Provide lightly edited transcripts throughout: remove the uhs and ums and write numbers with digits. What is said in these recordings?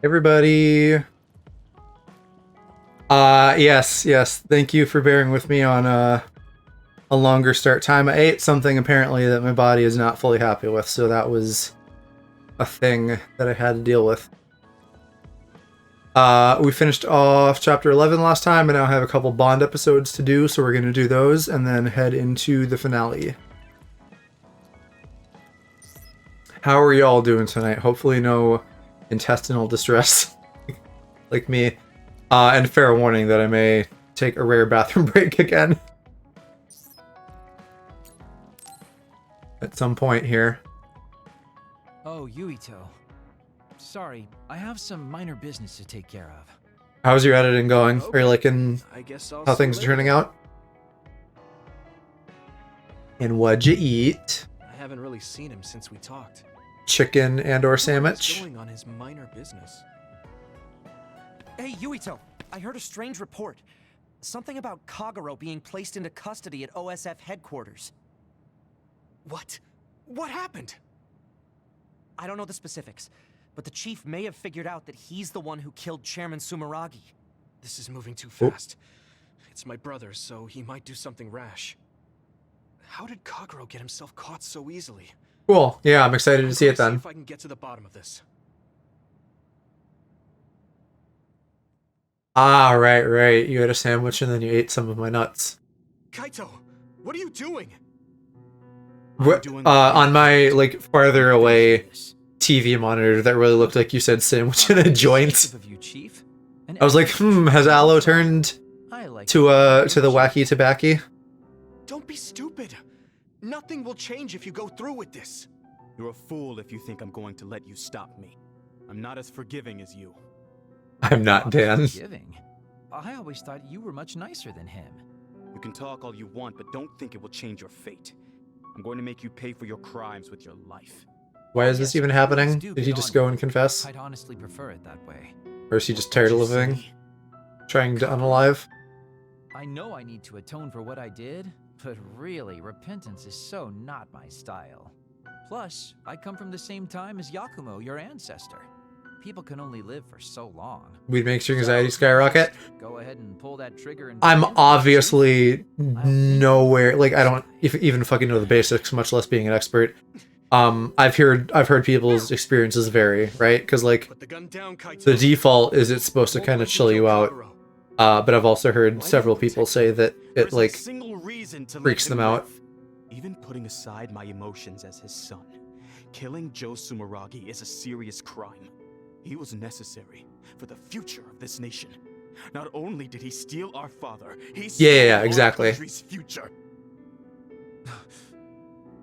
Everybody. Yes. Thank you for bearing with me on a longer start time. I ate something apparently that my body is not fully happy with, so that was a thing that I had to deal with. We finished off chapter 11 last time, and now I have a couple Bond episodes to do, so we're going to do those and then head into the finale. How are y'all doing tonight? Hopefully no intestinal distress like me. And fair warning that I may take a rare bathroom break again at some point here. Oh, Yuito. Sorry, I have some minor business to take care of. How's your editing going? Are you liking how things are turning out? And what'd you eat? I haven't really seen him since we talked. Chicken and or sandwich? What's going on his minor business? Hey, Yuito! I heard a strange report. Something about Kagero being placed into custody at OSF headquarters. What? What happened? I don't know the specifics, but the chief may have figured out that he's the one who killed Chairman Sumeragi. This is moving too fast. It's my brother, so he might do something rash. How did Kagero get himself caught so easily? Cool. Yeah, I'm excited to see it then. See if I can get to the bottom of this. Ah, right. You had a sandwich and then you ate some of my nuts. Kaito, what are you doing? On my, like, farther away TV monitor, that really looked like you said sandwich in a joint. I was like, has Aloe turned to the wacky tobacco? Don't be stupid. Nothing will change if you go through with this. You're a fool if you think I'm going to let you stop me. I'm not as forgiving as you. I'm not, Dan. Forgiving? I always thought you were much nicer than him. You can talk all you want, but don't think it will change your fate. I'm going to make you pay for your crimes with your life. Why is this even happening? Did he just go and confess? I'd honestly prefer it that way. Or is he just tired of living? Trying to unalive? I know I need to atone for what I did, but really, repentance is so not my style. Plus, I come from the same time as Yakumo, your ancestor. People can only live for so long. Weed makes your anxiety skyrocket. Go ahead and pull that trigger and I'm obviously nowhere, like, I don't even fucking know the basics, much less being an expert. I've heard people's experiences vary, right? Because, like, the default is it's supposed to kind of chill you out. But I've also heard several people say that it, like, freaks them out. Even putting aside my emotions as his son, killing Joe Sumeragi is a serious crime. He was necessary for the future of this nation. Not only did he steal our father, he stole exactly. our country's future.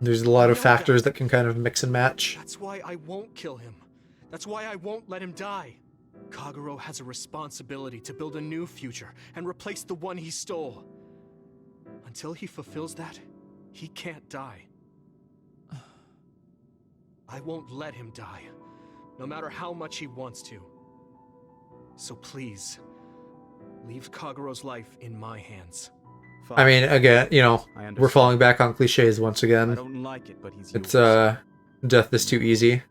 There's a lot of factors that can kind of mix and match. That's why I won't kill him. That's why I won't let him die. Kagero has a responsibility to build a new future and replace the one he stole. Until he fulfills that, he can't die. I won't let him die, no matter how much he wants to. So please, leave Kagero's life in my hands. I mean, again, you know, we're falling back on cliches once again. I don't like it, but he's it's death is too easy.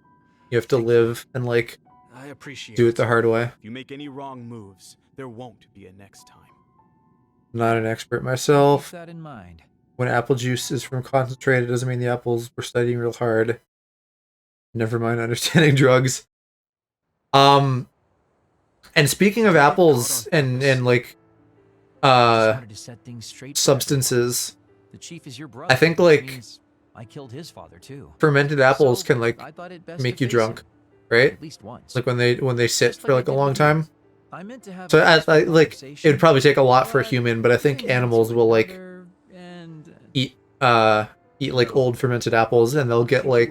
You have to live and, like, I appreciate do it the hard way. If you make any wrong moves, there won't be a next time. Not an expert myself. Keep that in mind. When apple juice is from concentrate, it doesn't mean the apples were studying real hard. Never mind understanding drugs. And speaking of apples and like substances, the chief is your brother. I think, like, I killed his father too. Fermented apples can, like, make you drunk, right? At least once. Like when they sit for like a long time. I meant to have So like it would probably take a lot for a human, but I think animals will, like, eat like old fermented apples and they'll get, like,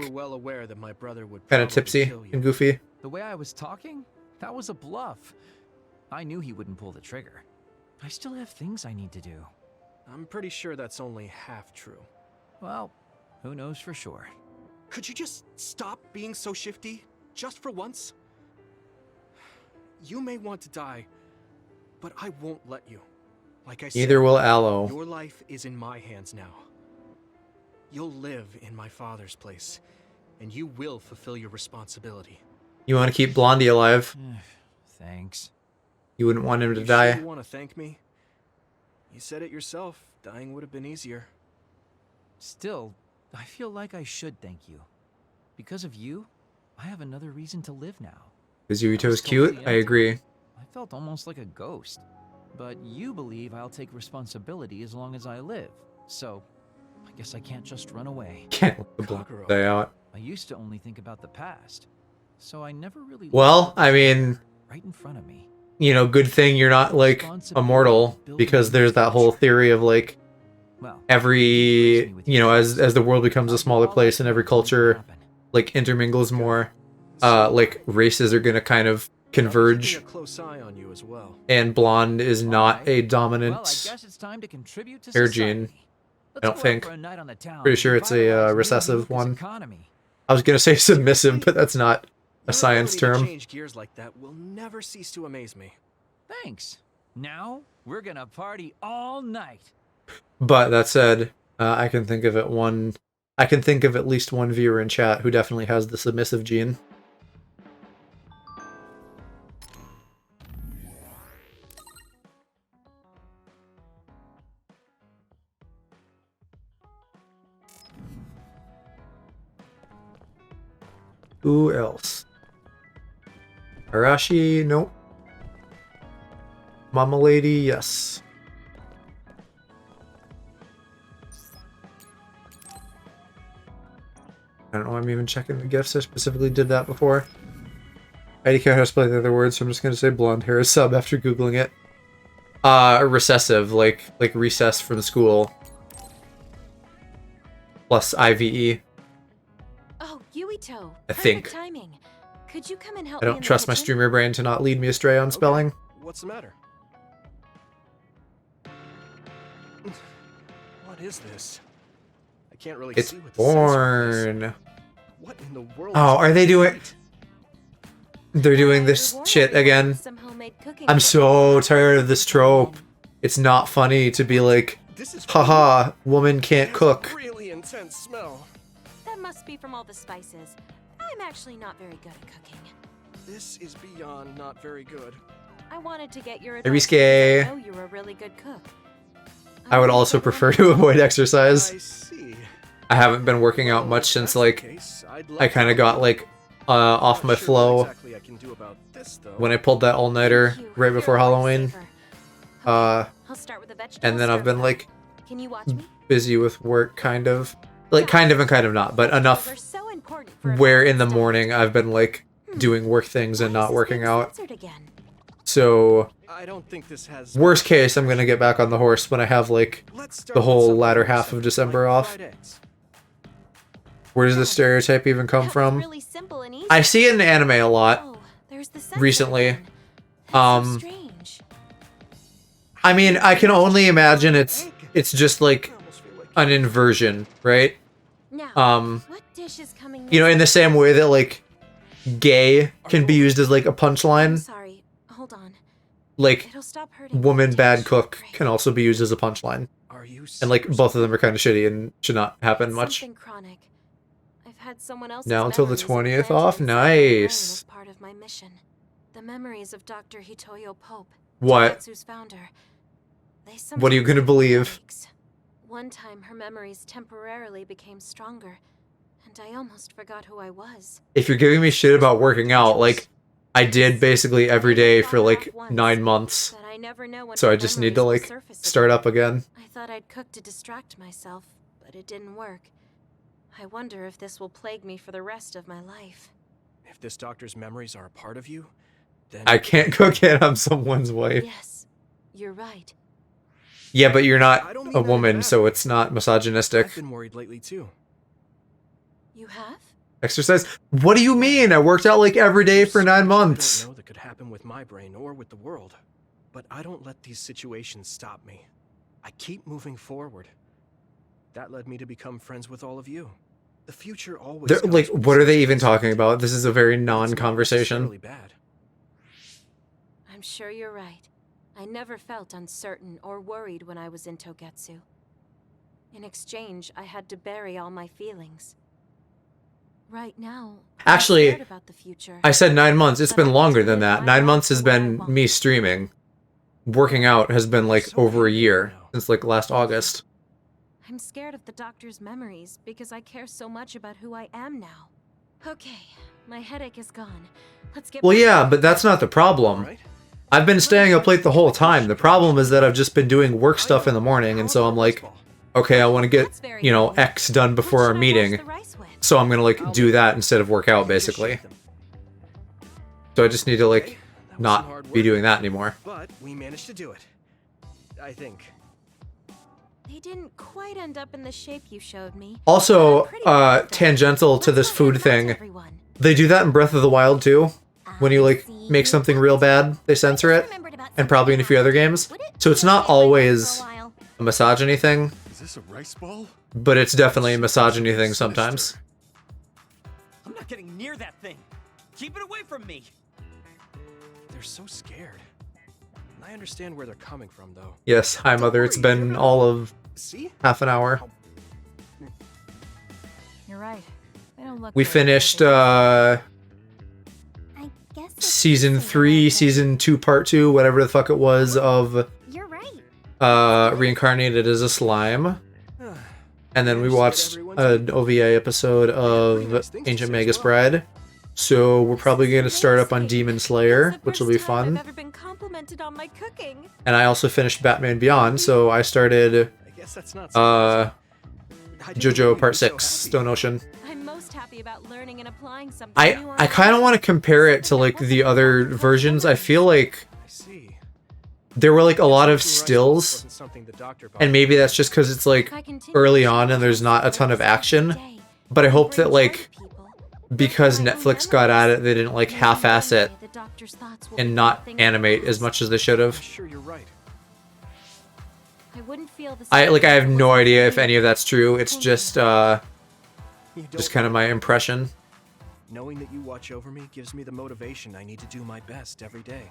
kind of tipsy and goofy. The way I was talking, that was a bluff. I knew he wouldn't pull the trigger. I still have things I need to do. I'm pretty sure that's only half true. Well, who knows for sure. Could you just stop being so shifty? Just for once? You may want to die, but I won't let you. Like I said, Neither will Aloe. Your life is in my hands now. You'll live in my father's place, and you will fulfill your responsibility. You want to keep Blondie alive. Thanks. You wouldn't want him to You die. sure you want to thank me? You said it yourself. Dying would have been easier. Still, I feel like I should thank you. Because of you, I have another reason to live now. Is Yuito's cute? I agree. I felt almost like a ghost. But you believe I'll take responsibility as long as I live. So, I guess I can't just run away. Can't let the Blondie die out. I used to only think about the past. So I never really Well, looked at I the mean, future right in front of me. you know, good thing you're not, like, immortal, because there's that whole theory of, like, Well, every, you know, as the world becomes a smaller place and every culture, like, intermingles more, like, races are gonna kind of converge, Keeping a close eye on you as well. and blonde is not a Well, I dominant guess it's time to contribute to hair society. gene. Let's I don't go out think. for a night on the town Pretty sure and it's a, revitalize New recessive Lucas one. economy. I was gonna say submissive, but that's not a Your science ability to term. change gears like that will never cease to amaze me. Thanks. Now we're gonna party all night. But that said, I can think of I can think of at least one viewer in chat who definitely has the submissive gene. Who else? Arashi, nope. Mama Lady, yes. I don't know why I'm even checking the gifts. I specifically did that before. I don't care how to spell the other words, so I'm just gonna say blonde hair is sub after googling it. Recessive, like recess from school. Plus IVE. Oh, Yuito. I Perfect think. timing. Could you come and help I me don't in the trust my kitchen? streamer brain to not lead me astray on spelling. Okay. What's the matter? What is this? I can't really It's see what the sensor is. born. What in the world? Oh, is are they doing? right? They're doing I this warned shit everyone again. some homemade cooking I'm for so me. tired of this trope. It's not funny to be like, This is haha, woman can't There's cook. a really intense smell. That must be from all the spices. I'm actually not very good at cooking. This is beyond not very good. I wanted to get your Maybe advice scary. because I know you're a really good cook. I would wonder if also everyone prefer else to knows. avoid exercise. I see. I haven't been working out Well, much if since that's the like case, I'd love I kind of to got help. like off Not my sure flow what exactly I can do about this, though. when I pulled that all-nighter Thank you. right You're before a Halloween. lifesaver. Okay, Uh, I'll start with the vegetable and then I've been stir-fry. like Can you watch me? busy with work, kind of. Like kind of and kind of not, but Vegetables enough are so important for a where in the balanced diet. morning I've been like doing work things and Why is not this working being out. censored again? So I don't think this has. worst case, I'm gonna get back on the horse when I have like Let's start the with whole something latter more half of simple, December like off. fried eggs. Where does the stereotype even come That was from? really simple and easy. I see it in anime a lot. Oh, there's the censor recently. again. That's so Um, strange. I mean, I can only imagine it's just like I almost feel like an inversion, right? Now, what dish is coming You know, in the next? same way that like gay can be used as like a I'm punchline, sorry. Hold on. like It'll stop hurting. woman Dish. bad cook Great. can also be used as a punchline. Are you And like serious? both of them are kind of shitty and should not happen much. Something chronic. I've had someone else's Now until the memories 20th implanted off? inside my brain Nice. as part of my mission. The memories of Dr. Hitoyo Pope, What? Togetsu's founder. They What are you sometimes gonna give me believe? headaches. One time her memories temporarily became stronger, and I almost forgot who I was. If you're giving me shit about working out, like I did basically every day for like 9 months. But I never know when So her I just need to memories will like surface start again. up again. I thought I'd cook to distract myself, but it didn't work. I wonder if this will plague me for the rest of my life. If this doctor's memories are a part of you, then I can't cook it, I'm someone's wife. Yes, you're right. Yeah, but you're not I don't mean a that in woman, bad so way. it's not I've misogynistic. been worried lately too. You have? Exercise? What do you mean? I worked out like every day for 9 I months. don't know that could happen with my brain or with the world, but I don't let these situations stop me. I keep moving forward. That led me to become friends with all of you. The future always They're, comes like, with what are they such even talking uncertainty, about? This is a very but it's not non-conversation. necessarily bad. I'm sure you're right. I never felt uncertain or worried when I was in Togetsu. In exchange, I had to bury all my feelings. Right now, Actually, I'm scared about the future. I said 9 months. It's been longer than that. 9 months has been me streaming. Working out has been like over a year since like last August. I'm scared of the doctor's memories because I care so much about who I am now. Okay, my headache is gone. Let's get Well, back yeah, to but that's not the problem. I've been staying up late the whole time. The problem is that I've just been doing work stuff in the morning, and so I'm like, okay, I want to get, you know, X done before our meeting. So I'm gonna like do that instead of work out, basically. So I just need to like not be doing that anymore. But we managed to do it. I think. They didn't quite end up in the shape you showed me. Also, tangential to this food thing, they do that in Breath of the Wild too. When you like make something real bad, they censor it, and probably in a few other games. So it's not always a misogyny thing, Is this a rice ball? but it's definitely a misogyny thing sometimes. I'm not getting near that thing. Keep it away from me. They're so scared. And I understand where they're coming from, though. Yes, hi mother, it's been all of See? half an hour. You're right. They don't look We very finished good. I guess it's season just 3, like- season 2, part 2, whatever the fuck it was, of You're right. Reincarnated as a Slime. And then we watched an OVA episode of Ancient Magus Bride. So we're probably going to start up on Demon Slayer, which will be fun. I've ever been complimented on my cooking. And I also finished Batman Beyond, so I started I guess that's not JoJo Part 6, Stone Ocean. I'm most happy about learning and applying something new on I kind of want to compare it to like the other versions. I feel like I see. there were like a lot of stills, Wasn't something the doctor and maybe that's just because it's like early on and there's not a ton of action. But I hope that like because Netflix got at it, they didn't like half-ass it and not animate as much as they should I'm have. sure you're right. I wouldn't feel the I same have if it no wasn't idea for if you. any of that's true. It's just You don't kind of my impression. Knowing that you watch over me gives me the motivation I need to do my best every day.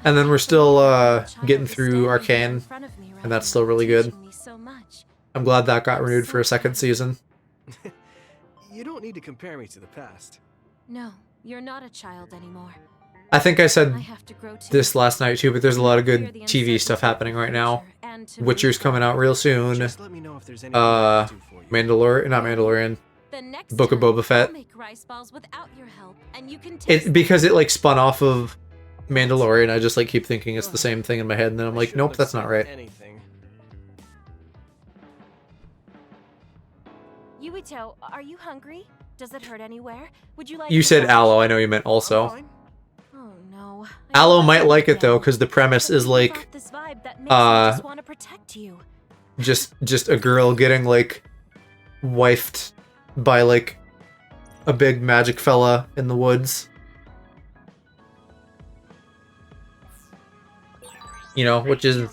And then we're still Child getting is through standing here Arcane, in front of me right and that's now, still really good. teaching me so much. I'm glad that got renewed for a second season. You don't need to compare me to the past. No, you're not a child anymore. I think I I said have to grow too. this last night too, but there's a lot of good Fear the TV stuff uncertainty of happening the right now. future and to Witcher's reach coming out real soon. Just let me know if there's anything I can do for you. Not Mandalorian. The next Book of time, Boba Fett. I'll make rice balls without your help, and you can taste It because it like spun off of Mandalorian. I just like keep thinking it's the same thing in my head, and then I'm I like, shouldn't nope, have that's not said right. Anything. Yuito, are you hungry? Does it hurt anywhere? Would you like You to said try- Aloe. I know you meant I'm also. fine. Oh no. I Aloe don't might want like to it though, again. because the premise But is you like got this vibe that makes me just want to protect you. just a girl getting like wifed by like a big magic fella in the woods. You know, which is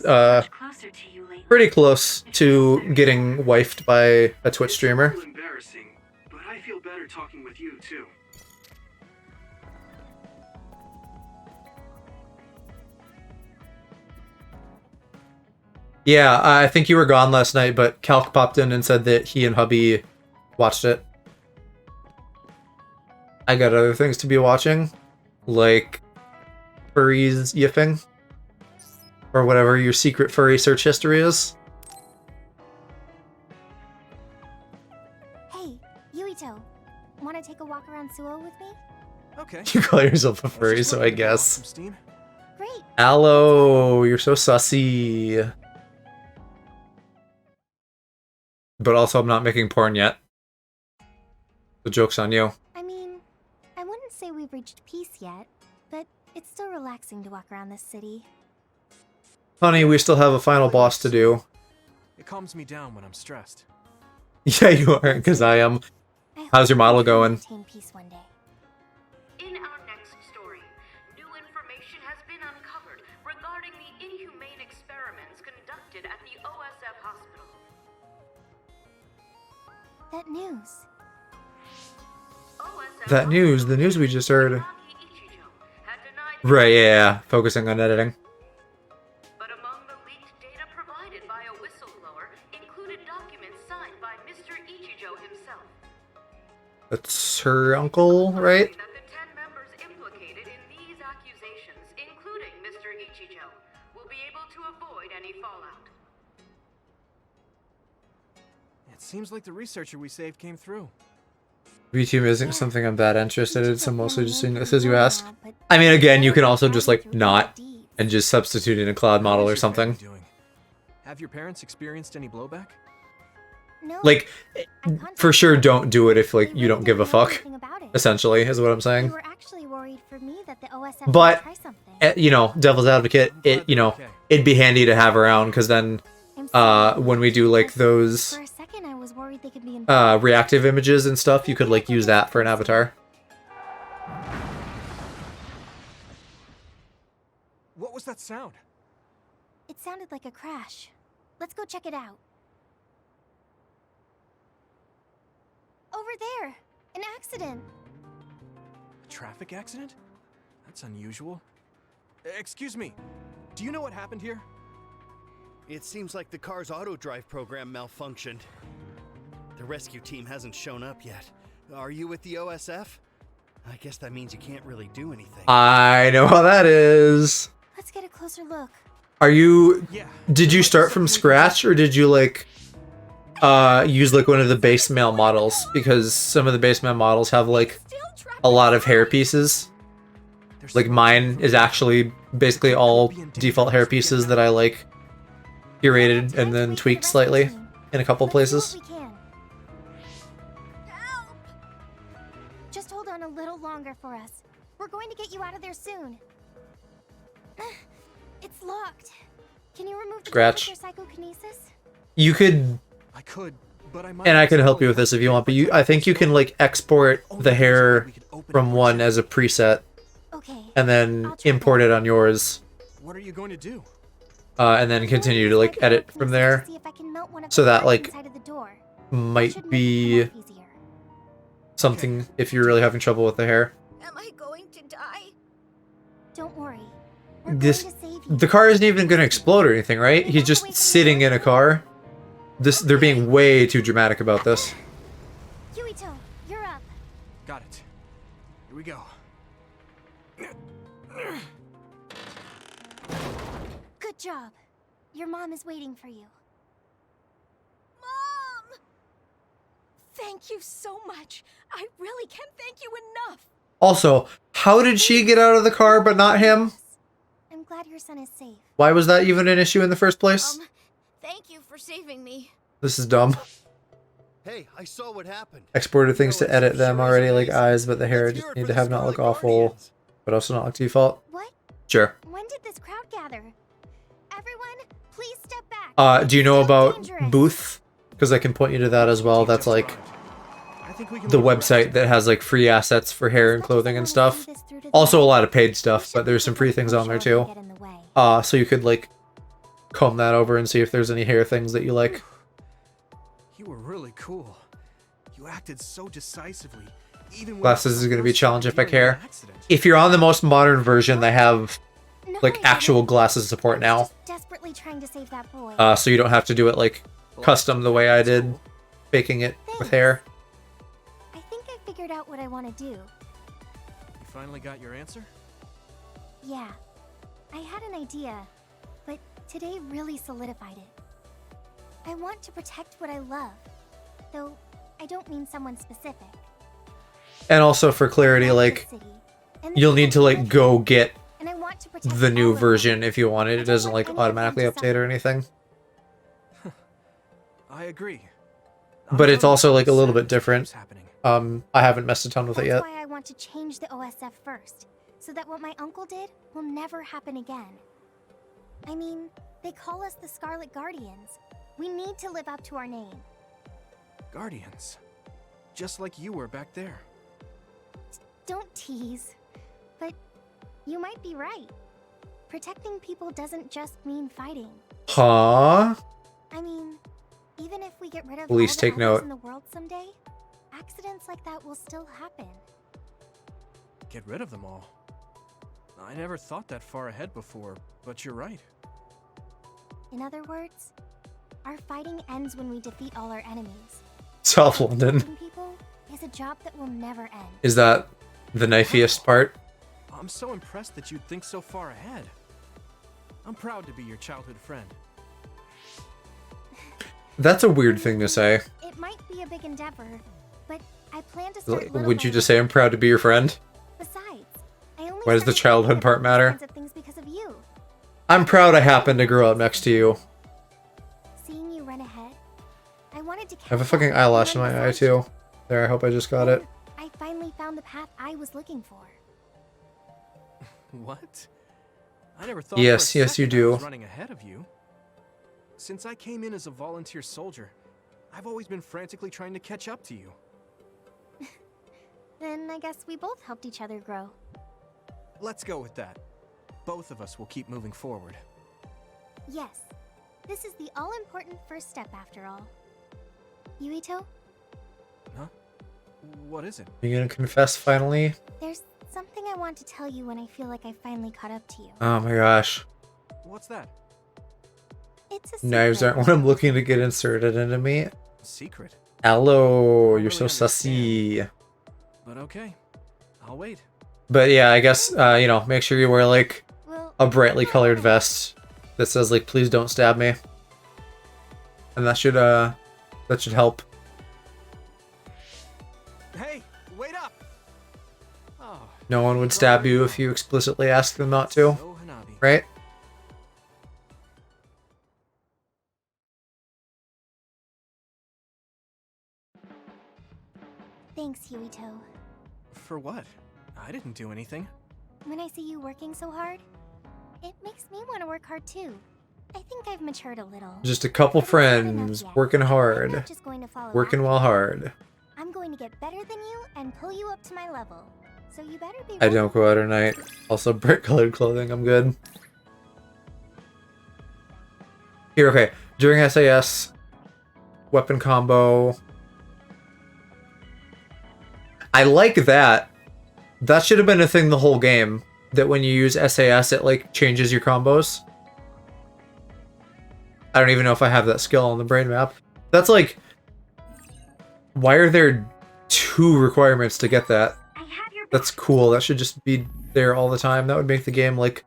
pretty close to getting wifed by a Twitch streamer. It's embarrassing, but I feel better talking with you too. Yeah, I think you were gone last night, but Calc popped in and said that he and hubby watched it. I got other things to be watching, like furries yipping, or whatever your secret furry search history is. Hey, Yuito, want to take a walk around Suo with me? Okay. You call yourself a was furry, just so I looking to get off guess. some steam. Great. Aloe, you're so sussy. But also, I'm not making porn yet. The joke's on you. I mean, I wouldn't say we've reached peace yet, but it's still relaxing to walk around this city. Honey, we still have a final boss to do. It calms me down when I'm stressed. Yeah, you are, because I am. I How's your hope model we can going? maintain peace one day. In our next story, new information has been uncovered regarding the inhumane experiments conducted at the OSF hospital. That news. OSF That news, the news we just heard. Muraki Ichijo had denied Right, yeah, focusing on editing. but among the leaked data provided by a whistleblower included documents signed by Mr. Ichijo himself. That's her uncle, right? That the 10 members implicated in these accusations, including Mr. Ichijo, will be able to avoid any fallout. It seems like the researcher we saved came through. VTuber isn't something I'm that interested in, so I'm mostly just doing this as you asked. I mean, again, you can also just like not and just substitute in a cloud model or something. Have your parents experienced any blowback? No, Like, I for sure, contacted don't do it if them. like They you don't really give a didn't know fuck. anything about it. Essentially, is what I'm They saying. were actually worried for me that the OSF But, might try something. You know, devil's advocate, it'd be handy to have around because then, I'm sorry, when we do like because those for a second I was worried they could be involved. reactive images and stuff, you could like use that for an avatar. What was that sound? It sounded like a crash. Let's go check it out. Over there! An accident! A traffic accident? That's unusual. Excuse me. Do you know what happened here? It seems like the car's auto-drive program malfunctioned. The rescue team hasn't shown up yet. Are you with the OSF? I guess that means you can't really do anything. I know how that is. Let's get a closer look. Are you... Yeah. Did you start from scratch, or did you, like, use, like, one of the base male models? Because some of the base male models have, like, a lot of hair pieces. Like, mine is actually basically all default hair pieces that I, like, curated and then tweaked slightly in a couple places. Help! Just hold on a little longer for us. We're going to get you out of there soon. It's locked. Can you remove the Scratch. with your psychokinesis? You could... I could, but I might. And I can help you with this if you want, but I think you can, like, export the hair from one as a preset Okay. and then import it on yours, What are you going to do? and then continue to, like, edit from there. See if I can melt one of So the that, parts like, inside of the door. might Should make it be come off easier. something if you're really having trouble with the hair. Am I going to die? Don't worry. We're This... going to save you. The car isn't even going to explode or anything, right? He's just sitting in a car. They're being way too dramatic about this. Yuito, you're up. Got it. Here we go. Good job. Your mom is waiting for you. Mom! Thank you so much. I really can't thank you enough. Also, how did she get out of the car but not him? I'm glad your son is safe. Why was that even an issue in the first place? Thank you for saving me. This is dumb. Hey, I saw what happened. Exported things to edit them already, like eyes, but the hair Let's just hear it need for to the have not look Scarlet awful, Guardians. but also not look default. What? Sure. When did this crowd gather? Everyone, please step back. Do you know It's so about dangerous. Booth? Because I can point you to that as well. That's like I think we can the move around. website that has like free assets for hair and clothing and stuff. Also a lot of paid stuff, but there's some free things on there too. So you could like comb that over and see if there's any hair things that you like. You were really cool. You acted so decisively. Even when Glasses is going to be a first challenge if I hearing care. the accident. If you're on the most modern version, they have No, like I actual didn't. glasses support I was now. just desperately trying to save that boy. So you don't have to do it like custom the way I did, faking it with hair. I think I figured out what I want to do. You finally got your answer? Yeah. I had an idea, but today really solidified it. I want to protect what I love, though I don't mean someone specific. And also for clarity, I love like the city, and the you'll people need to who like live go here, get and I want to protect the new all of them. version if you want it. I It don't doesn't want like any of them automatically to update or suffer. anything. I agree. But it's also like a little bit Sad different. keeps happening. I haven't messed a ton with it That's yet. why I want to change the OSF first, so that what my uncle did will never happen again. I mean, they call us the Scarlet Guardians. We need to live up to our name. Guardians. Just like you were back there. Don't tease. But you might be right. Protecting people doesn't just mean fighting. Huh? I mean, even if we get rid of Please all the take others note. in the world someday, accidents like that will still happen. Get rid of them all. I never thought that far ahead before, but you're right. In other words, our fighting ends when we defeat all our enemies. South London. Protecting people, is a job that will never end. Is that the knifiest part? I'm so impressed that you'd think so far ahead. I'm proud to be your childhood friend. That's a weird thing to say. It might be a big endeavor, but I plan to start little Would you by just say I'm proud to be your friend? Besides, I only Why does the started childhood thinking part about matter? these kinds of things because of you. I'm proud I happened to grow up next to you. Seeing you run ahead, I wanted to I have a catch fucking up eyelash in and my run eye beside you. too. There, I hope I just got it. I finally found the path I was looking for. What? I never thought Yes, for a yes, you second I was do. running ahead of you. Since I came in as a volunteer soldier, I've always been frantically trying to catch up to you. Then I guess we both helped each other grow. Let's go with that. Both of us will keep moving forward. Yes, this is the all-important first step after all. Yuito, Huh? What is it? Are you gonna confess finally? there's something I want to tell you when I feel like I finally caught up to you. Oh my gosh. What's that? It's a Knives secret. aren't what I'm looking to get inserted into me. Secret. Hello, you're so really sussy. But okay. I'll wait. But yeah, I guess, you know, make sure you wear like Well, a brightly colored vest that says like, please don't stab me. And that should help. Hey, wait up! Oh, No one would stab you if you explicitly asked them not to, so Hanabi. right? thanks, Yuito. For what? I didn't do anything. When I see you working so hard, it makes me want to work hard too. I think I've matured a little. Just a couple But it's not enough friends yet. working I'm hard. not just going to follow Working after while you. hard. I'm going to get better than you and pull you up to my level. So you better be I ready. don't go out at night. Also, bright colored clothing, I'm good. Here, okay. During SAS, weapon combo. I like that. That should have been a thing the whole game. That when you use SAS, it like changes your combos. I don't even know if I have that skill on the brain map. That's like... Why are there 2 requirements to get that? That's cool. That should just be there all the time. That would make the game, like,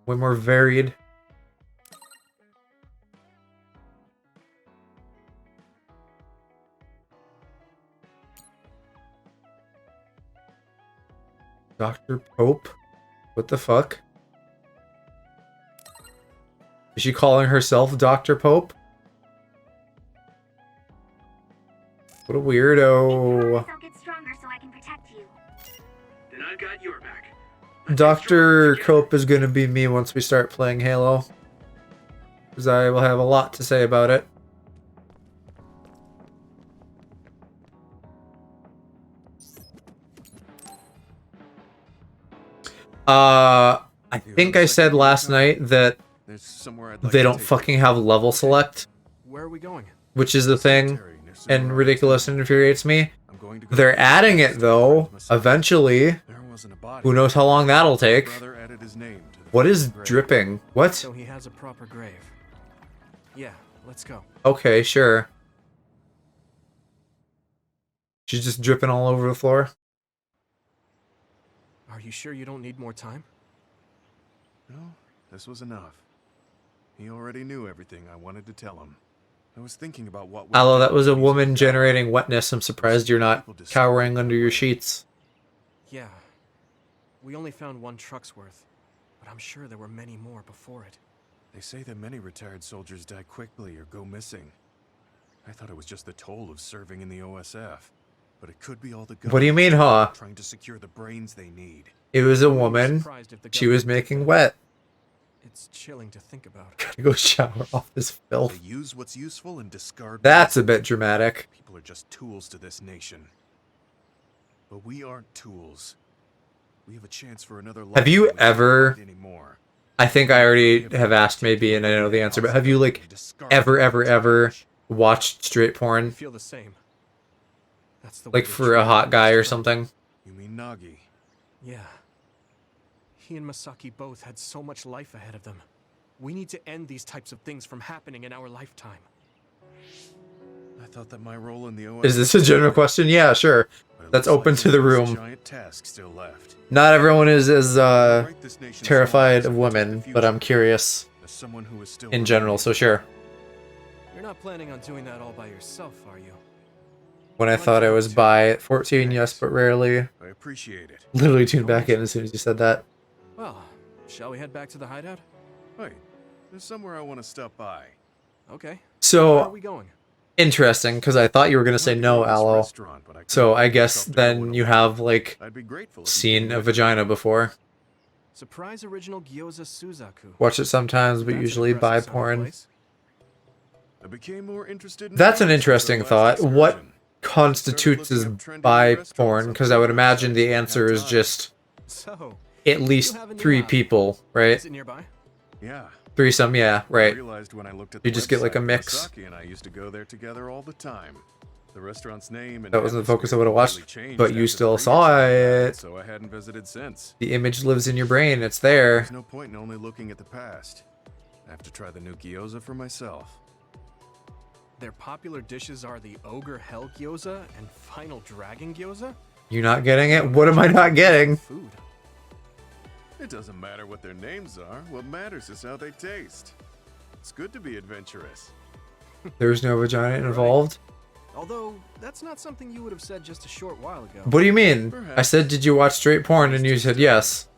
way more varied. Dr. Pope? What the fuck? Is she calling herself Dr. Pope? What a weirdo. I'll get stronger so I can protect you. Then I've got your back. Dr. Cope is gonna be me once we start playing Halo. Because I will have a lot to say about it. I think I said last night that they don't fucking have level select, Where are we going? which is the thing, and ridiculous and infuriates me. They're adding it though, eventually. Who knows how long that'll take? What is dripping? What? So he has a proper grave. Yeah, let's go. Okay, sure. She's just dripping all over the floor. Are you sure you don't need more time? No, this was enough. He already knew everything I wanted to tell him. I was thinking about what... Although that was a woman generating wetness, I'm surprised you're not cowering under your sheets. Yeah. We only found 1 truck's worth, but I'm sure there were many more before it. They say that many retired soldiers die quickly or go missing. I thought it was just the toll of serving in the OSF, but it could be all the... What do you mean, huh? Trying to secure the brains they need. It was a woman. She was making wet. It's chilling to think about. Gotta go shower off this filth. They use what's useful and discard... That's a bit dramatic. People are just tools to this nation. But we aren't tools. We have a chance for another life. Have you ever... Anymore. I think I already have asked maybe and I know the answer, but have you like ever watched straight I porn? feel the same. That's the way Like they for a treat hot guy or others. something? You mean Nagi? Yeah. He and Masaki both had so much life ahead of them. We need to end these types of things from happening in our lifetime. I thought that my role in the OSF Is this a general question? Yeah, sure. but it That's looks open like to the there's a room. giant task still left. Not everyone is as Right, this nation's terrified lives of and protect women, the but I'm future. curious As someone who is still in general, so sure. You're not planning on doing that all by yourself, are you? When I thought I was bi at 14, yes, but rarely. I appreciate it. Literally tuned back in as soon as you said that. Well, shall we head back to the hideout? Wait, there's somewhere I want to stop by. Okay. Where are So, we going? interesting, because I thought you were going to say Wanted no, go to this Aloe. restaurant, but I So couldn't I bring guess myself to go then alone. you have, like, I'd be grateful if you seen came a with me. vagina before. Surprise original gyoza Suzaku. Watch it sometimes, but That's an usually bi impressive sounding porn. place. I became more interested in That's an food since our interesting last thought. What excursion. constitutes as looking up trendy bi restaurants porn? on Because I would food imagine websites the when I answer had is time. just So, at least have a new 3 hobby. people, right? is it nearby? Yeah. Threesome, yeah, I right. realized when I looked at You the just get, like, a website, mix. Masaki and I used to go there together all the time. The restaurant's name and That wasn't the focus I atmosphere would have watched, completely changed but you after the still previous saw one, it. so I hadn't visited since. The image lives in your brain, it's there. There's no point in only looking at the past. I have to try the new gyoza for myself. Their popular dishes are the Ogre Hell Gyoza and Final Dragon Gyoza? You're not getting it? What am I not getting? Food. It doesn't matter what their names are. What matters is how they taste. It's good to be adventurous. There's no vagina involved? Although, that's not something you would have said just a short while ago. What do you mean? I said, did you watch straight porn? And you said yes.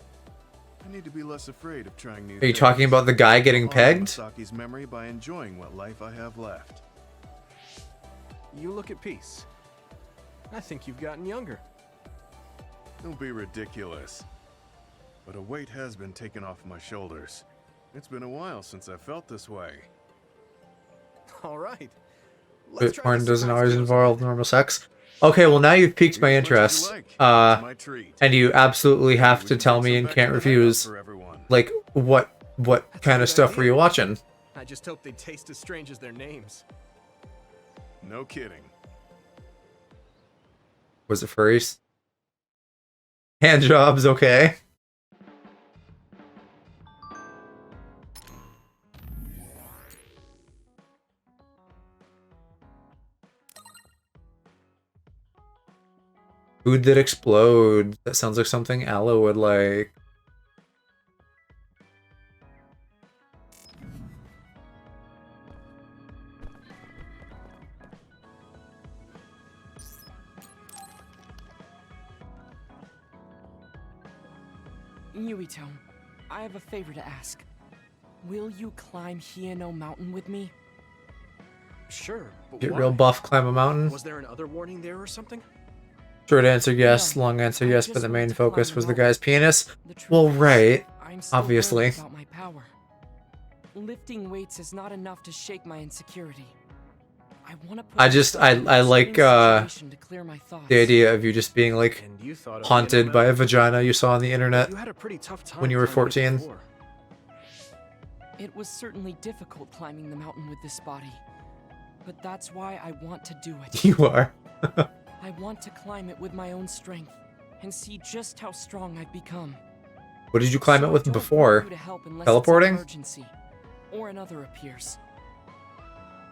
I need to be less afraid of trying new Are you things. talking about the guy getting Honor pegged? Masaki's memory by enjoying what life I have left. You look at peace. I think you've gotten younger. Don't be ridiculous. But a weight has been taken off my shoulders. It's been a while since I felt this way. All right. But porn doesn't always involve normal sex. Okay, well now you've piqued my interest. My treat. And you absolutely have to tell me and can't refuse. Like, what kind of stuff were you watching? I just hope they taste as strange as their names. No kidding. Was it furries? Hand jobs, okay. Food that explodes. That sounds like something Aloe would like. Yuito, I have a favor to ask. Will you climb Hieno Mountain with me? Sure, but Get why? real buff, climb a mountain. Was there another warning there or something? Short answer yes, No, long answer I yes, just but the want main to focus climb was the mountain. guy's penis. The truth Well, is, right. I'm still Obviously. worried about my power. Lifting weights is not enough to shake my insecurity. I want to put I just myself in I a like situation to clear my thoughts. the idea of you just being like And you thought of haunted Hieno by a Mountain. vagina you saw on the internet. You had a pretty tough time when you were climbing it 14. before. It was certainly difficult climbing the mountain with this body. But that's why I want to do it. You are. I want to climb it with my own strength and see just how strong I've become. What did you climb So it with don't before? want you to help unless it's an Teleporting? emergency, or another appears.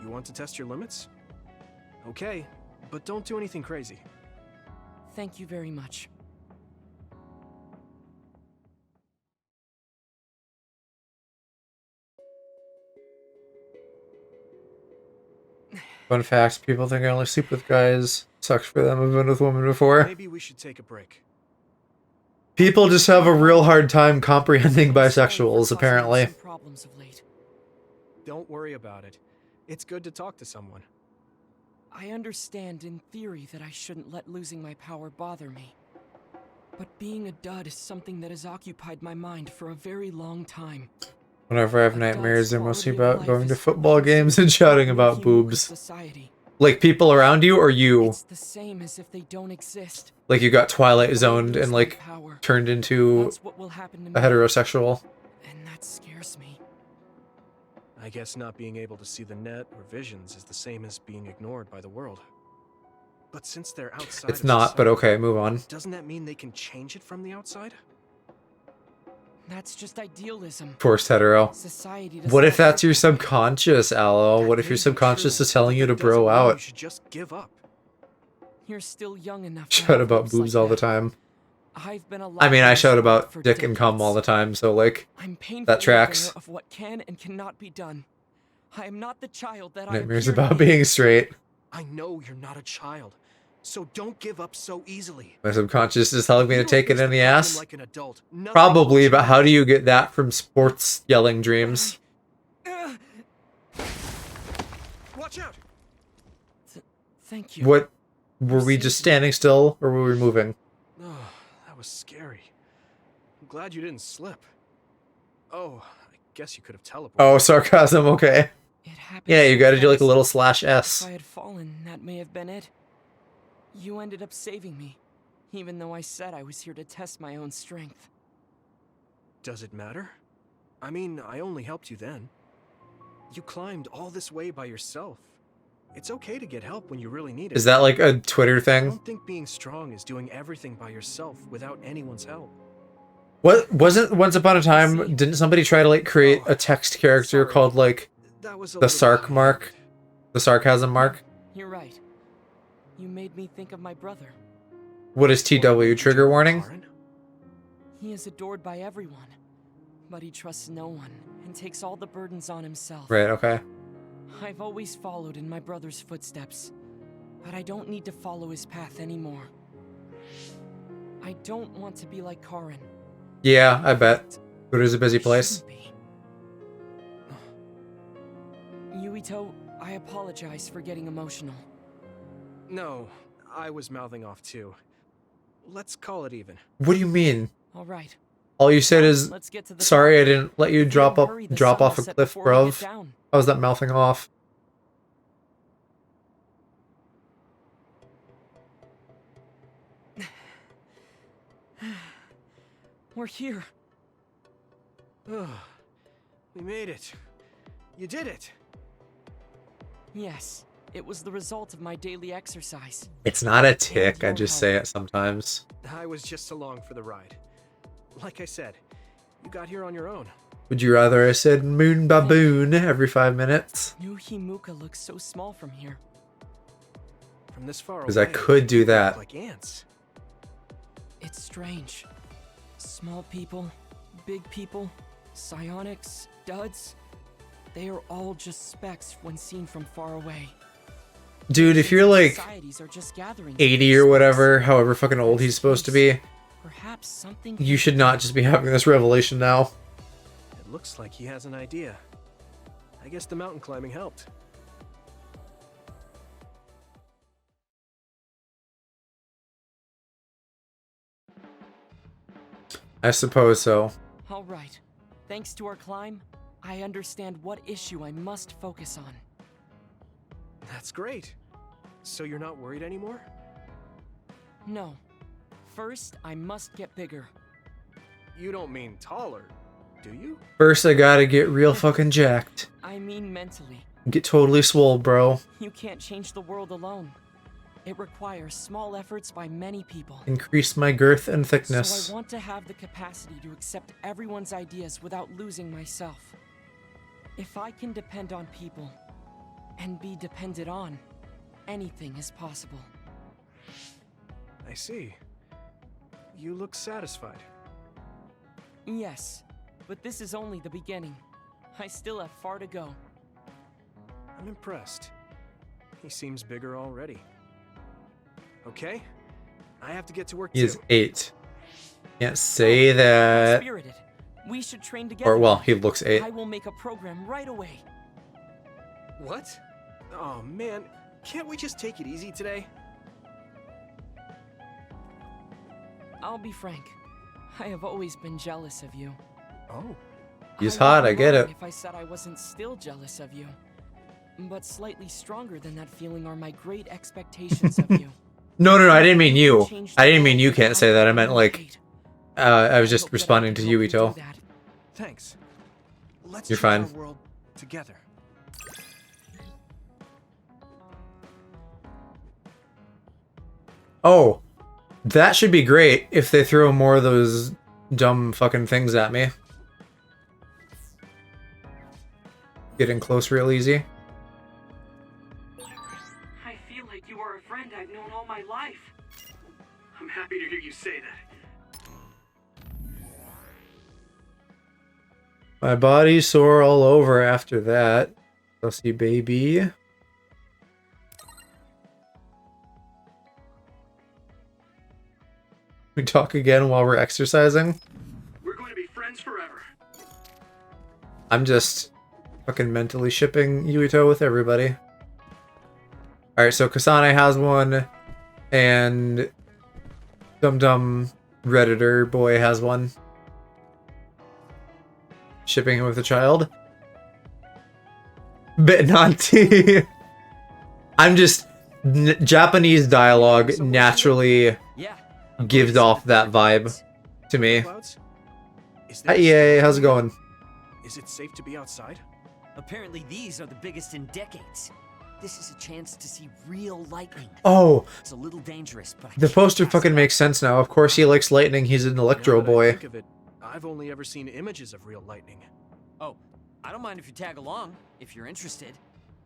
You want to test your limits? Okay, but don't do anything crazy. Thank you very much. Fun fact, people think I only sleep with guys. Sucks for them, I've been with women before. Maybe we should take a break. People just have a real hard time comprehending I'm sorry for bisexuals, causing apparently. some problems of late. Don't worry about it. It's good to talk to someone. I understand in theory that I shouldn't let losing my power bother me. But being a dud is something that has occupied my mind for a very long time. Whenever I have A nightmares, they're dud's mostly quality of about life going to is football represented games and by shouting the about human boobs. society. Like people around you or you? It's the same as if they don't exist. Like you got Twilight If I zoned lose and my like power, turned into that's what will happen to a me. heterosexual. And that scares me. I guess not being able to see the net or visions is the same as being ignored by the world. But since they're outside It's of not, but society, okay, move on. doesn't that mean they can change it from the outside? That's just idealism. Forced hetero. Society What if doesn't that's your subconscious, Aloe? What if your subconscious is telling you to bro out? You should just give up. You're still young enough. Shout about boobs all the time. I've been I mean, I alive shout about for dick and cum decades. all the time, so like, I'm painfully that tracks. aware of what can and cannot be done. I am not the child that Nightmares I appear to about be. being straight. I know you're not a child, so don't give up so easily. My subconscious is telling me to take it in the ass. Like an adult. Nothing Probably, will but how do change. you get that from sports yelling dreams? Watch out! Thank you. What? Were we just standing still, or were we moving? Oh, that was scary. I'm glad you didn't slip. Oh, I guess you could have teleported. Oh, sarcasm, okay. It happened Yeah, you so gotta do like a fast. little If /S. I had fallen, that may have been it. You ended up saving me, even though I said I was here to test my own strength. Does it matter? I mean, I only helped you then. You climbed all this way by yourself. It's okay to get help when you really need it. Is that like a Twitter I thing? don't think being strong is doing everything by yourself without anyone's help. What wasn't once upon a time? Didn't somebody try to like create a text character Sorry. called like That was a the little sarc high-handed. mark, the sarcasm mark? You're right. You made me think of my brother. What is TW? Trigger warning? He is adored by everyone, but he trusts no one and takes all the burdens on himself. Right. Okay. I've always followed in my brother's footsteps, but I don't need to follow his path anymore. I don't want to be like Karin. Yeah, I bet. Twitter's a busy place. Yuito, I apologize for getting emotional. No, I was mouthing off too. Let's call it even. What do you mean? All right. All you said is, Let's get to the sorry I didn't let you drop hurry, the drop sun off a will set cliff, before we get bruv. down. How was that mouthing off? We're here. We made it. You did it. Yes, it was the result of my daily exercise. It's not a tick, I just say it sometimes. I was just along for the ride. Like I said, you got here on your own. Would you rather I said moon baboon every 5 minutes? New Himuka looks so small from here. From this far away, Because I could do they look that. like ants. It's strange. Small people, big people, psionics, duds. They are all just specks when seen from far away. Dude, if you're like Societies are just gathering 80 or whatever, however fucking old he's supposed to be, Perhaps something. you should not just be having this revelation now. It looks like he has an idea. I guess the mountain climbing helped. I suppose so. All right. Thanks to our climb, I understand what issue I must focus on. That's great. So you're not worried anymore? No. First, I must get bigger. You don't mean taller, do you? First, I gotta get real fucking jacked. I mean mentally. Get totally swole, bro. You can't change the world alone. It requires small efforts by many people. Increase my girth and So thickness. I want to have the capacity to accept everyone's ideas without losing myself. If I can depend on people and be depended on, anything is possible. I see. You look satisfied. Yes, but this is only the beginning. I still have far to go. I'm impressed. He seems bigger already. Okay, I have to get to work He too. is 8. Can't say that. Spirited. We should train together. Or, well, he looks 8. I will make a program right away. What? Oh man, can't we just take it easy today? I'll be frank. I have always been jealous of you. Oh. He's I would hot, be I get lying it. If I said I wasn't still jealous of you. But slightly stronger than that feeling are my great expectations of you. No, I didn't mean you. I didn't mean you can't say that. I meant like, I was just responding to Yuito. Thanks. Let's You're change fine. our world together. Oh, that should be great if they throw more of those dumb fucking things at me. Getting close real easy. I feel like you are a friend I've known all my life. I'm happy to hear you say that. My body's sore all over after that. Sussy baby. We talk again while we're exercising. We're going to be friends forever. I'm just fucking mentally shipping Yuito with everybody. Alright, so Kasane has one, and Dum Dum Redditor boy has one. Shipping him with a child. Bitnanti. I'm just... Japanese dialogue naturally gives off that vibe to me. Hi, EA, how's it going? Is it safe to be outside? Apparently these are the biggest in decades. This is a chance to see real lightning. Oh, It's a little dangerous, but the poster fucking makes sense now. Of course he likes lightning, he's an electro Now that I boy. think of it, I've only ever seen images of real lightning. Oh, I don't mind if you tag along, if you're interested.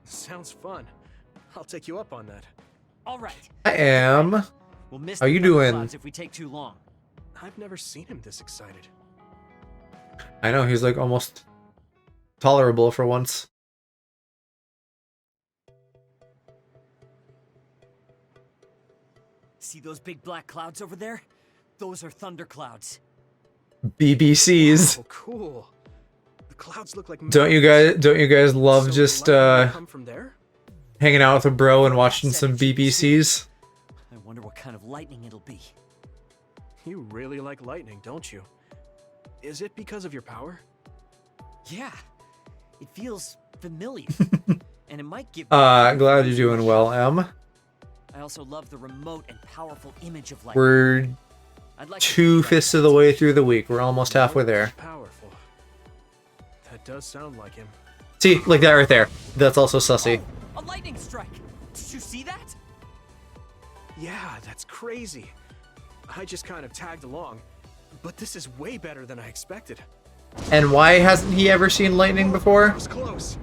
Sounds fun. I'll take you up on that. All right. I am. We'll miss How the you doing? thunderclouds if we take too long. I've never seen him this excited. I know, he's like almost tolerable for once. See those big black clouds over there? Those are thunderclouds. BBCs. Oh, cool. The clouds look like Don't you guys love So just the lightning come from there? hanging out with a bro and watching some BBCs? I wonder what kind of lightning it'll be. You really like lightning, don't you? Is it because of your power? Yeah. It feels familiar. And it might give Glad you're doing well, Em. I also love the remote and powerful image of lightning. We're I'd like to 2/5 of the way through the week. We're almost halfway there. Powerful. That does sound like him. See, like that right there. That's also sussy. A lightning strike! Did you see that? Yeah, that's crazy. I just kind of tagged along. But this is way better than I expected. And why hasn't he ever seen lightning before? That was close.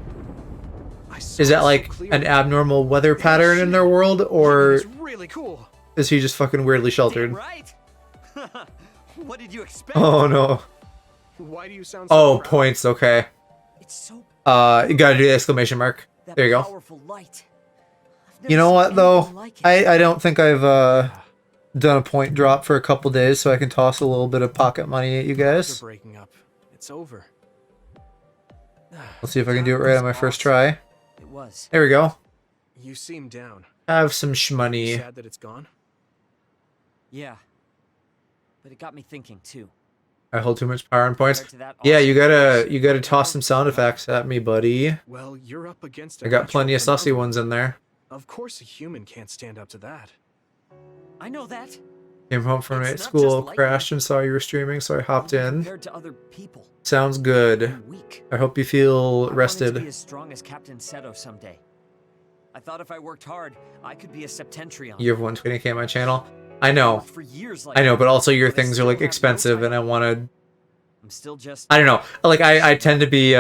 Is that like an abnormal weather pattern in their world, or It's really cool. is he just fucking weirdly sheltered? Right? What did you expect? Oh no. Why do you sound so Oh, proud? points, okay. It's so You gotta do the exclamation mark. that There you go. powerful light. I've never You know seen what though? anything like it. I don't think I've done a point drop for a couple days, so I can toss a little bit of pocket money at you guys. We're breaking up. It's over. Let's see if I can do it right on my first try. It was. There we go. You seem down. Have some shmoney. Sad that it's gone. Yeah. But it got me thinking too. I hold too much power and points. Compared to that Yeah, awesome you gotta toss some sound effects at me, buddy. Well, you're up against. I got plenty of sussy ones in there. Of course, a human can't stand up to that. I know that. Came home from It's night not school, just lightning. crashed and saw you were streaming, so I hopped in. Compared to other people. Sounds good. I'm weak. I hope you feel I wanted to rested. be as strong as Captain Seto someday. I thought if I worked hard, I could be a Septentrion. You have 120k on my channel. I know. For years like I know, but also your but I things are still like have no expensive, and I title. wanted. I'm still just. I don't know. Like I tend to be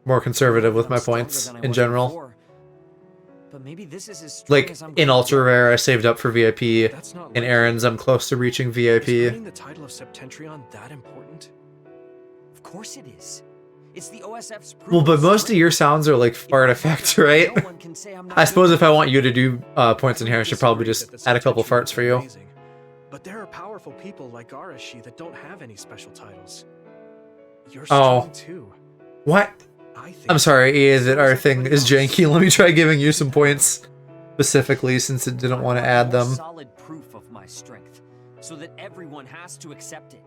more conservative with I'm my stronger points than I in was general. before. But maybe this is as strong Like as I'm in going to Ultra get. Rare, I saved up for VIP. That's not In like Errands, I'm close to reaching Is VIP. winning the title of Septentrion that important? Of course it is. It's the OSF's proof Well, but of most of strength. your sounds are like If fart I effects, have it, right? no one can say I'm not I suppose good if I want you to do points in here, I should probably Disagree just that the add a couple Septentrions farts for are you. amazing, but there are powerful people like Arashi that don't have any special titles. You're Oh. strong too. What? I think. I'm sorry, EA, that our Sounds like thing everybody is else. janky. Let me try giving you some points specifically since it didn't want to add More them. solid proof of my strength, so that everyone has to accept it.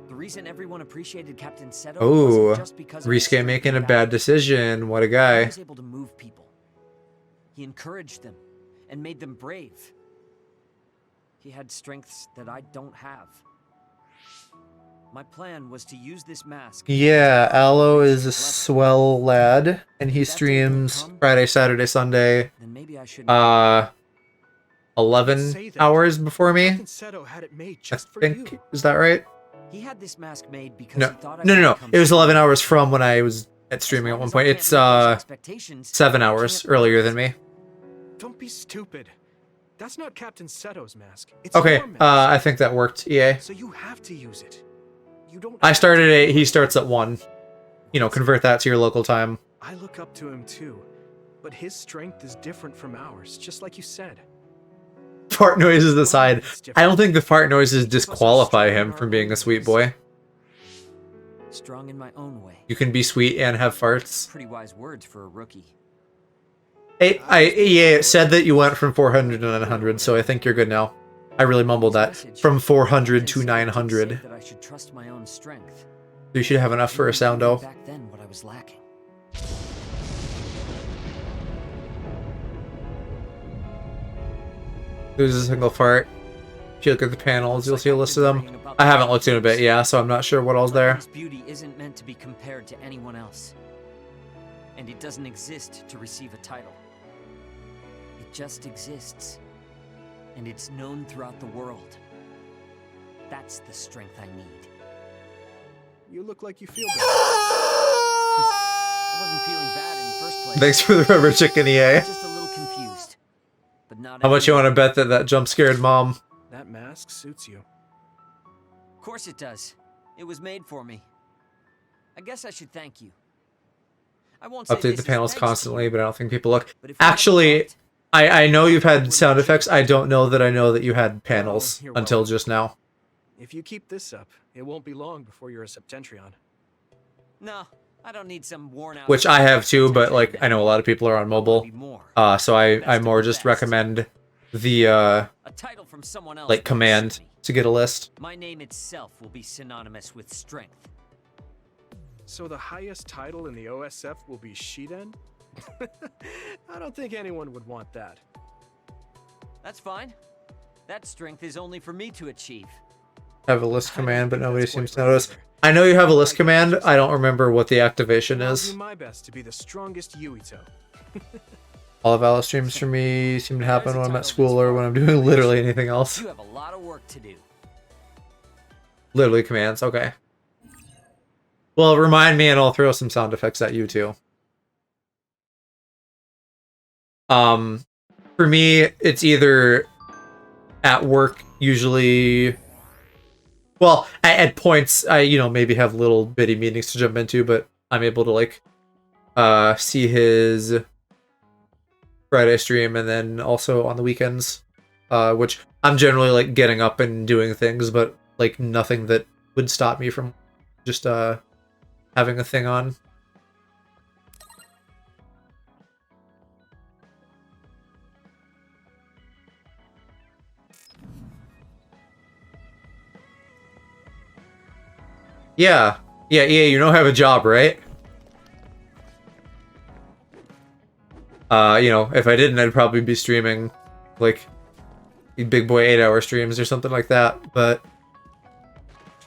The reason everyone appreciated Captain Seto Oh, wasn't just because of his Risuke strength making a in bad battle. decision. What a He guy. was able to move people. He encouraged them and made them brave. He had strengths that I don't have. My plan was to use this mask. Yeah, Aloe is a swell lad, and he If that day streams don't come, Friday, Saturday, Sunday, Then maybe I should. 11 Say that. hours before me. Captain Seto had it made I just for think, you. is that right? He had this mask made because No, he thought I no, no, would no. become It was 11 strong. hours from when I was at streaming at one point. It's 7 hours earlier than me. Don't be stupid. That's not Captain Seto's mask. It's Okay, your mask. I think that worked, EA. So you have to use it. You don't. I have started to. at 8, he starts at 1. You know, convert that to your local time. I look up to him too, but his strength is different from ours, just like you said. Fart noises aside, I don't think the fart noises disqualify him from being a sweet boy. Strong in my own way. You can be sweet and have farts. Pretty wise words for a rookie. EA said that you went from 400 to 900, so I think you're good now. I really mumbled that. From 400 to 900. That I should trust my own strength. You should have enough for a soundo. Back then, what I was lacking. There's a single fart. If you look at the panels, you'll see a list of them. I haven't looked in a bit, yeah, so I'm not sure what all's there. His beauty isn't meant to be compared to anyone else. And it doesn't exist to receive a title. It just exists. And it's known throughout the world. That's the strength I need. You look like you feel better. I wasn't feeling bad in the first place. Thanks for the rubber chicken, EA. Just a little confused. But not How much you want to bet that that jump scared mom? That mask suits you. Of course it does. It was made for me. I guess I should thank you. I won't say Update this the is panels thanks to constantly, you, but I don't think people look. but if you hadn't Actually, looked, I know you've had sound effects. I don't know that I know that you had panels you're until welcome. just now. If you keep this up, it won't be long before you're a Septentrion. no, I don't need some worn out. Which I have too, but like I know a lot of people are on mobile. So I more just recommend the A title from someone else like won't command suit me. to get a list. My name itself will be synonymous with strength. So the highest title in the OSF will be Shiden? I don't think anyone would want that. That's fine. That strength is only for me to achieve. Have a list command, but nobody seems to notice. I know you have a list command. I don't remember what the activation I'll is. do my best to be the strongest Yuito. All of Alice streams for me seem to happen when I'm at school or when I'm doing literally anything else. You have a lot of work to do. Literally commands, okay. Well, remind me and I'll throw some sound effects at you too. For me, it's either at work, usually. Well, at points, I maybe have little bitty meetings to jump into, but I'm able to like see his Friday stream, and then also on the weekends, which I'm generally like getting up and doing things, but like nothing that would stop me from just having a thing on. Yeah, EA, you have a job, right? If I didn't, I'd probably be streaming, like, big boy 8-hour streams or something like that, but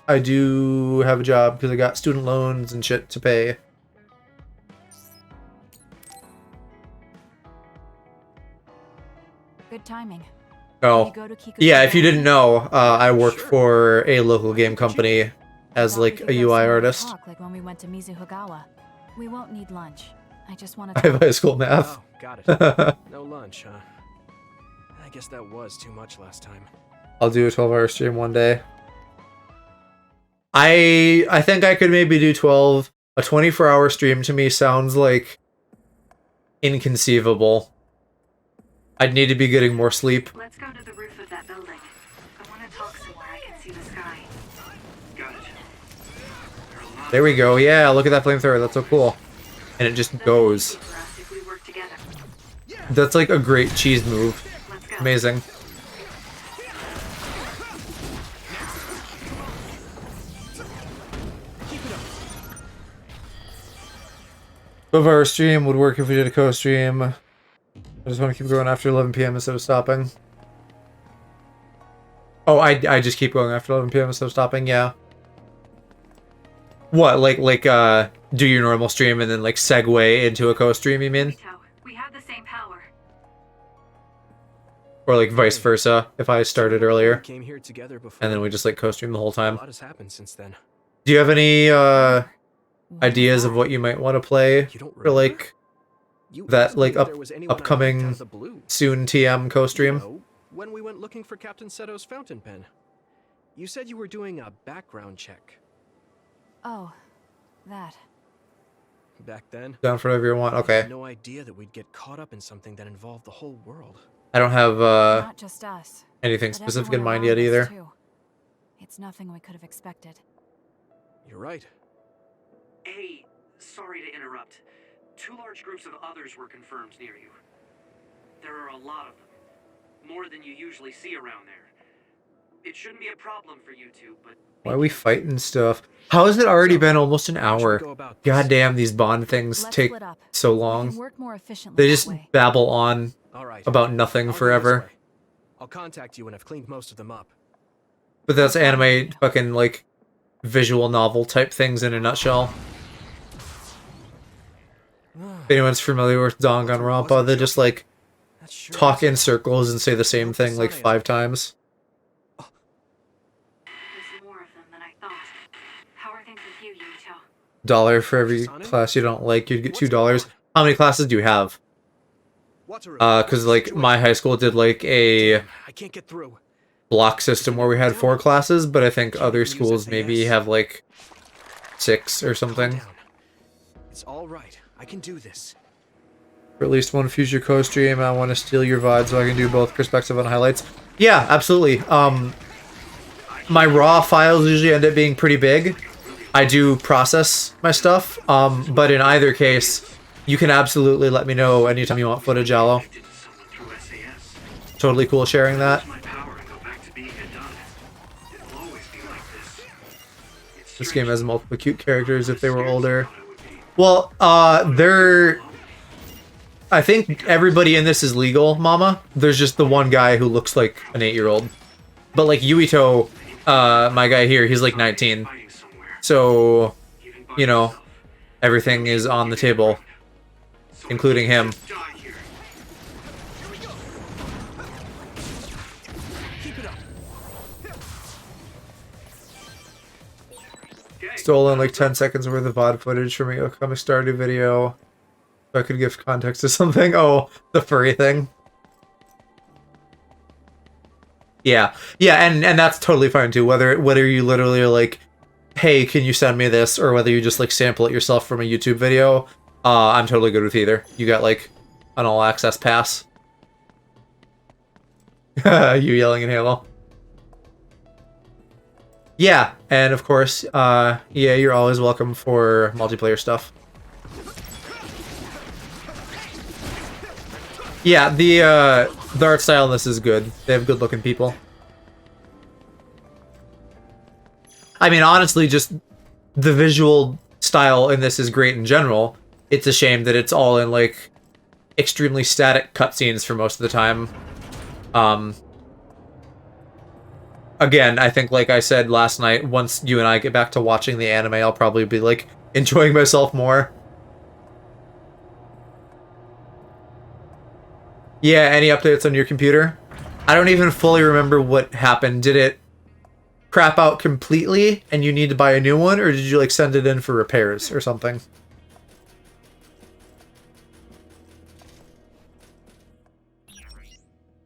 I do have a job because I got student loans and shit to pay. Good timing. Oh, yeah, if you didn't know, I work for a local game company as, like, a UI artist. Like when we went to Mizuhagawa. We won't need lunch. I just want I to have high school math. Oh, got it. No lunch, huh? I guess that was too much last time. I'll do a 12-hour stream one day. I think I could maybe do 12. A 24-hour stream to me sounds like inconceivable. I'd need to be getting more sleep. Let's go to the roof of that building. I want to talk somewhere I can see the sky. Got it. There we go. Yeah, look at that flamethrower. That's so cool. And it just goes. If we work together. That's like a great cheese move. Amazing. Of our stream would work if we did a co-stream. I just want to keep going after 11 p.m. instead of stopping. Oh, I just keep going after 11 p.m. instead of stopping, yeah. What, like, do your normal stream and then, like, segue into a co-stream, you mean? We have the same power. Or like vice versa, if I started earlier. Came here together before. And then we just like co-stream the whole time. A lot has happened since then. Do you have any ideas of what you might want to play for like that like upcoming soon TM co-stream? No, when we went looking for Captain Seto's fountain pen. You said you were doing a background check. Oh, that. Back then? Down for whatever you want. I Okay. had no idea that we'd get caught up in something that involved the whole world. I don't have Not just us, anything but specific in everyone mind yet around us, either. too. It's nothing we could have expected. You're right. Hey, sorry to interrupt. 2 large groups of others were confirmed near you. There are a lot of them. More than you usually see around there. It shouldn't be a problem for you two, but... Why are we fighting stuff? How has it already been almost an hour? God damn, these Bond things take so long. They just babble on about nothing forever. I'll contact you when I've cleaned most of them up. But that's anime fucking like visual novel type things in a nutshell. If anyone's familiar with Danganronpa, they just like talk in circles and say the same thing like 5 times. $1 for every class you don't like, you'd get $2. How many classes do you have? Cause like my high school did like a block system where we had 4 classes, but I think other schools maybe have like 6 or something. It's all right. I can do this. For at least one future co-stream, I want to steal your VOD so I can do both perspective and highlights. Yeah, absolutely. My raw files usually end up being pretty big. I do process my stuff, but in either case, you can absolutely let me know anytime you want footage, Aloe. Totally cool sharing that. This game has multiple cute characters if they were older. Well, they're... I think everybody in this is legal, Mama. There's just the one guy who looks like an 8-year-old. But like Yuito, my guy here, he's like 19. So, you know, everything is on the table, including him. Stolen like 10 seconds worth of VOD footage from a upcoming Stardew video. So I could give context to something. Oh, the furry thing. Yeah, and that's totally fine too. Whether you literally are like, hey, can you send me this, or whether you just like sample it yourself from a YouTube video, I'm totally good with either. You got like an all access pass. You yelling in Halo. Yeah, and of course, yeah, you're always welcome for multiplayer stuff. Yeah, the art style in this is good. They have good-looking people. I mean, honestly, just the visual style in this is great in general. It's a shame that it's all in, like, extremely static cutscenes for most of the time. Again, I think, like I said last night, once you and I get back to watching the anime, I'll probably be, like, enjoying myself more. Yeah, any updates on your computer? I don't even fully remember what happened. Did it crap out completely and you need to buy a new one, or did you like send it in for repairs or something?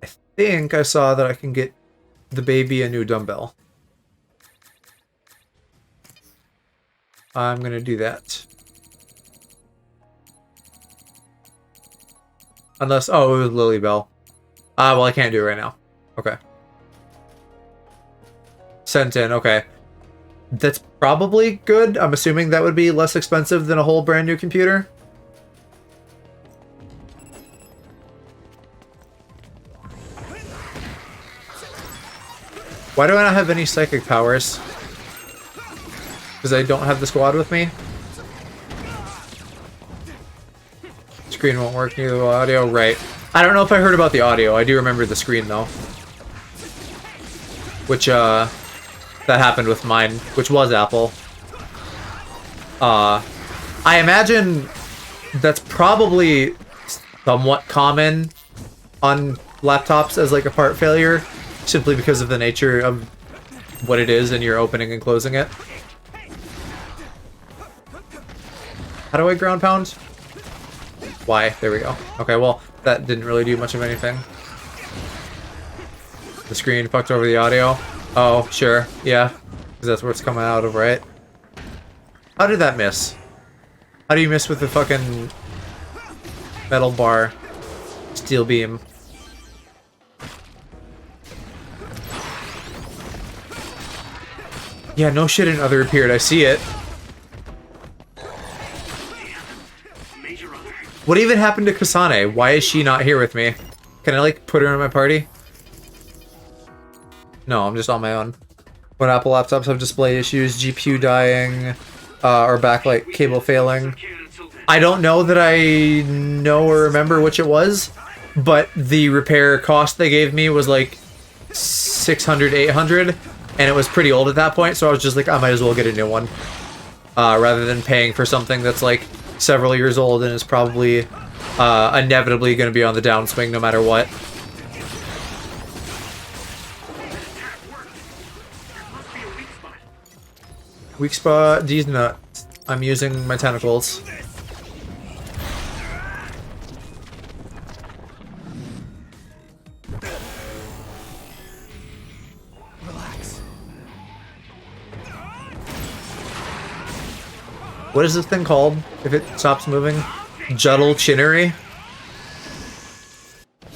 I think I saw that I can get the baby a new dumbbell. I'm gonna do that. Unless, oh, it was Lilybell. Well, I can't do it right now. Okay. Sent in, okay. That's probably good. I'm assuming that would be less expensive than a whole brand new computer. Why do I not have any psychic powers? Because I don't have the squad with me? Screen won't work near the audio, right. I don't know if I heard about the audio. I do remember the screen though. Which that happened with mine, which was Apple. I imagine that's probably somewhat common on laptops as like a part failure, simply because of the nature of what it is and you're opening and closing it. How do I ground pound? Y, there we go. Okay, well, that didn't really do much of anything. The screen fucked over the audio. Oh, sure, yeah. Because that's where it's coming out of, right? How did that miss? How do you miss with the fucking metal bar? Steel beam. Yeah, no shit, another appeared. I see it. What even happened to Kasane? Why is she not here with me? Can I, like, put her in my party? No, I'm just on my own. When Apple laptops have display issues, GPU dying, or backlight cable failing. I don't know that I know or remember which it was, but the repair cost they gave me was like 600, 800, and it was pretty old at that point, so I was just like, I might as well get a new one. Rather than paying for something that's like several years old and is probably inevitably going to be on the downswing no matter what. Weak spot, D's nuts. I'm using my tentacles. Relax. What is this thing called if it stops moving? Juddle Chinnery?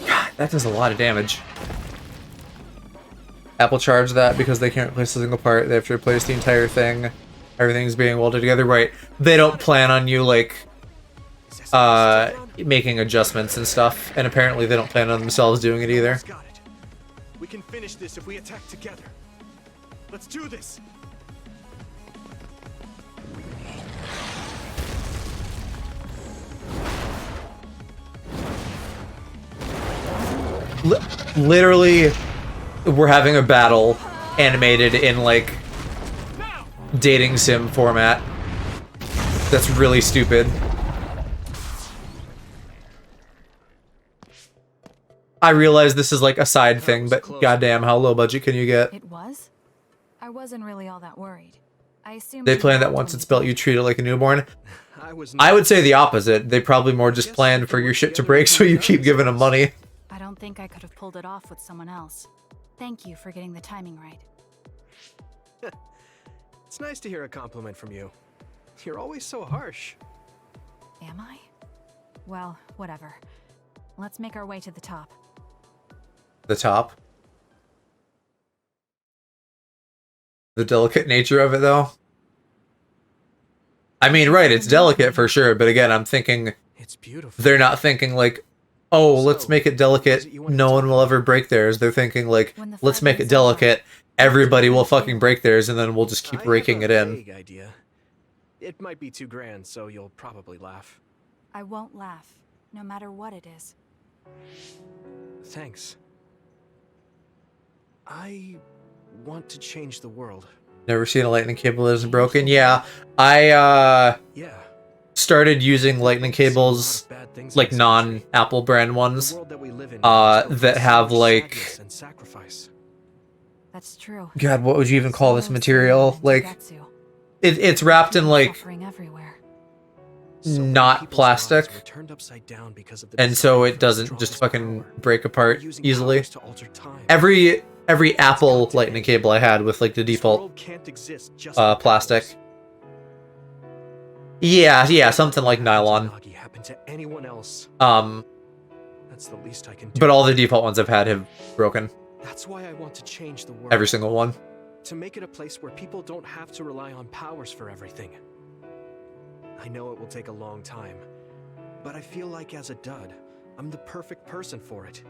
God, that does a lot of damage. Apple charged that because they can't replace a single part. They have to replace the entire thing. Everything's being welded together. Right. They don't plan on you, like, making adjustments and stuff. And apparently they don't plan on themselves doing it either. We can finish this if we attack together. Let's do this. Literally, we're having a battle animated in, like, dating sim format. That's really stupid. I realize this is like a side thing, but goddamn, how low budget can you get? It was? I wasn't really all that worried. I assumed They planned that once it's built, you treat it like a newborn. I would say the opposite. They probably more just planned for your shit to break, so you keep giving them money. I don't think I could have pulled it off with someone else. Thank you for getting the timing right. It's nice to hear a compliment from you. You're always so harsh. Am I? Well, whatever. Let's make our way to the top. The top? The delicate nature of it, though? I mean, right, it's delicate for sure, but again, I'm thinking... It's beautiful. They're not thinking like, oh, let's make it delicate, no one will ever break theirs. They're thinking like, let's make it delicate, everybody will fucking break theirs, and then we'll just keep breaking it in. Idea. It might be too grand, so you'll probably laugh. I won't laugh, no matter what it is. Thanks. I want to change the world. Never seen a lightning cable that isn't broken? Yeah, I started using lightning cables, like non-Apple brand ones, that have like... That's true. God, what would you even call this material? Like, it's wrapped in like... not plastic, and so it doesn't just fucking break apart easily. Every Apple lightning cable I had with like the default plastic. Yeah, something like nylon. But all the default ones I've had have broken. That's why I want to change the world. Every single one. To make it a place where people don't have to rely on powers for everything. I know it will take a long time, but I feel like as a dud, I'm the perfect person for it.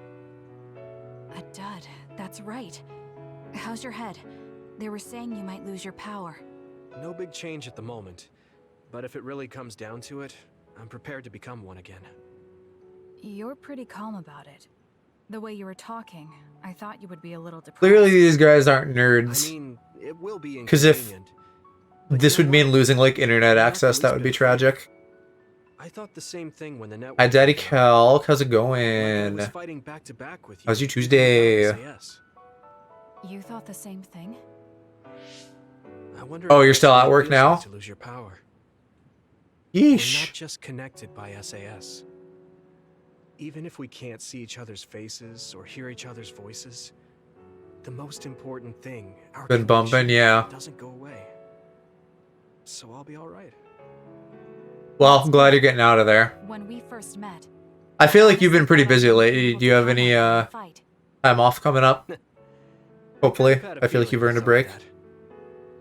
A dud, that's right. How's your head? They were saying you might lose your power. No big change at the moment, but if it really comes down to it, I'm prepared to become one again. You're pretty calm about it. The way you were talking, I thought you would be a little depressed. Clearly these guys aren't nerds. I mean, it will be because if this would mean losing like internet access, that would be tragic. I thought the same thing when the network. Hi, Daddy Calc. How's it going? Was fighting back to back with you. How's your Tuesday? You thought the same thing? I wonder Oh, if you're that's still what at it work feels now? like to lose your power. Yeesh. We're not just connected by SAS. Even if we can't see each other's faces or hear each other's voices, the most important thing, our Been bumping, connection, yeah. doesn't go away. So I'll be all right. Well, I'm glad you're getting out of there. When we first met, I feel like you've been pretty busy lately. Do you have any time off coming up? Hopefully. I feel like you've earned a break.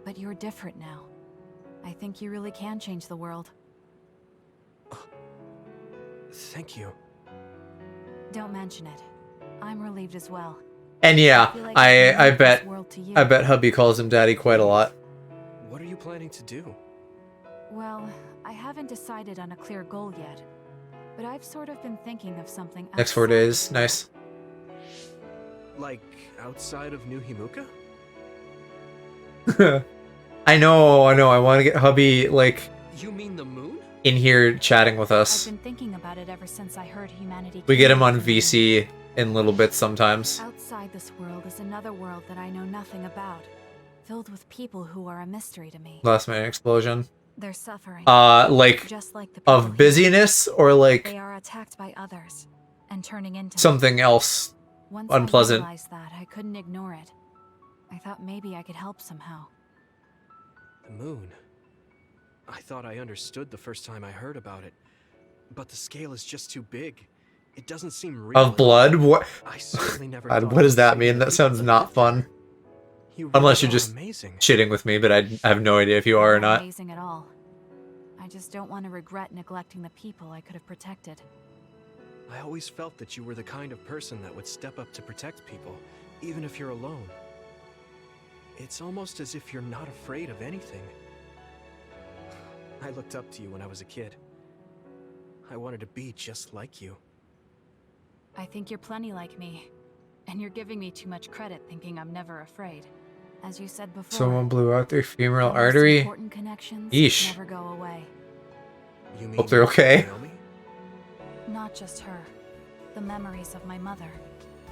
but you're different now. I think you really can change the world. Thank you. Don't mention it. I'm relieved as well. And yeah, feel like I I bet this world to you. I bet hubby calls him daddy quite a lot. What are you planning to do? Well, I haven't decided on a clear goal yet, but I've sort of been thinking of something Next 4 outside days. the Nice. Like, outside of New Himuka? I know. I want to get hubby, like, You mean the moon? in here chatting with I've us. been thinking about it ever since I heard humanity. We get him came on to the moon. VC in little bits sometimes. Outside this world is another world that I know nothing about, filled with people who are a mystery to me. Last minute explosion. They're suffering. Like, just like the people of here. busyness or like They are attacked by others and turning into something else Once unpleasant. I realized that, I couldn't ignore it. I thought maybe I could help somehow. The moon. I thought I understood the first time I heard about it, but the scale is just too big. It doesn't seem real. Of blood? What? I certainly never God, thought what does I'd that see mean? it. That sounds not fun. You really Unless you're are just amazing. shitting with me, but I have no idea if you are or not. Amazing at all. I just don't want to regret neglecting the people I could have protected. I always felt that you were the kind of person that would step up to protect people, even if you're alone. It's almost as if you're not afraid of anything. I looked up to you when I was a kid. I wanted to be just like you. I think you're plenty like me. And you're giving me too much credit thinking I'm never afraid. As you said before, Someone blew out their femoral the most artery. important connections Yeesh. never go away. You mean Hope they're okay. Naomi? Not just her. The memories of my mother.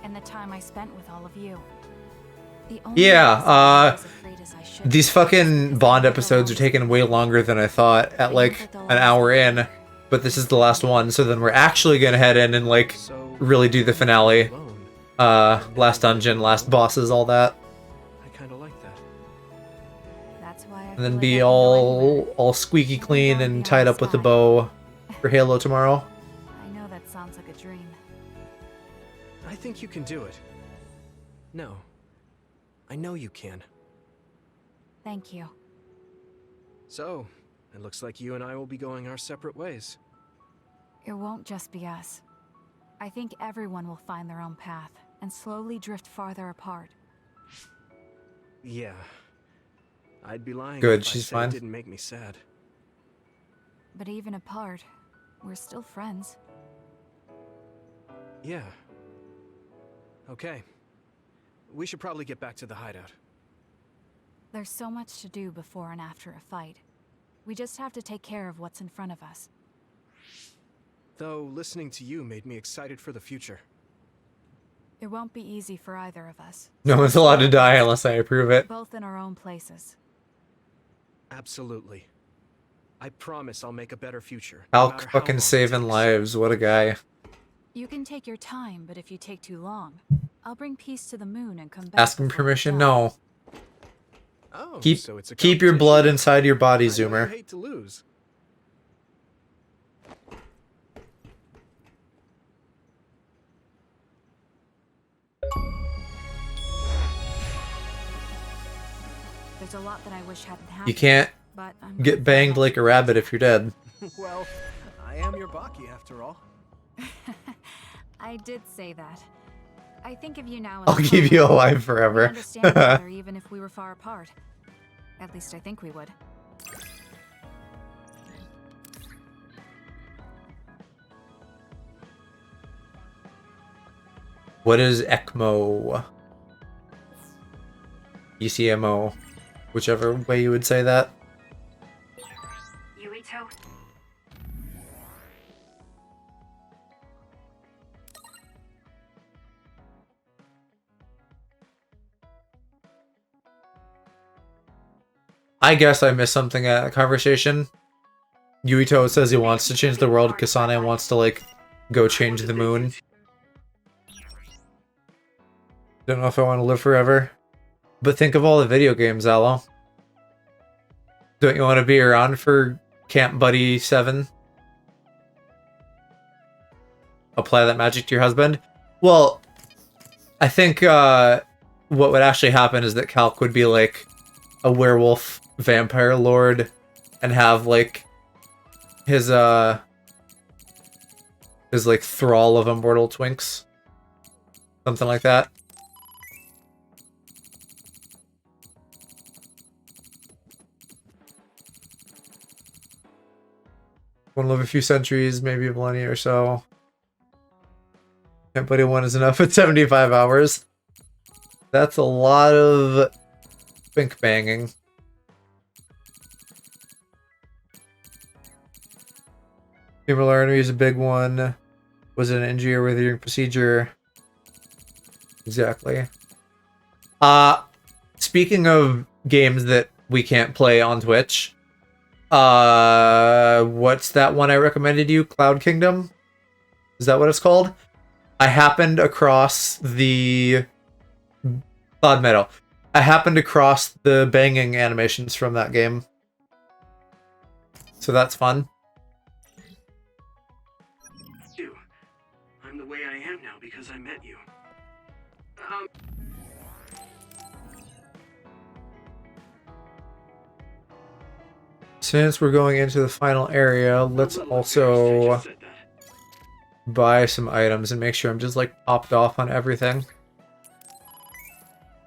And the time I spent with all of you. The only Yeah, reason I was afraid as I should These be fucking is Bond that episodes are they'll taking way longer than I thought at like an hour in, but this is the last one, so then we're actually gonna head in and like So, really do the finale. alone. Last dungeon, last bosses, all that. I kind of like that. That's why I And feel then like be I can go anywhere. all squeaky clean and tied up with the bow for Halo tomorrow. I know that sounds like a dream. I think you can do it. No. I know you can. Thank you. So, it looks like you and I will be going our separate ways. It won't just be us. I think everyone will find their own path and slowly drift farther apart. Yeah. I'd be lying Good, if I she's said fine. it didn't make me sad. But even apart, we're still friends. Yeah. Okay. We should probably get back to the hideout. There's so much to do before and after a fight. We just have to take care of what's in front of us. Though, listening to you made me excited for the future. It won't be easy for either of us. No one's allowed to die unless I approve it. Both in our own places. Absolutely. I promise I'll make a better future. no Hulk matter how fucking long it saving takes. lives, what a guy. You can take your time, but if you take too long, I'll bring peace to the moon and come back. Asking before permission? it's No. Oh, Keep so it's a keep your competition. blood inside your body, I know you Zoomer. hate to lose. There's a lot that I wish hadn't happened. You can't but I'm get banged like a rabbit if you're dead. Well, I am your Baki after all. I did say that. I think of you now. I'll keep you alive We forever. understand each other even if we were far apart. At least I think we would. What is ECMO? ECMO. Whichever way you would say that. Yuito, I guess I missed something at a conversation. Yuito says he wants to change the world. Kasane wants to, like, go change the moon. Don't know if I want to live forever. But think of all the video games, Aloe. Don't you want to be around for Camp Buddy 7? Apply that magic to your husband? Well, I think what would actually happen is that Calc would be like a werewolf vampire lord and have like his like thrall of immortal twinks. Something like that. Want to live a few centuries, maybe a millennia or so. Can't put in one is enough at 75 hours. That's a lot of twink banging. Female enemy is a big one. Was it an injury or withering procedure? Exactly. Speaking of games that we can't play on Twitch, what's that one I recommended you? Cloud Kingdom? Is that what it's called? I happened across the Cloud Meadow. I happened across the banging animations from that game. So that's fun. I'm the way I am now because I met you. Since we're going into the final area, let's also buy some items and make sure I'm just like topped off on everything.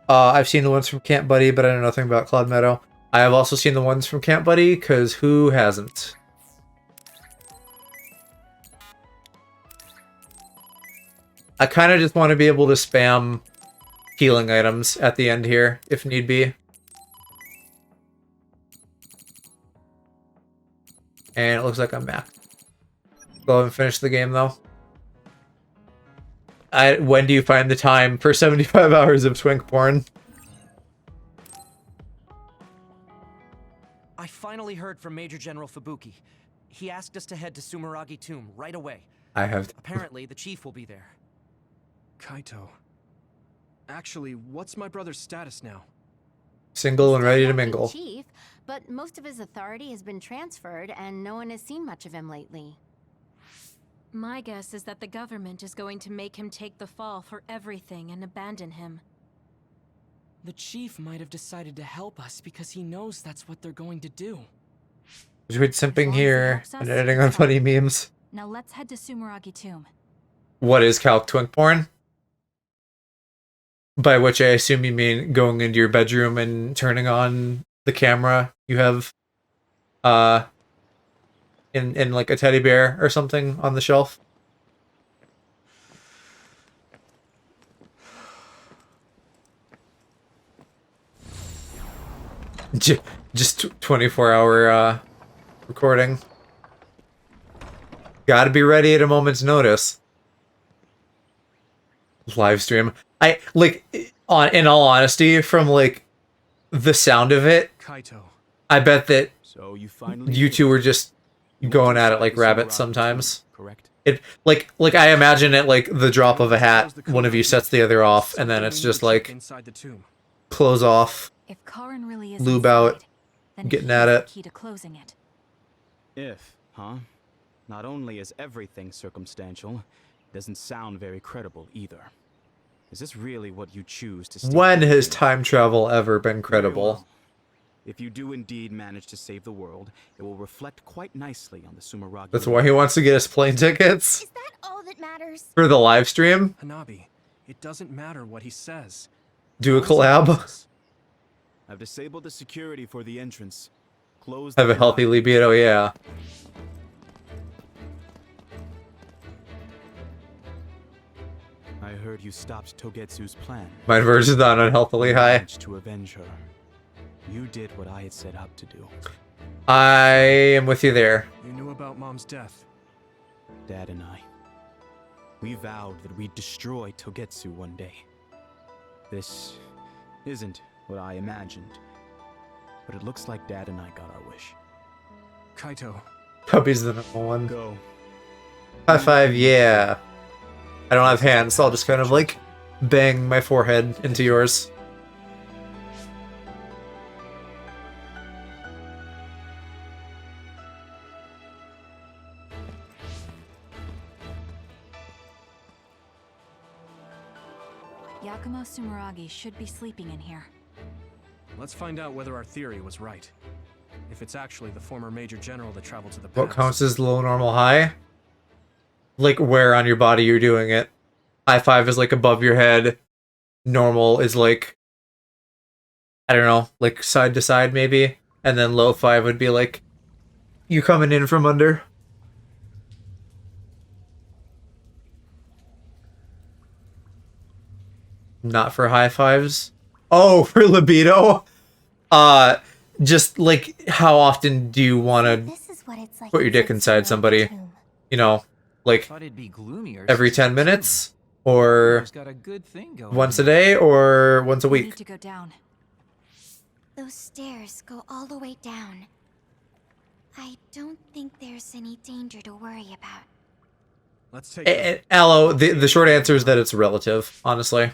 I've seen the ones from Camp Buddy, but I know nothing about Cloud Meadow. I have also seen the ones from Camp Buddy, because who hasn't? I kind of just want to be able to spam healing items at the end here, if need be. And it looks like I'm back. Go ahead and finish the game, though. When do you find the time for 75 hours of twink porn? I finally heard from Major General Fubuki. He asked us to head to Sumeragi Tomb right away. Apparently, the chief will be there. Kaito. Actually, what's my brother's status now? Single and ready to mingle. Chief, but most of his authority has been transferred and no one has seen much of him lately. My guess is that the government is going to make him take the fall for everything and abandon him. The chief might have decided to help us because he knows that's what they're going to do. Between simping here and editing on funny memes. Now let's head to Sumeragi Tomb. What is calc twink porn? By which I assume you mean going into your bedroom and turning on the camera you have in like a teddy bear or something on the shelf. Just 24-hour recording. Gotta be ready at a moment's notice. Live stream. I like in all honesty, from like the sound of it, Kaito. I bet that so you two were just going at it like rabbits sometimes. Correct. It like I imagine it like the drop of a hat, one of you sets the other off, and then it's just like close off, if Karin really is lube inside, out, then getting he's at the it. key to closing it. If, huh? Not only is everything circumstantial, it doesn't sound very credible either. Is this really what you choose to stick When with? has time travel ever been Very credible? well. If you do indeed manage to save the world, it will reflect quite nicely on the Sumeragi. That's why he wants to get us plane tickets Is that all that matters? for the live stream. Hanabi, it doesn't matter what he says. Do a collab. I've disabled the security for the entrance. Close Have a the healthy libido, yeah. I heard you stopped Togetsu's plan. My version's not unhealthily high. Managed to avenge her. You did what I had set out to do. I am with you there. You knew about Mom's death. Dad and I. We vowed that we'd destroy Togetsu one day. This isn't what I imagined. but it looks like Dad and I got our wish. Kaito. Puppy's the number one. Go. High five, yeah. I don't have hands, so I'll just kind of like bang my forehead into yours. Yakumo Sumeragi should be sleeping in here. Let's find out whether our theory was right. If it's actually the former Major General that traveled to the past. What counts as low, normal, high? Like where on your body you're doing it. High five is like above your head. Normal is like, I don't know, like side to side maybe. And then low five would be like you coming in from under. Not for high fives. Oh, for libido? Just like how often do you want to put your dick inside somebody? You know, like every 10 minutes? Or once a day? Or once a We need week? to go down. Those stairs go all the way down. I don't think there's any danger to worry about. Let's take Aloe, the short answer is that it's relative, honestly.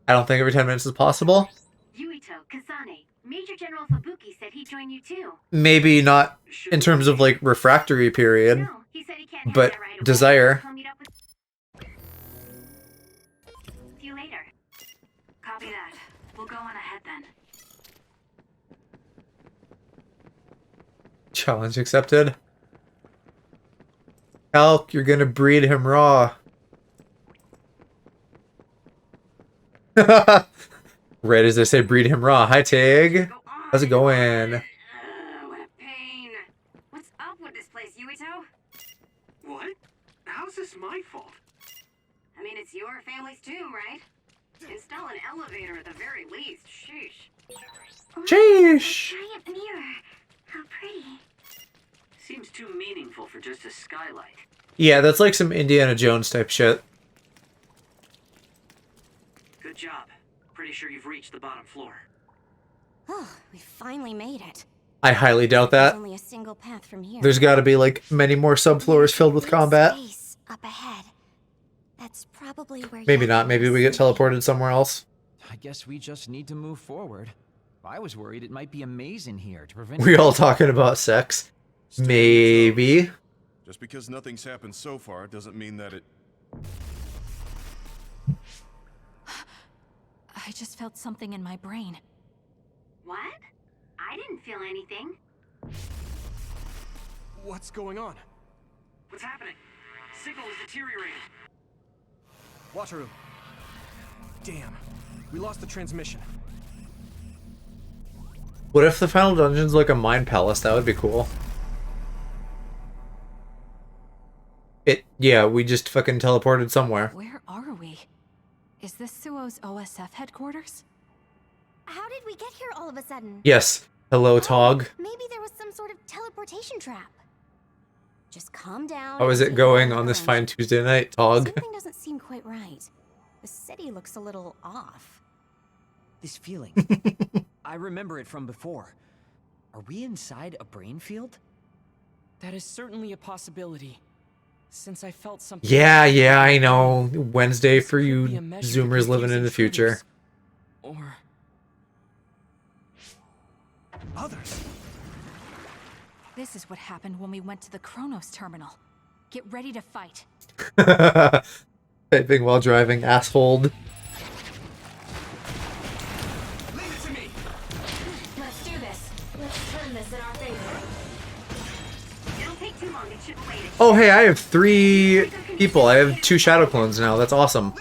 I don't think every 10 minutes is possible. Yuito, Kazane, Major General Fubuki said he'd join you too. Maybe not in terms of like refractory period, No, he said he can't but have that right away. desire. He'll meet up with you later. Copy that. We'll go on ahead then. Challenge accepted. Calc, you're gonna breed him raw. Right as they say breed him raw. Hi, Tig. How's it going? What a pain. What's up with this place, Yuito? What? How's this my fault? I mean, it's your family's tomb, right? Install an elevator at the very least. Sheesh. Sheesh. Giant mirror. How pretty. Seems too meaningful for just a skylight. Yeah, that's like some Indiana Jones type shit. Good job. Pretty sure you've reached the bottom floor. Oh, we finally made it. I highly doubt There's that. only a single path from here. There's gotta be like many more subfloors filled with combat. Space up ahead. That's probably where. Maybe not. Maybe we get teleported somewhere else. I guess we just need to move forward. I was worried it might be a maze in here to prevent. We all talking about sex. Maybe. Just because nothing's happened so far doesn't mean that it... I just felt something in my brain. What? I didn't feel anything. What's going on? What's happening? Signal is deteriorating. Wataru. Damn. We lost the transmission. What if the final dungeon's like a mind palace? That would be cool. Yeah, we just fucking teleported somewhere. Where are we? Is this Suo's OSF headquarters? How did we get here all of a sudden? Yes. Hello, Tog. Maybe there was some sort of teleportation trap. Just calm down. How is and it take going a look on this around. fine Tuesday night, Tog? Something doesn't seem quite right. The city looks a little off. This feeling. I remember it from before. Are we inside a brain field? That is certainly a possibility. Since I felt something. Yeah, I know. Wednesday for you Zoomers living in the future. Or others. This is what happened when we went to the Kronos terminal. Get ready to fight. Typing while driving, asshole. Leave it to me. Let's do this. Let's turn this in our favor. It'll take too long to chip away at Oh, hey, I have 3 people. I have 2 shadow clones now. That's awesome.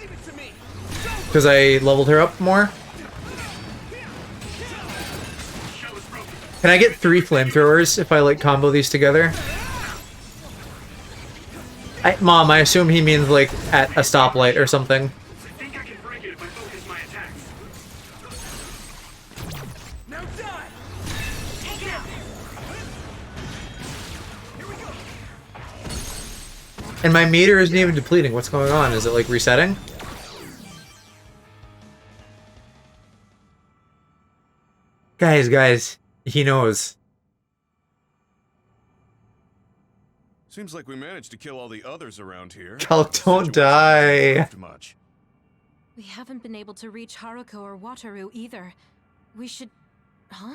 Because I leveled her up more. Can I get 3 flamethrowers if I like combo these together? Mom, I assume he means like at a stoplight or something. I think I can break it if I focus my attacks. Now die! Take it out! Here we go! And my meter isn't even depleting. What's going on? Is it like resetting? Guys, he knows. Seems like we managed to kill all the others around here. Calc, The don't situation die. hasn't improved much. We haven't been able to reach Haruko or Wataru either. We should... Huh?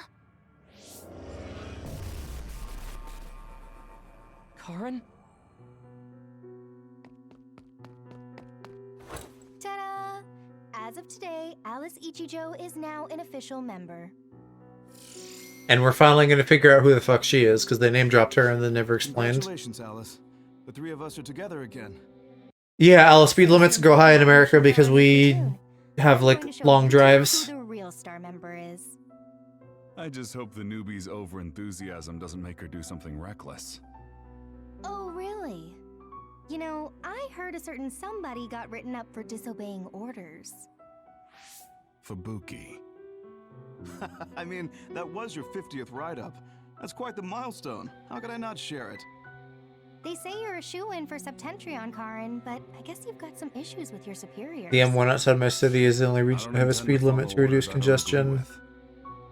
Karen? Ta-da! As of today, Alice Ichijo is now an official member. And we're finally gonna figure out who the fuck she is, because they name dropped her and then never explained. Congratulations, Alice. The three of us are together again. Yeah, Alice, speed limits go high in America because we have, like, long drives. Who the real star member is. I just hope the newbie's over-enthusiasm doesn't make her do something reckless. Oh, really? You know, I heard a certain somebody got written up for disobeying orders. Fubuki. I mean, that was your 50th write-up. That's quite the milestone. How could I not share it? They say you're a shoo-in for Septentrion, Karin, but I guess you've got some issues with your superiors. The M1 outside my city is the only region to have a speed limit to reduce congestion.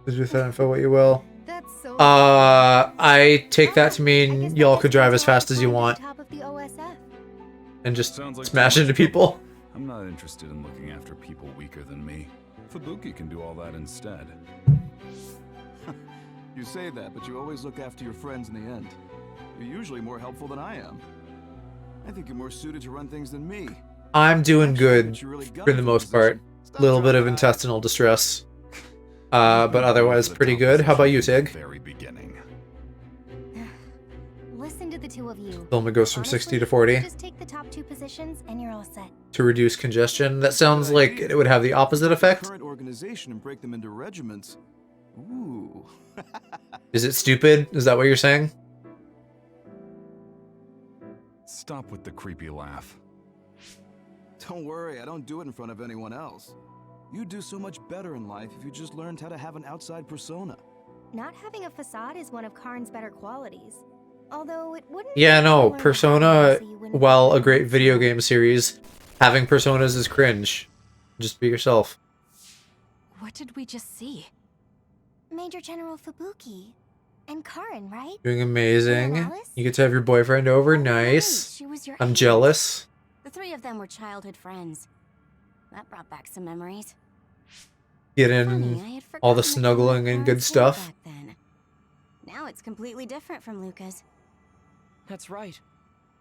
Please with that info what you will. That's so I take that to mean y'all could drive as fast as you want. top of the OSF. And just Sounds like smash too much into people. I'm not interested in looking after people weaker than me. Fubuki can do all that instead. You say that, but you always look after your friends in the end. You're usually more helpful than I am. I think you're more suited to run things than me. I'm doing good for the most part. Little bit of intestinal distress. But otherwise pretty good. How about you, Tig? Very beginning. Listen to the two of you. It only goes from 60 to Honestly, 40 just take the top 2 positions and you're all set. to reduce congestion. That sounds like it would have the opposite effect. Current organization and break them into regiments. Ooh. Is it stupid? Is that what you're saying? Stop with the creepy laugh. Don't worry, I don't do it in front of anyone else. You'd do so much better in life if you just learned how to have an outside persona. Not having a facade is one of Karn's better qualities. Although it wouldn't... Yeah, no, be Persona, so you wouldn't- while a great video game series, having personas is cringe. Just be yourself. What did we just see? Major General Fubuki. And Karin, right? Doing amazing. And Alice? You get to have your boyfriend over. Nice. She was your I'm aunt. jealous. The three of them were childhood friends. That brought back some memories. Get Funny, I in had all the forgotten that snuggling and good Karin's stuff. back then. Now it's completely different from Luca's. That's right.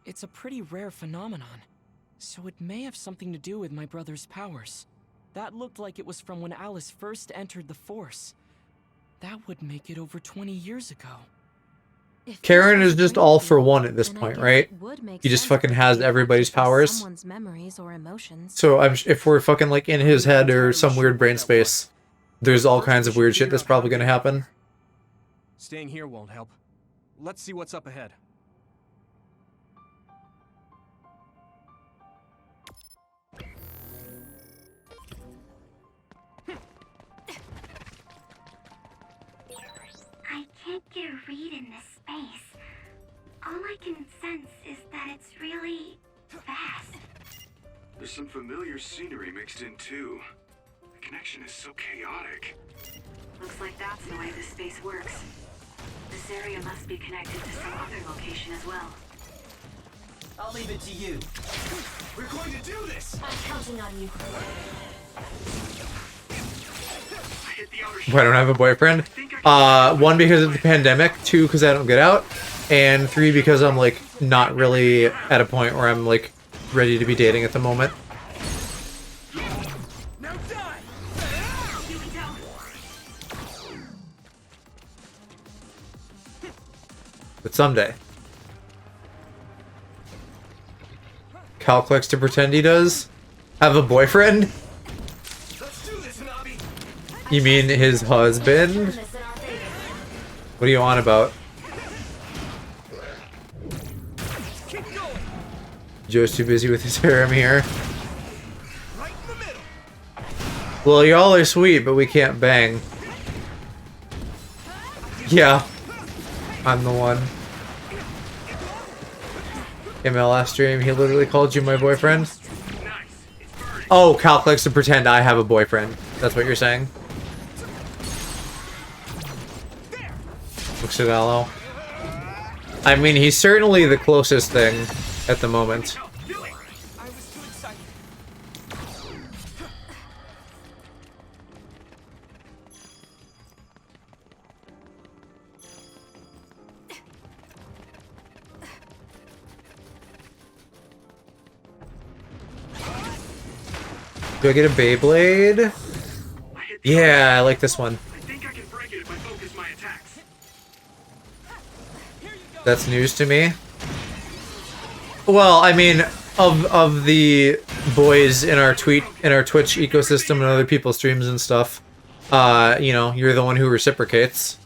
It's a pretty rare phenomenon. So it may have something to do with my brother's powers. That looked like it was from when Alice first entered the Force. That would make it over 20 years ago. Karen is just all for one at this point, right? He just fucking has everybody's powers. Someone's memories or emotions. So if we're fucking like in his head or some weird brain space, there's all kinds of weird shit that's probably gonna happen. Staying here won't help. Let's see what's up ahead. I can't get a read in this space. All I can sense is that it's really fast. There's some familiar scenery mixed in too. The connection is so chaotic. Looks like that's the way this space works. This area must be connected to some other location as well. I'll leave it to you. We're going to do this! I'm counting on you. Why don't I have a boyfriend? 1, because of the pandemic. 2, because I don't get out. And 3, because I'm like not really at a point where I'm like ready to be dating at the moment. Now die! But someday. Calc likes to pretend he does. Have a boyfriend? You mean his husband? What are you on about? Joe's too busy with his harem here. Well, y'all are sweet, but we can't bang. Yeah. I'm the one. In my last stream, he literally called you my boyfriend. Oh, Calc likes to pretend I have a boyfriend. That's what you're saying? Muxidalo. I mean, he's certainly the closest thing at the moment. Do I get a Beyblade? Yeah, I like this one. That's news to me. Well, I mean, of the boys in our Twitch ecosystem and other people's streams and stuff, you know, you're the one who reciprocates.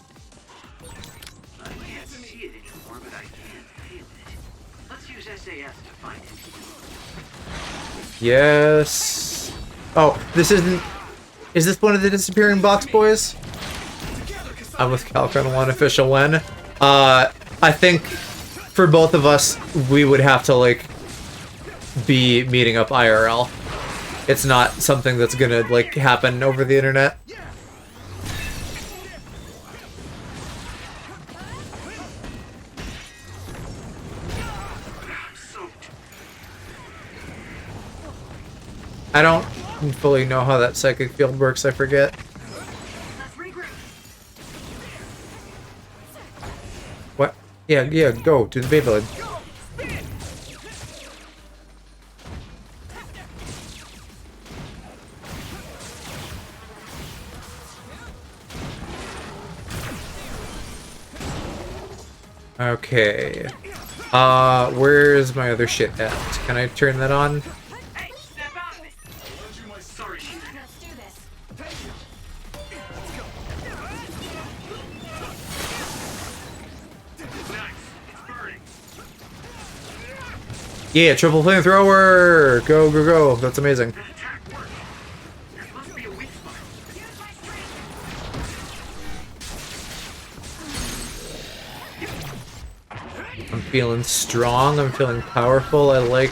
Yes. Oh, this isn't. Is this one of the disappearing box boys? I'm with Calcron 1 official when. I think for both of us, we would have to like be meeting up IRL. It's not something that's gonna like happen over the internet. I don't fully know how that psychic field works, I forget. What? Yeah, go to the Beyblade. Okay. Where's my other shit at? Can I turn that on? Yeah, triple flamethrower! Go, go, go. That's amazing. I'm feeling strong. I'm feeling powerful. I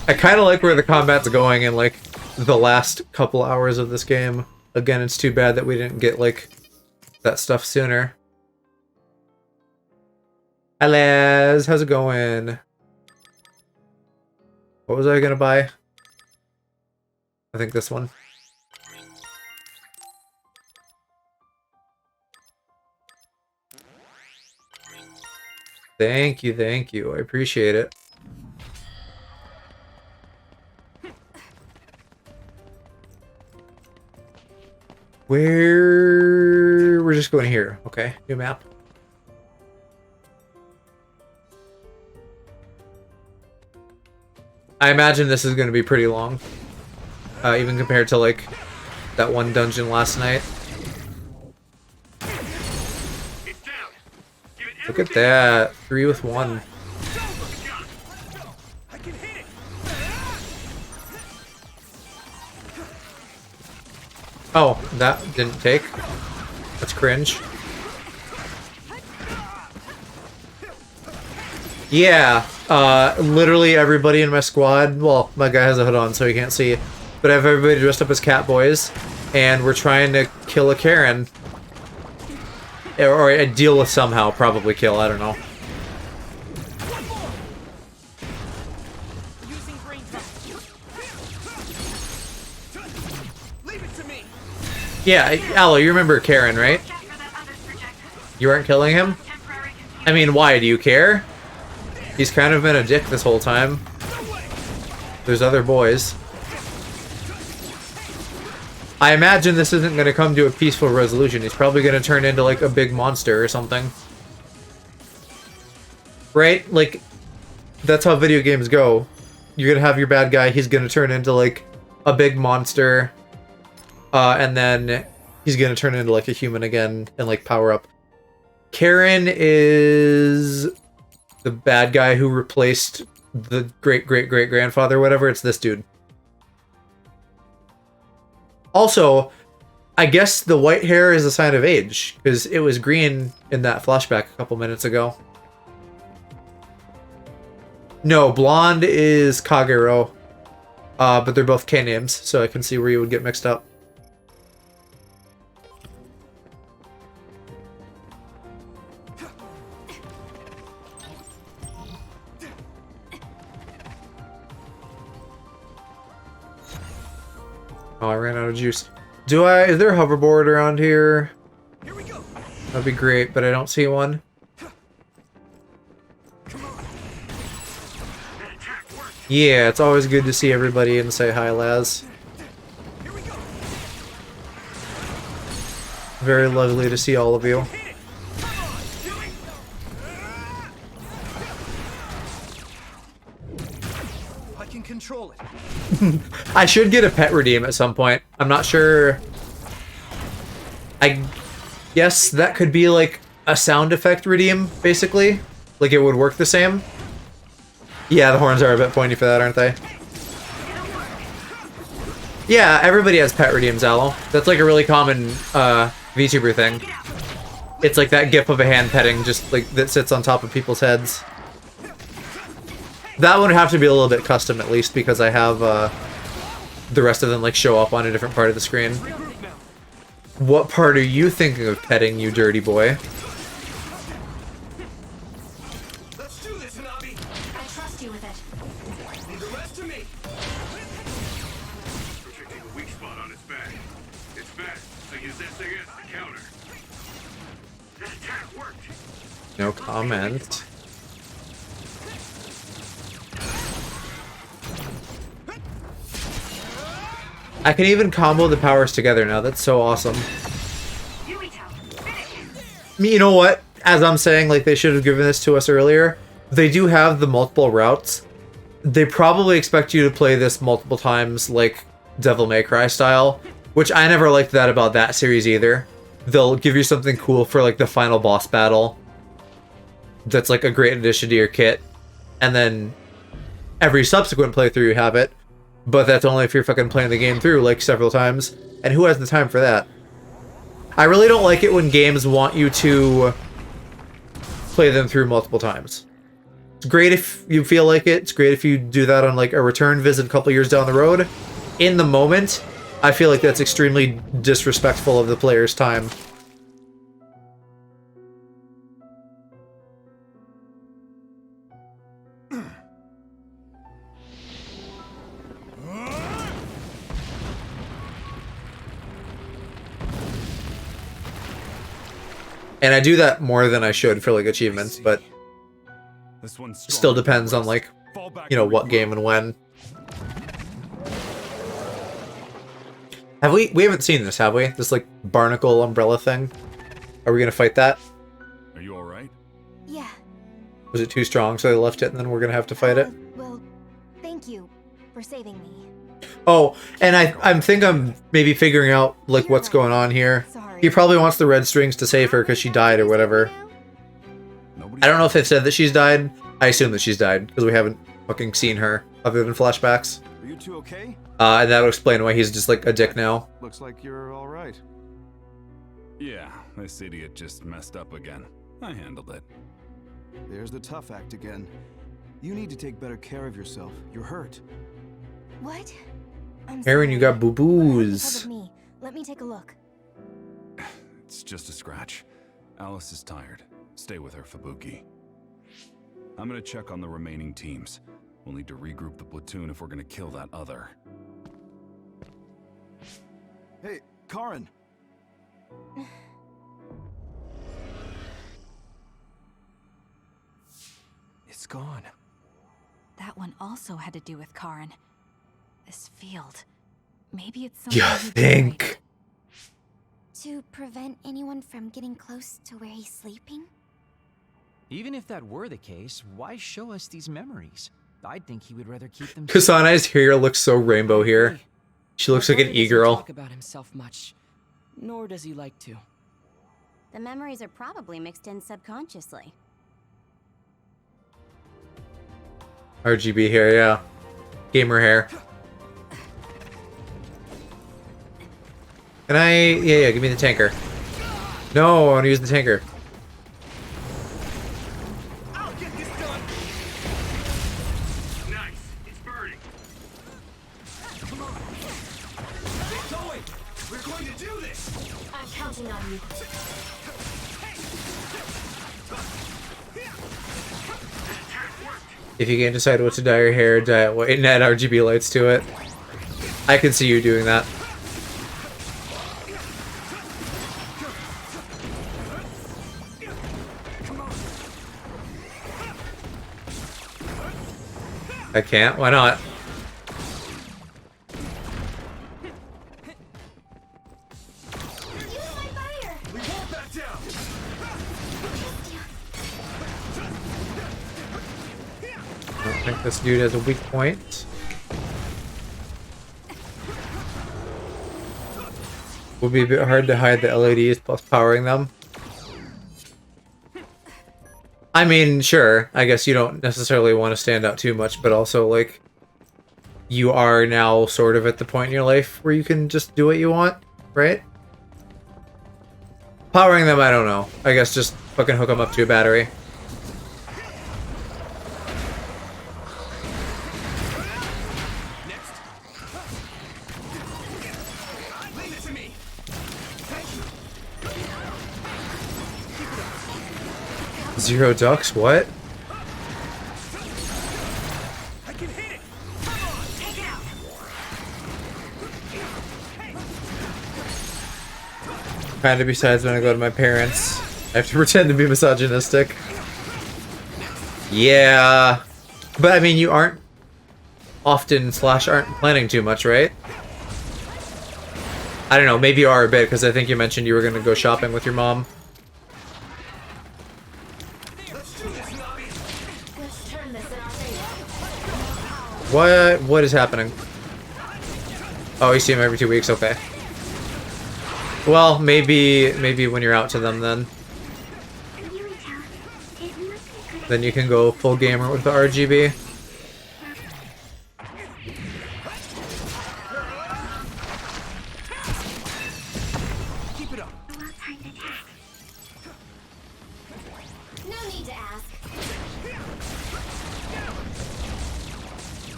kind of like where the combat's going in, like, the last couple hours of this game. Again, it's too bad that we didn't get, like, that stuff sooner. Hi, Laz. How's it going? What was I gonna buy? I think this one. Thank you, thank you. I appreciate it. We're just going here. Okay, new map. I imagine this is going to be pretty long, even compared to like that one dungeon last night. Look at that, 3 with 1. Oh, that didn't take. That's cringe. Yeah, literally everybody in my squad, well, my guy has a hood on so he can't see, but I have everybody dressed up as Catboys, and we're trying to kill a Karen. Or deal with somehow, probably kill, I don't know. Yeah, Aloe, you remember Karen, right? You weren't killing him? I mean, why? Do you care? He's kind of been a dick this whole time. There's other boys. I imagine this isn't going to come to a peaceful resolution. He's probably going to turn into, like, a big monster or something. Right? Like, that's how video games go. You're going to have your bad guy, he's going to turn into, like, a big monster. And then he's going to turn into, like, a human again and, like, power up. Karen is the bad guy who replaced the great-great-great-grandfather, whatever. It's this dude. Also, I guess the white hair is a sign of age, because it was green in that flashback a couple minutes ago. No, blonde is Kagero, but they're both K names, so I can see where you would get mixed up. Oh, I ran out of juice. Is there a hoverboard around here? That'd be great, but I don't see one. Yeah, it's always good to see everybody and say hi, Laz. Very lovely to see all of you. I can control it. I should get a pet redeem at some point. I'm not sure. I guess that could be like a sound effect redeem, basically. Like it would work the same. Yeah, the horns are a bit pointy for that, aren't they? Yeah, everybody has pet redeems, Aloe. That's like a really common VTuber thing. It's like that gif of a hand petting, just like that sits on top of people's heads. That one would have to be a little bit custom at least, because I have the rest of them like show up on a different part of the screen. What part are you thinking of petting, you dirty boy? Let's do this, Hanabi. I trust you with it. Leave the rest to me. Protecting a weak spot on its back. It's fast, so use SAS to counter. That attack worked. No comment. I can even combo the powers together now. That's so awesome. You know what? As I'm saying, like, they should have given this to us earlier. They do have the multiple routes. They probably expect you to play this multiple times, like Devil May Cry style, which I never liked that about that series either. They'll give you something cool for, like, the final boss battle. That's, like, a great addition to your kit. And then every subsequent playthrough you have it. But that's only if you're fucking playing the game through, like, several times. And who has the time for that? I really don't like it when games want you to play them through multiple times. It's great if you feel like it. It's great if you do that on, like, a return visit a couple years down the road. In the moment, I feel like that's extremely disrespectful of the player's time. And I do that more than I should for, like, achievements, but still depends on, like, you know, what game and when. Have we haven't seen this, have we? This, like, barnacle umbrella thing? Are we gonna fight that? Are you alright? Yeah. Was it too strong, so they left it and then we're gonna have to fight it? Well, thank you for saving me. Oh, and I think I'm maybe figuring out, like, what's going on here. He probably wants the red strings to save her because she died or whatever. I don't know if they've said that she's died. I assume that she's died because we haven't fucking seen her other than flashbacks. Are you two okay? And that would explain why he's just, like, a dick now. Looks like you're all right. Yeah, this idiot just messed up again. I handled it. There's the tough act again. You need to take better care of yourself. You're hurt. What? I'm Aaron, you got Because boo-boos. of me. Let me take a look. It's just a scratch. Alice is tired. Stay with her, Fubuki. I'm gonna check on the remaining teams. We'll need to regroup the platoon if we're gonna kill that other. Hey, Karin! It's gone. That one also had to do with Karin. This field. Maybe it's something You he think? To prevent anyone from getting close to where he's sleeping? Even if that were the case, why show us these memories? I'd think he would rather keep them. Kasana's hair looks so rainbow here. She looks like an e-girl. Talk about himself much, nor does he like to. The memories are probably mixed in subconsciously. RGB hair, yeah. Gamer hair. Can I... Yeah, give me the tanker. No, I want to use the tanker. Nice! It's burning! Come on! Get going! We're going to do this! I'm counting on you. If you can't decide what to dye your hair, dye it white and add RGB lights to it. I can see you doing that. I can't? Why not? I don't think this dude has a weak point. Would be a bit hard to hide the LEDs plus powering them. I mean, sure, I guess you don't necessarily want to stand out too much, but also, like, you are now sort of at the point in your life where you can just do what you want, right? Powering them, I don't know. I guess just fucking hook them up to a battery. Zero ducks? What? Kinda besides when I go to my parents. I have to pretend to be misogynistic. Yeah. But I mean, you aren't often / aren't planning too much, right? I don't know, maybe you are a bit, because I think you mentioned you were gonna go shopping with your mom. What is happening? Oh, you see him every 2 weeks, okay. Well, maybe when you're out to them then. Then you can go full gamer with the RGB.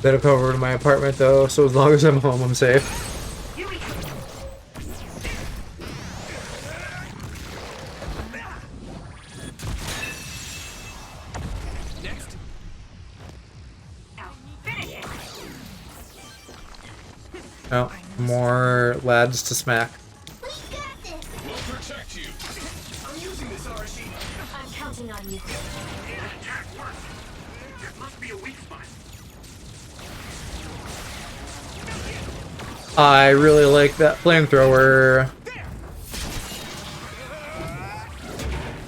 That'll come over to my apartment though, so as long as I'm home, I'm safe. Oh, more lads to smack. We'll protect you. I'm using this RC. I'm counting on you. Attack worked. There must be a weak spot. I really like that flamethrower.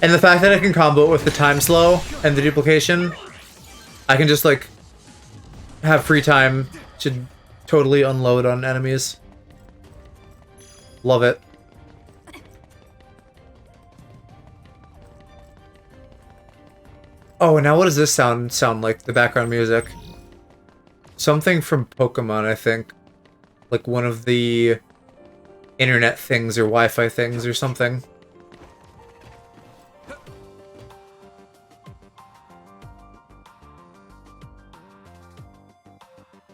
And the fact that I can combo it with the time slow and the duplication, I can just like have free time to totally unload on enemies. Love it. Oh, now what does this sound like, the background music? Something from Pokemon, I think. Like one of the internet things or Wi-Fi things or something.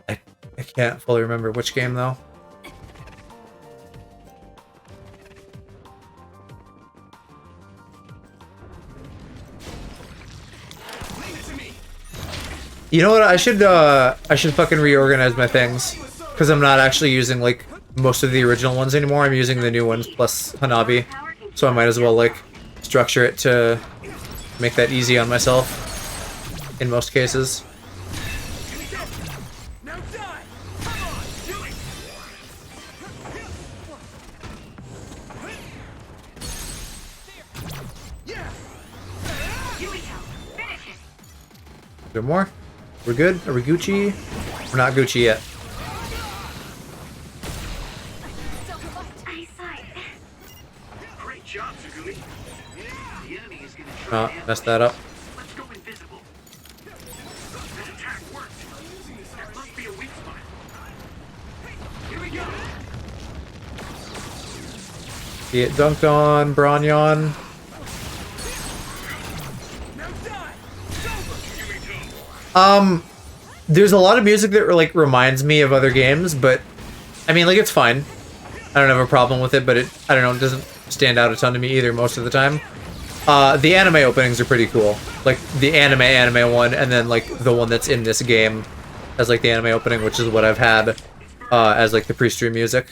I can't fully remember which game though. You know what? I should fucking reorganize my things, because I'm not actually using like most of the original ones anymore. I'm using the new ones plus Hanabi, so I might as well like structure it to make that easy on myself in most cases. Is there more? We're good? Are we Gucci? We're not Gucci yet. Great job, Tsugumi. The enemy is gonna Oh, messed that up. Let's go invisible. That attack worked. There must be a weak spot. Here we go. Get dunked on, Bronyon. There's a lot of music that like reminds me of other games, but I mean, like, it's fine. I don't have a problem with it, but I don't know, it doesn't stand out a ton to me either most of the time. The anime openings are pretty cool. Like, the anime one, and then, like, the one that's in this game as, like, the anime opening, which is what I've had as, like, the pre-stream music.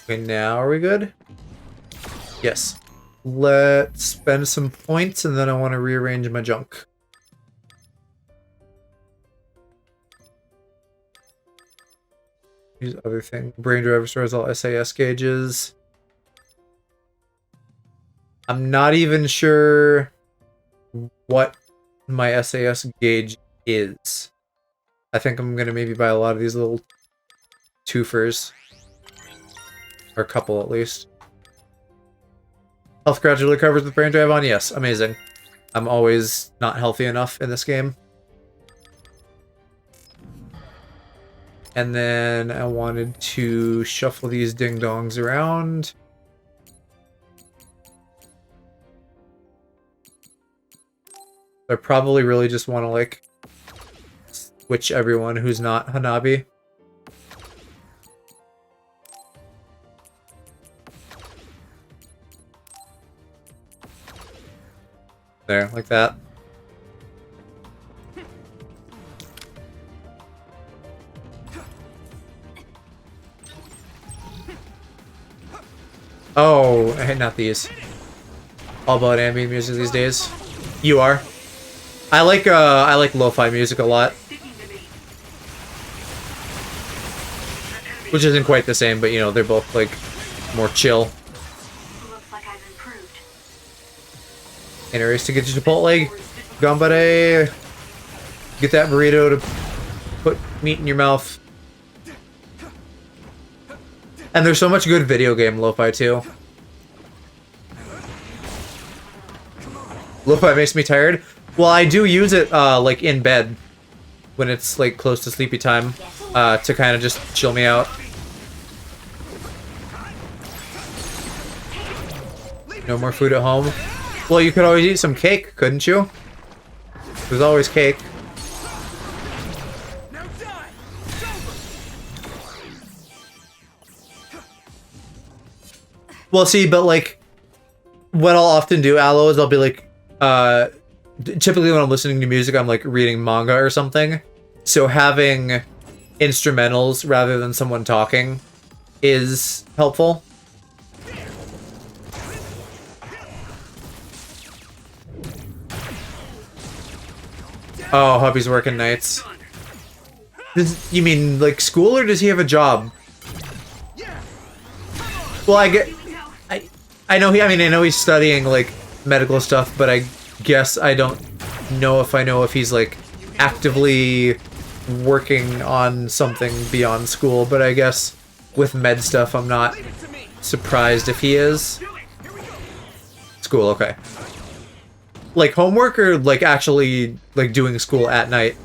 Okay, now are we good? Yes. Let's spend some points and then I want to rearrange my junk. Use other thing. Brain drive restores all SAS gauges. I'm not even sure what my SAS gauge is. I think I'm gonna maybe buy a lot of these little twofers. Or a couple at least. Health gradually recovers with brain drive on? Yes, amazing. I'm always not healthy enough in this game. And then I wanted to shuffle these ding-dongs around. I probably really just want to, like, switch everyone who's not Hanabi. There, like that. Oh, not these. All about ambient music these days. You are. I like lo-fi music a lot. Which isn't quite the same, but you know, they're both like more chill. And a race to get you Chipotle. Gambare. Get that burrito to put meat in your mouth. And there's so much good video game lo-fi too. Lo-fi makes me tired. Well, I do use it like in bed when it's like close to sleepy time to kind of just chill me out. No more food at home. Well, you could always eat some cake, couldn't you? There's always cake. Well, see, but like, what I'll often do, Aloe, is I'll be like, typically when I'm listening to music, I'm like reading manga or something. So having instrumentals rather than someone talking is helpful. Oh, hubby's working nights. You mean like school, or does he have a job? Well, I know I know he's studying like medical stuff, but I guess I don't know if he's like actively working on something beyond school, but I guess with med stuff I'm not surprised if he is. School, okay. Like homework or like actually like doing school at night?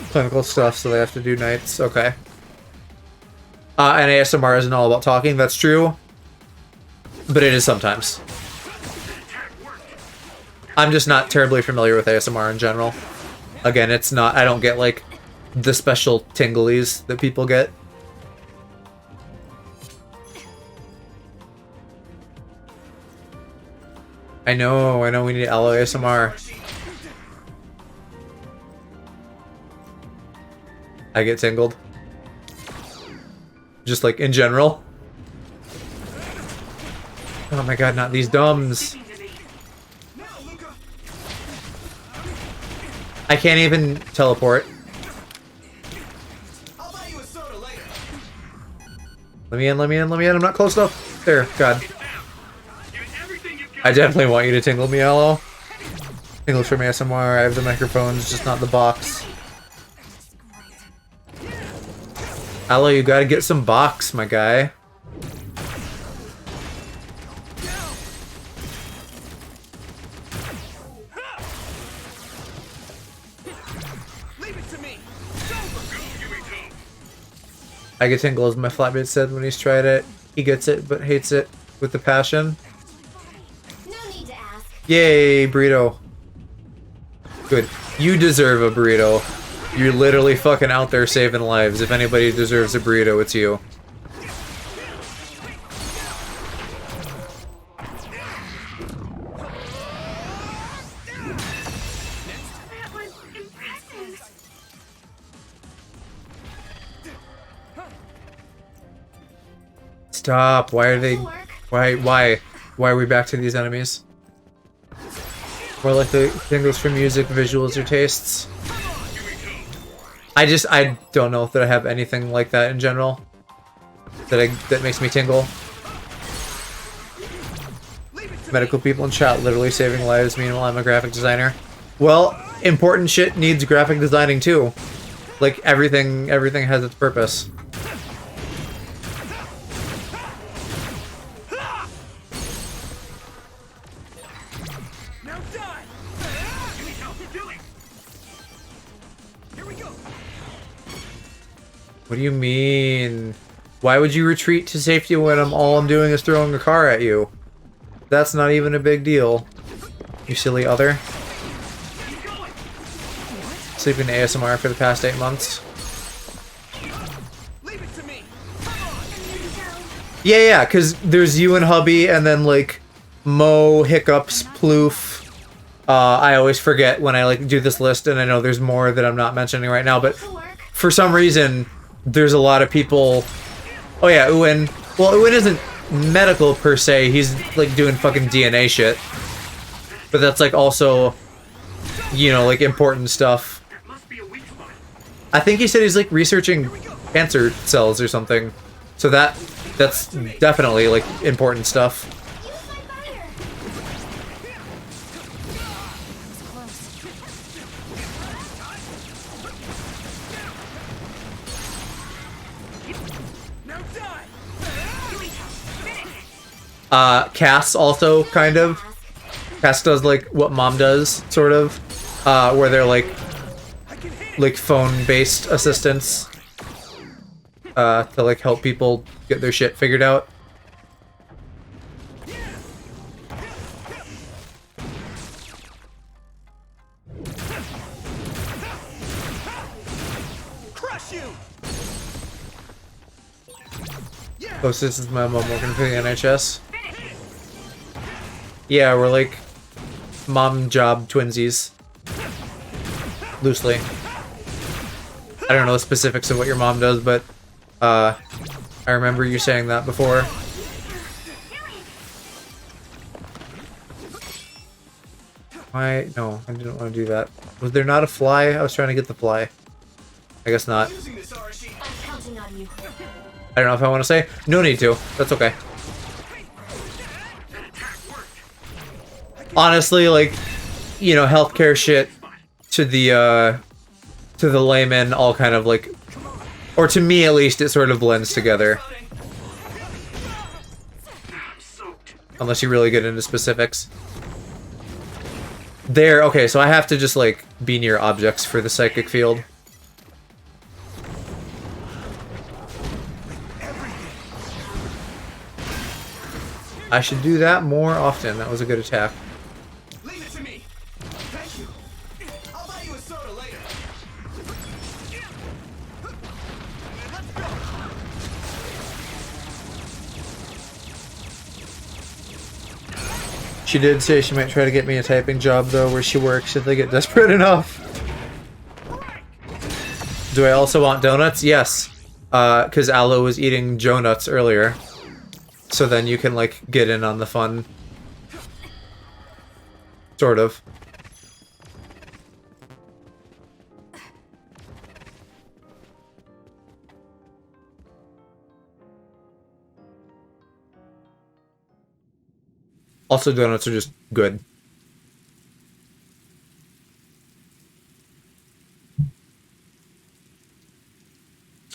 Clinical stuff, so they have to do nights. Okay. And ASMR isn't all about talking, that's true. But it is sometimes. I'm just not terribly familiar with ASMR in general. Again, it's not, I don't get like the special tinglies that people get. I know we need Aloe ASMR. I get tingled. Just like in general. Oh my god, not these dumbs. I can't even teleport. Let me in, I'm not close enough. There, god. I definitely want you to tingle me, Aloe. Tingles from ASMR, I have the microphones, just not the box. Aloe, you gotta get some box, my guy. I get tingles, my flatmate said when he's tried it. He gets it, but hates it with the passion. Yay, burrito. Good. You deserve a burrito. You're literally fucking out there saving lives. If anybody deserves a burrito, it's you. Stop. Why are they... Why are we back to these enemies? More like the tingles for music, visuals, or tastes. I don't know that I have anything like that in general. That makes me tingle. Medical people in chat literally saving lives, meanwhile I'm a graphic designer. Well, important shit needs graphic designing too. Like everything has its purpose. What do you mean? Why would you retreat to safety when all I'm doing is throwing a car at you? That's not even a big deal. You silly other. Sleeping to ASMR for the past 8 months. Yeah, because there's you and hubby, and then like Mo, Hiccups, Ploof. I always forget when I like do this list, and I know there's more that I'm not mentioning right now, but for some reason there's a lot of people. Oh yeah, Uwin. Well, Uwin isn't medical per se, he's like doing fucking DNA shit. But that's like also, you know, like important stuff. I think he said he's like researching cancer cells or something. So that's definitely like important stuff. Cass also kind of. Cass does like what Mom does, sort of, where they're like phone-based assistants to like help people get their shit figured out. Oh, so this is my mom working for the NHS. Yeah, we're like mom job twinsies. Loosely. I don't know the specifics of what your mom does, but I remember you saying that before. Why? No, I didn't want to do that. Was there not a fly? I was trying to get the fly. I guess not. I don't know if I want to say. No need to. That's okay. Honestly, like, you know, healthcare shit to the layman all kind of like, or to me at least, it sort of blends together. Unless you really get into specifics. There, okay, so I have to just like be near objects for the psychic field. I should do that more often. That was a good attack. Leave it to me. Thank you. I'll buy you a soda later. She did say she might try to get me a typing job though where she works if they get desperate enough. Do I also want donuts? Yes. Because Aloe was eating Joe-nuts earlier. So then you can, like, get in on the fun. Sort of. Also, donuts are just good.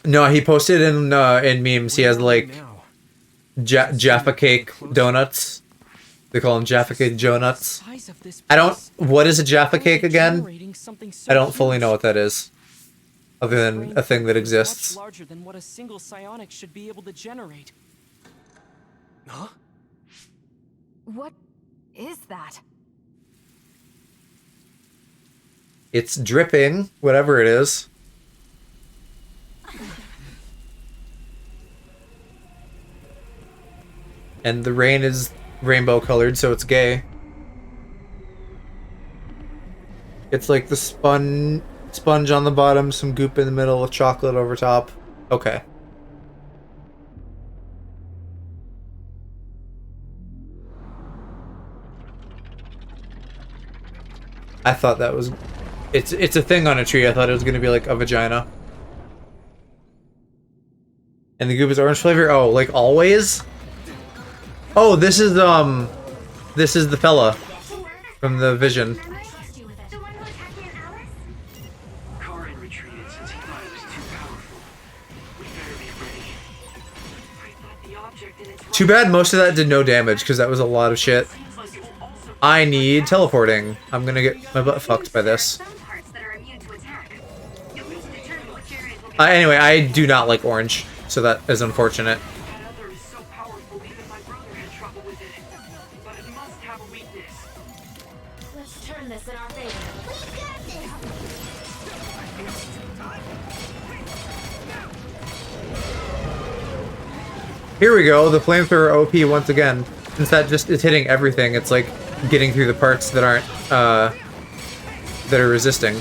No, he posted in memes. He has, like, Jaffa Cake donuts. They call them Jaffa Cake Joe-nuts. What is a Jaffa Cake again? I don't fully know what that is. Other than a thing that exists. Much larger than what a single psionic should be able to generate. Huh? What is that? It's dripping, whatever it is. And the rain is rainbow colored, so it's gay. It's like the sponge on the bottom, some goop in the middle with chocolate over top. Okay. I thought that was... It's a thing on a tree. I thought it was gonna be like a vagina. And the goop is orange flavor? Oh, like always? Oh, this is the fella from the vision. Karin retreated since he thought it was too powerful. We better be ready. I thought the object in its Too bad most of that did no damage, because that was a lot of shit. I need teleporting. I'm gonna get my butt fucked by this. Anyway, I do not like orange, so that is unfortunate. That other is so powerful, even my brother had trouble with it. But it must have a weakness. Let's turn this in our favor. Here we go, the flamethrower OP once again. Since that just is hitting everything, it's like getting through the parts that aren't, that are resisting.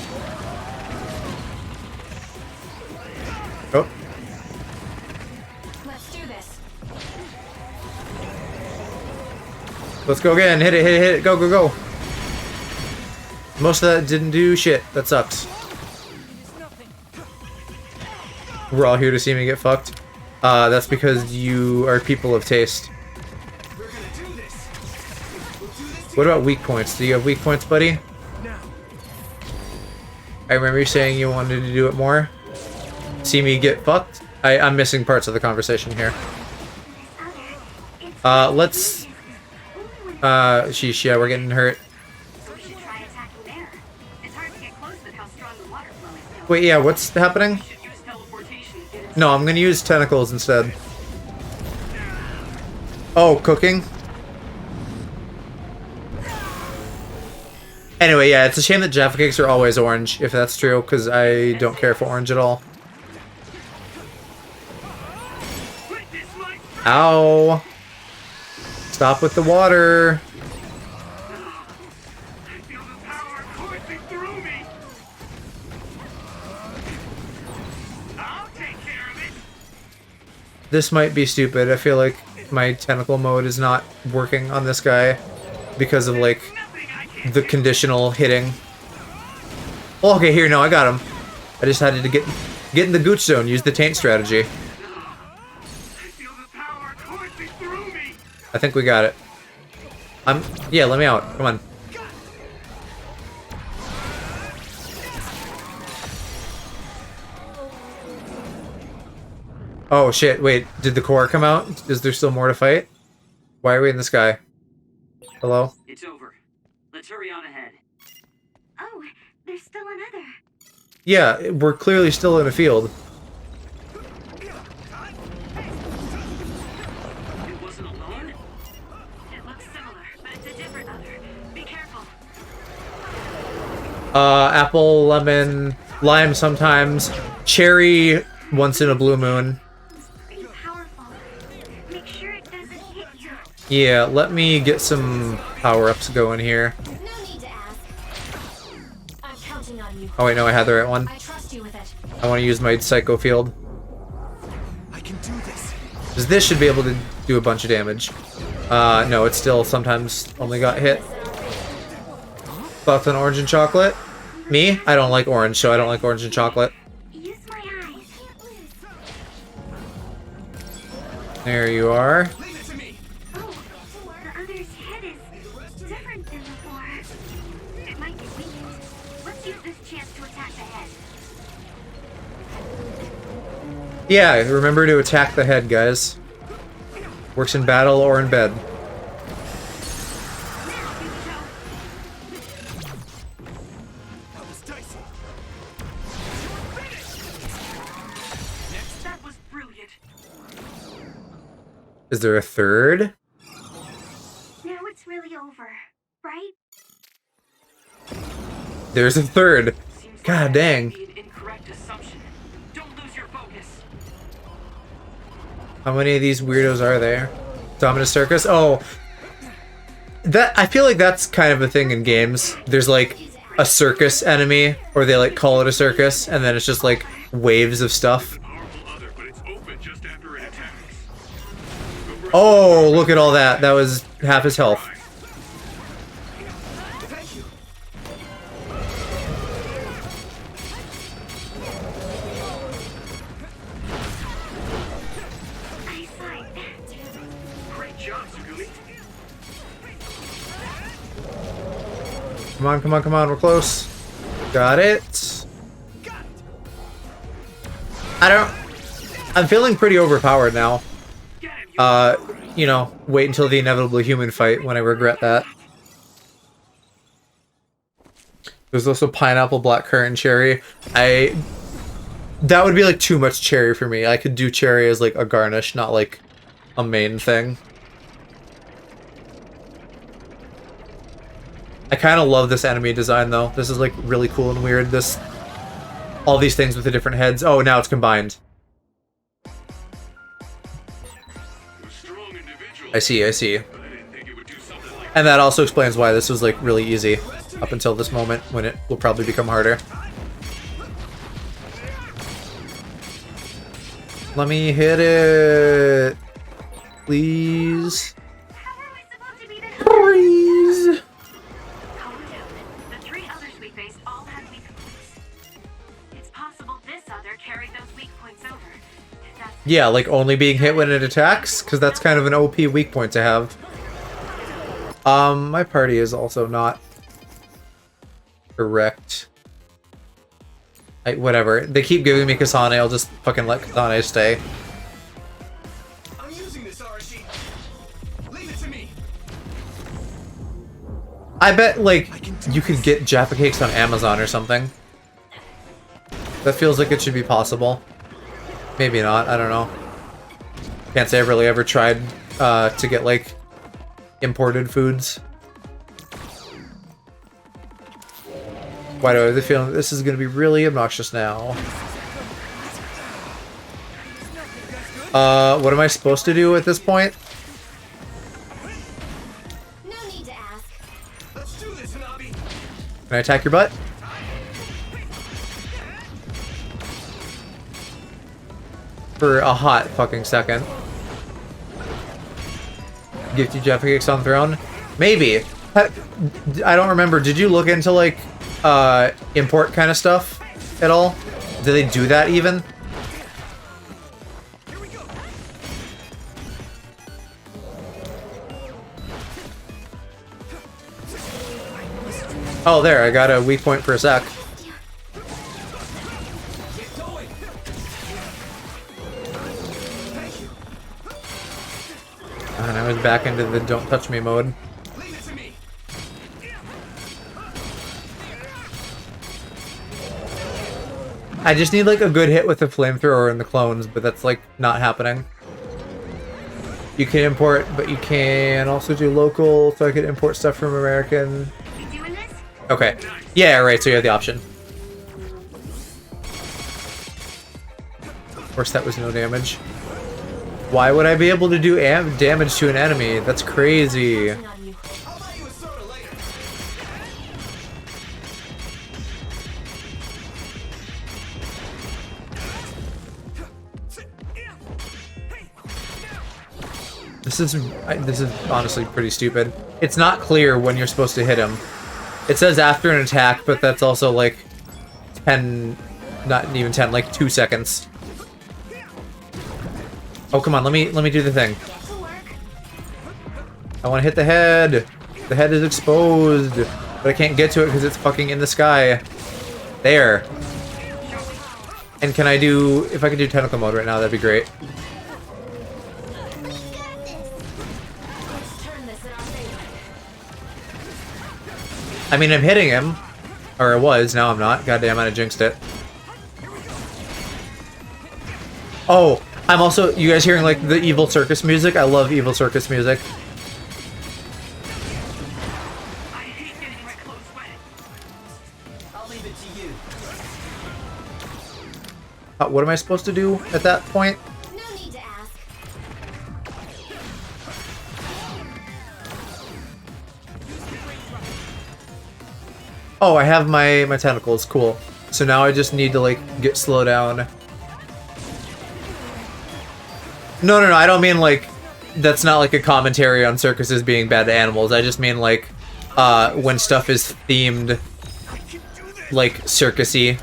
Oh. Let's do this. Let's go again, hit it, go, go, go. Most of that didn't do shit, that sucks. We're all here to see me get fucked. That's because you are people of taste. What about weak points? Do you have weak points, buddy? I remember you saying you wanted to do it more. See me get fucked? I'm missing parts of the conversation here. Let's... sheesh, yeah, we're getting hurt. Wait, yeah, what's happening? No, I'm gonna use tentacles instead. Oh, cooking? Anyway, yeah, it's a shame that Jaffa Cakes are always orange, if that's true, because I don't care for orange at all. Ow! Stop with the water! This might be stupid. I feel like my tentacle mode is not working on this guy because of, like, the conditional hitting. Oh, okay, here, no, I got him. I just had to get in the gooch zone, use the taint strategy. I think we got it. Yeah, let me out. Come on. Oh shit, wait, did the core come out? Is there still more to fight? Why are we in the sky? Hello? It's over. Let's hurry on ahead. Oh, there's still another. Yeah, we're clearly still in a field. It wasn't alone? It looks similar, but it's a different other. Be careful. Apple, lemon, lime sometimes, cherry once in a blue moon. Be powerful. Make sure it doesn't hit you. Yeah, let me get some power-ups going here. No need to ask. I'm counting on you. Oh wait, no, I had the right one. I trust you with it. I want to use my Psycho Field. I can do this. Because this should be able to do a bunch of damage. No, it still sometimes only got hit. Thoughts on orange and chocolate? Me? I don't like orange, so I don't like orange and chocolate. Use my eyes. There you are. Oh, the other's head is different than before. It might be weakened. Let's use this chance to attack the head. Yeah, remember to attack the head, guys. Works in battle or in bed. That was brilliant. Is there a third? Now it's really over, right? There's a third. God dang. Be an incorrect assumption. Don't lose your focus. How many of these weirdos are there? Dominus Circus? Oh. That, I feel like that's kind of a thing in games. There's like a circus enemy, or they like call it a circus, and then it's just like waves of stuff. Oh, look at all that. That was half his health. Come on, come on, come on. We're close. Got it. I'm feeling pretty overpowered now. You know, wait until the inevitable human fight when I regret that. There's also pineapple, blackcurrant, cherry. That would be like too much cherry for me. I could do cherry as like a garnish, not like a main thing. I kind of love this enemy design though. This is like really cool and weird. All these things with the different heads. Oh, now it's combined. I see, I see. And that also explains why this was like really easy up until this moment when it will probably become harder. Let me hit it. Please. Please. The 3 others we faced all had weak points. It's possible this other carried those weak points over. Yeah, like only being hit when it attacks, because that's kind of an OP weak point to have. My party is also not correct. Whatever. They keep giving me Kasane, I'll just fucking let Kasane stay. I'm using this RSG. Leave it to me. I bet, like, you could get Jaffa Cakes on Amazon or something. That feels like it should be possible. Maybe not, I don't know. Can't say I've really ever tried to get, like, imported foods. Why do I have the feeling that this is going to be really obnoxious now? What am I supposed to do at this point? No need to ask. Let's do this, Hanabi. Can I attack your butt? For a hot fucking second. Gift you Jaffa Cakes on Throne? Maybe. I don't remember. Did you look into, like, import kind of stuff at all? Do they do that even? Oh, there, I got a weak point for a sec. And I was back into the don't touch me mode. I just need like a good hit with the flamethrower and the clones, but that's like not happening. You can import, but you can also do local, so I could import stuff from American. Okay. Yeah, right, so you have the option. Of course, that was no damage. Why would I be able to do damage to an enemy? That's crazy. This is honestly pretty stupid. It's not clear when you're supposed to hit him. It says after an attack, but that's also like 10, not even 10, like 2 seconds. Oh, come on, let me do the thing. I want to hit the head. The head is exposed, but I can't get to it because it's fucking in the sky. There. And can I do, if I could do tentacle mode right now, that'd be great. I mean, I'm hitting him. Or I was, now I'm not. Goddamn, I jinxed it. Oh, I'm also, you guys hearing like the Evil Circus music? I love Evil Circus music. I'll leave it to you. What am I supposed to do at that point? No need to ask. Oh, I have my tentacles, cool. So now I just need to like get slow down. No, I don't mean like, that's not like a commentary on circuses being bad to animals. I just mean like, when stuff is themed like circusy,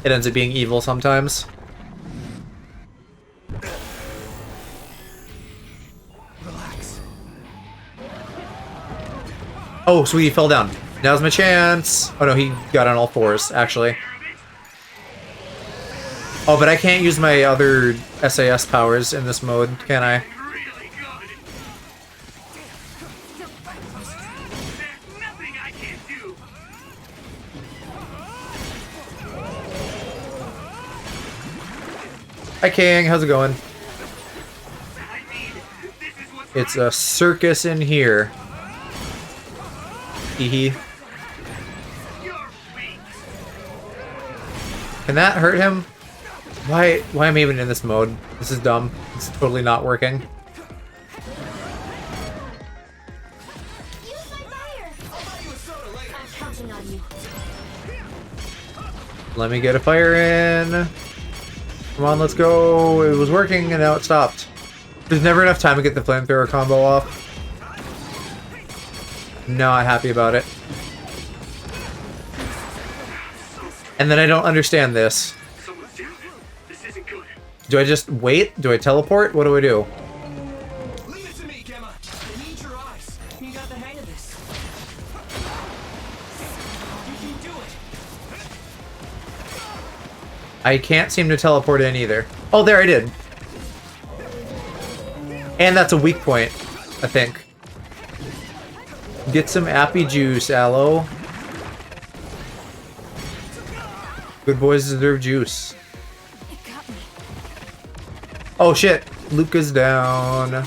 it ends up being evil sometimes. Relax. Oh, sweetie, fell down. Now's my chance. Oh no, he got on all fours, actually. Oh, but I can't use my other SAS powers in this mode, can I? Hi King, how's it going? It's a circus in here. Hee hee. Can that hurt him? Why am I even in this mode? This is dumb. It's totally not working. Let me get a fire in. Come on, let's go. It was working and now it stopped. There's never enough time to get the flamethrower combo off. Not happy about it. And then I don't understand this. Do I just wait? Do I teleport? What do I do? Leave it to me, Gemma. I need your eyes. You got the hang of this. You can do it. I can't seem to teleport in either. Oh, there I did. And that's a weak point, I think. Get some appy juice, Aloe. Good boys deserve juice. Oh shit, Luca's down.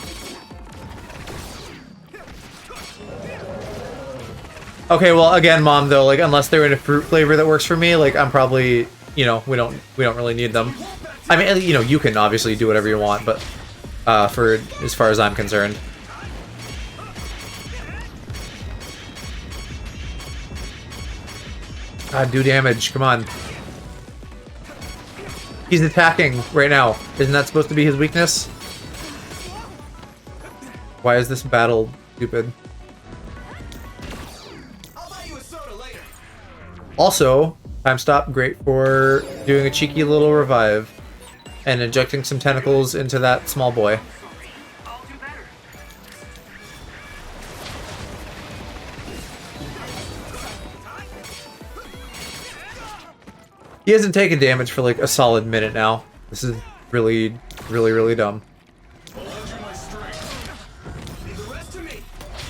Okay, well again, Mom, though, like unless they're in a fruit flavor that works for me, like I'm probably, you know, we don't really need them. I mean, you know, you can obviously do whatever you want, but for as far as I'm concerned. God, do damage, come on. He's attacking right now. Isn't that supposed to be his weakness? Why is this battle stupid? Also, time stop, great for doing a cheeky little revive and injecting some tentacles into that small boy. He hasn't taken damage for like a solid minute now. This is really dumb.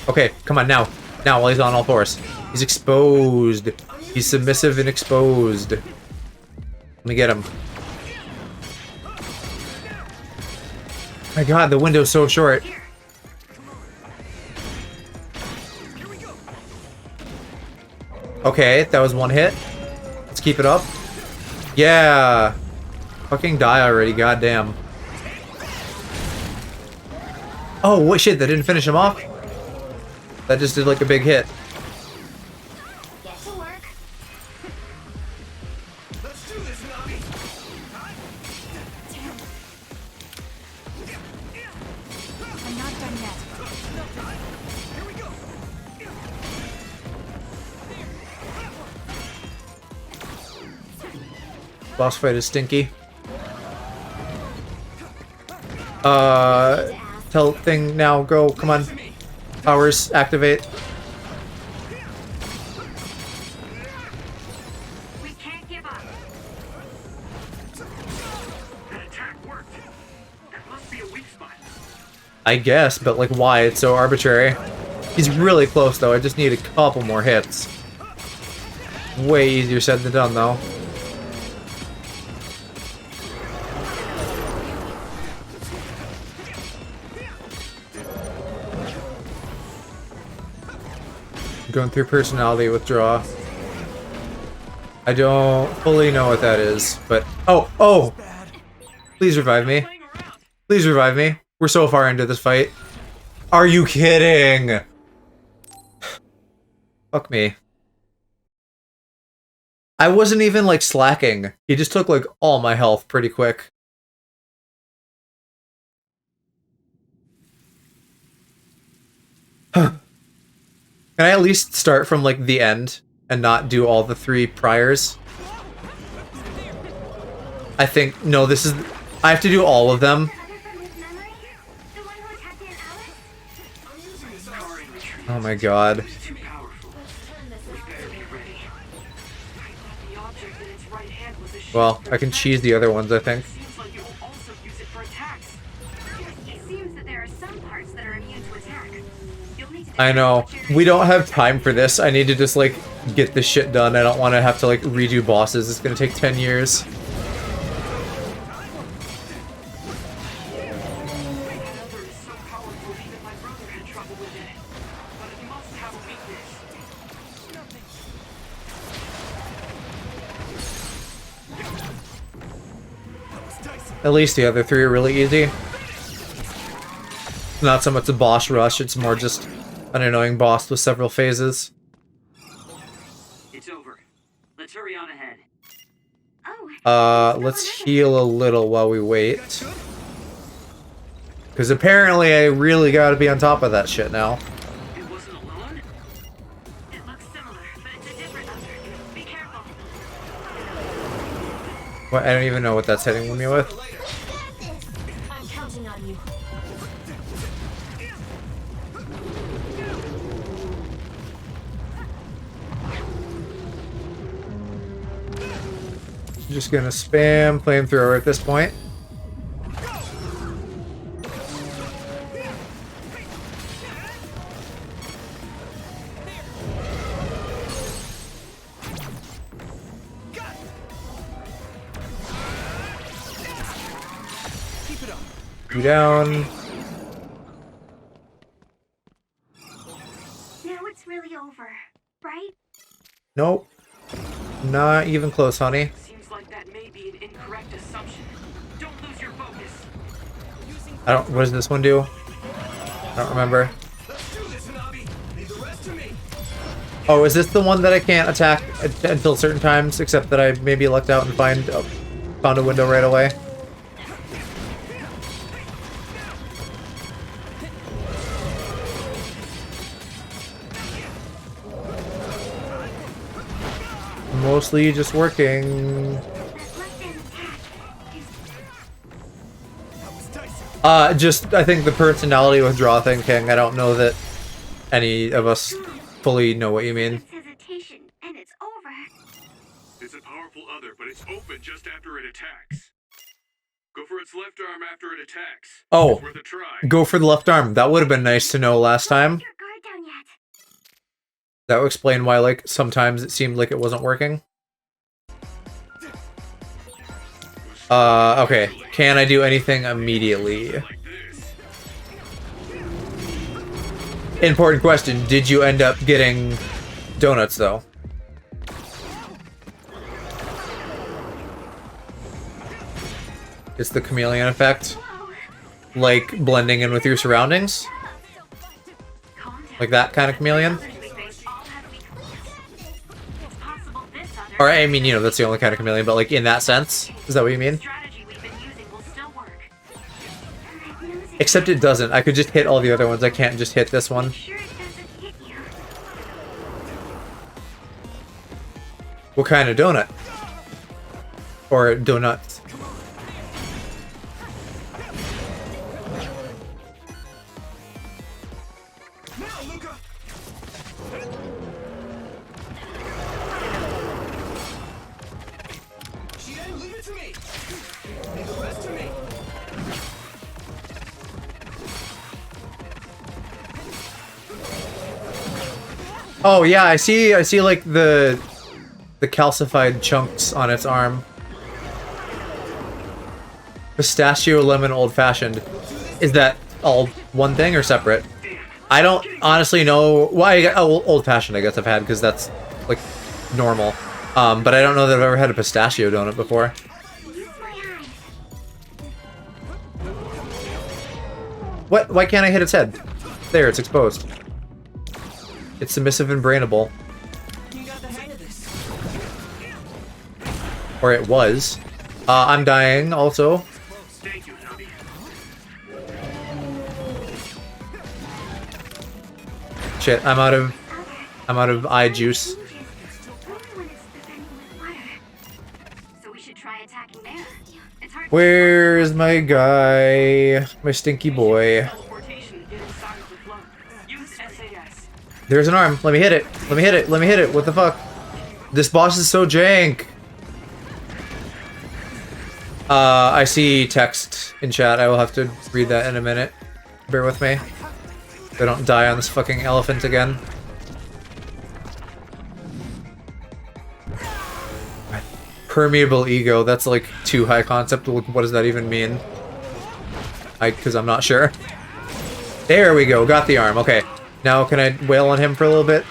Okay, come on now. Now while he's on all fours. He's exposed. He's submissive and exposed. Let me get him. My god, the window's so short. Okay, that was one hit. Let's keep it up. Yeah! Fucking die already, goddamn. Oh, what shit, that didn't finish him off? That just did like a big hit. Get to work. Let's do this, Nami. I'm not done yet. Here we go. Boss fight is stinky. Tell thing now, go, come on. Powers, activate. We can't give up. That attack worked. That must be a weak spot. I guess, but like why? It's so arbitrary. He's really close though, I just need a couple more hits. Way easier said than done though. Going through personality withdrawal. I don't fully know what that is, but oh! Please revive me. Please revive me. We're so far into this fight. Are you kidding? Fuck me. I wasn't even like slacking. He just took like all my health pretty quick. Can I at least start from, like, the end and not do all the 3 priors? I think... No, this is... I have to do all of them. Oh my god. object in its right hand was a shield Well, for I can attacks. cheese the other ones, I think. Seems like you will also use it for attacks. It seems that there are some parts that are immune to attack. You'll need to I know. We don't have time for this. I need to just, like, get this shit done. I don't want to have to, like, redo bosses. It's gonna take 10 years. At least the other three are really easy. Not so much a boss rush, it's more just an annoying boss with several phases. It's over. Let's hurry on ahead. Let's heal a little while we wait. Because apparently I really gotta be on top of that shit now. It wasn't alone? It looks similar, but it's a different other. Be careful. What? I don't even know what that's hitting me with. I'm counting on you. Just gonna spam flamethrower at this point. You down. Now it's really over, right? Nope. Not even close, honey. Seems like that may be an incorrect assumption. Don't lose your focus. I don't. What does this one do? I don't remember. Oh, is this the one that I can't attack until certain times, except that I maybe lucked out and found a window right away? Mostly just working. Just, I think the personality withdraw thinking. I don't know that any of us fully know what you mean. Hesitation, and it's over. It's a powerful other, but it's open just after it attacks. Go for its left arm after it attacks. Oh, It's worth a try. go for the left arm. That would have been nice to know last time. That would explain why, like, sometimes it seemed like it wasn't working. Okay. Can I do anything immediately? Important question. Did you end up getting donuts, though? It's the chameleon effect. Like, blending in with your surroundings? Like that kind of chameleon? Or, I mean, you know, that's the only kind of chameleon, but like in that sense? Is that what you mean? Except it doesn't. I could just hit all the other ones. I can't just hit this one. What kind of donut? Or donuts? Oh yeah, I see like the calcified chunks on its arm. Pistachio lemon old fashioned. Is that all one thing or separate? I don't honestly know why. Old fashioned I guess I've had because that's like normal. But I don't know that I've ever had a pistachio donut before. What? Why can't I hit its head? There, it's exposed. It's submissive and brainable. Or it was. I'm dying also. Shit, I'm out of eye juice. Where's my guy? My stinky boy. There's an arm. Let me hit it. Let me hit it. Let me hit it. What the fuck? This boss is so jank. I see text in chat. I will have to read that in a minute. Bear with me. I don't die on this fucking elephant again. Permeable ego. That's like too high concept. What does that even mean? Because I'm not sure. There we go. Got the arm. Okay. Now can I wail on him for a little bit?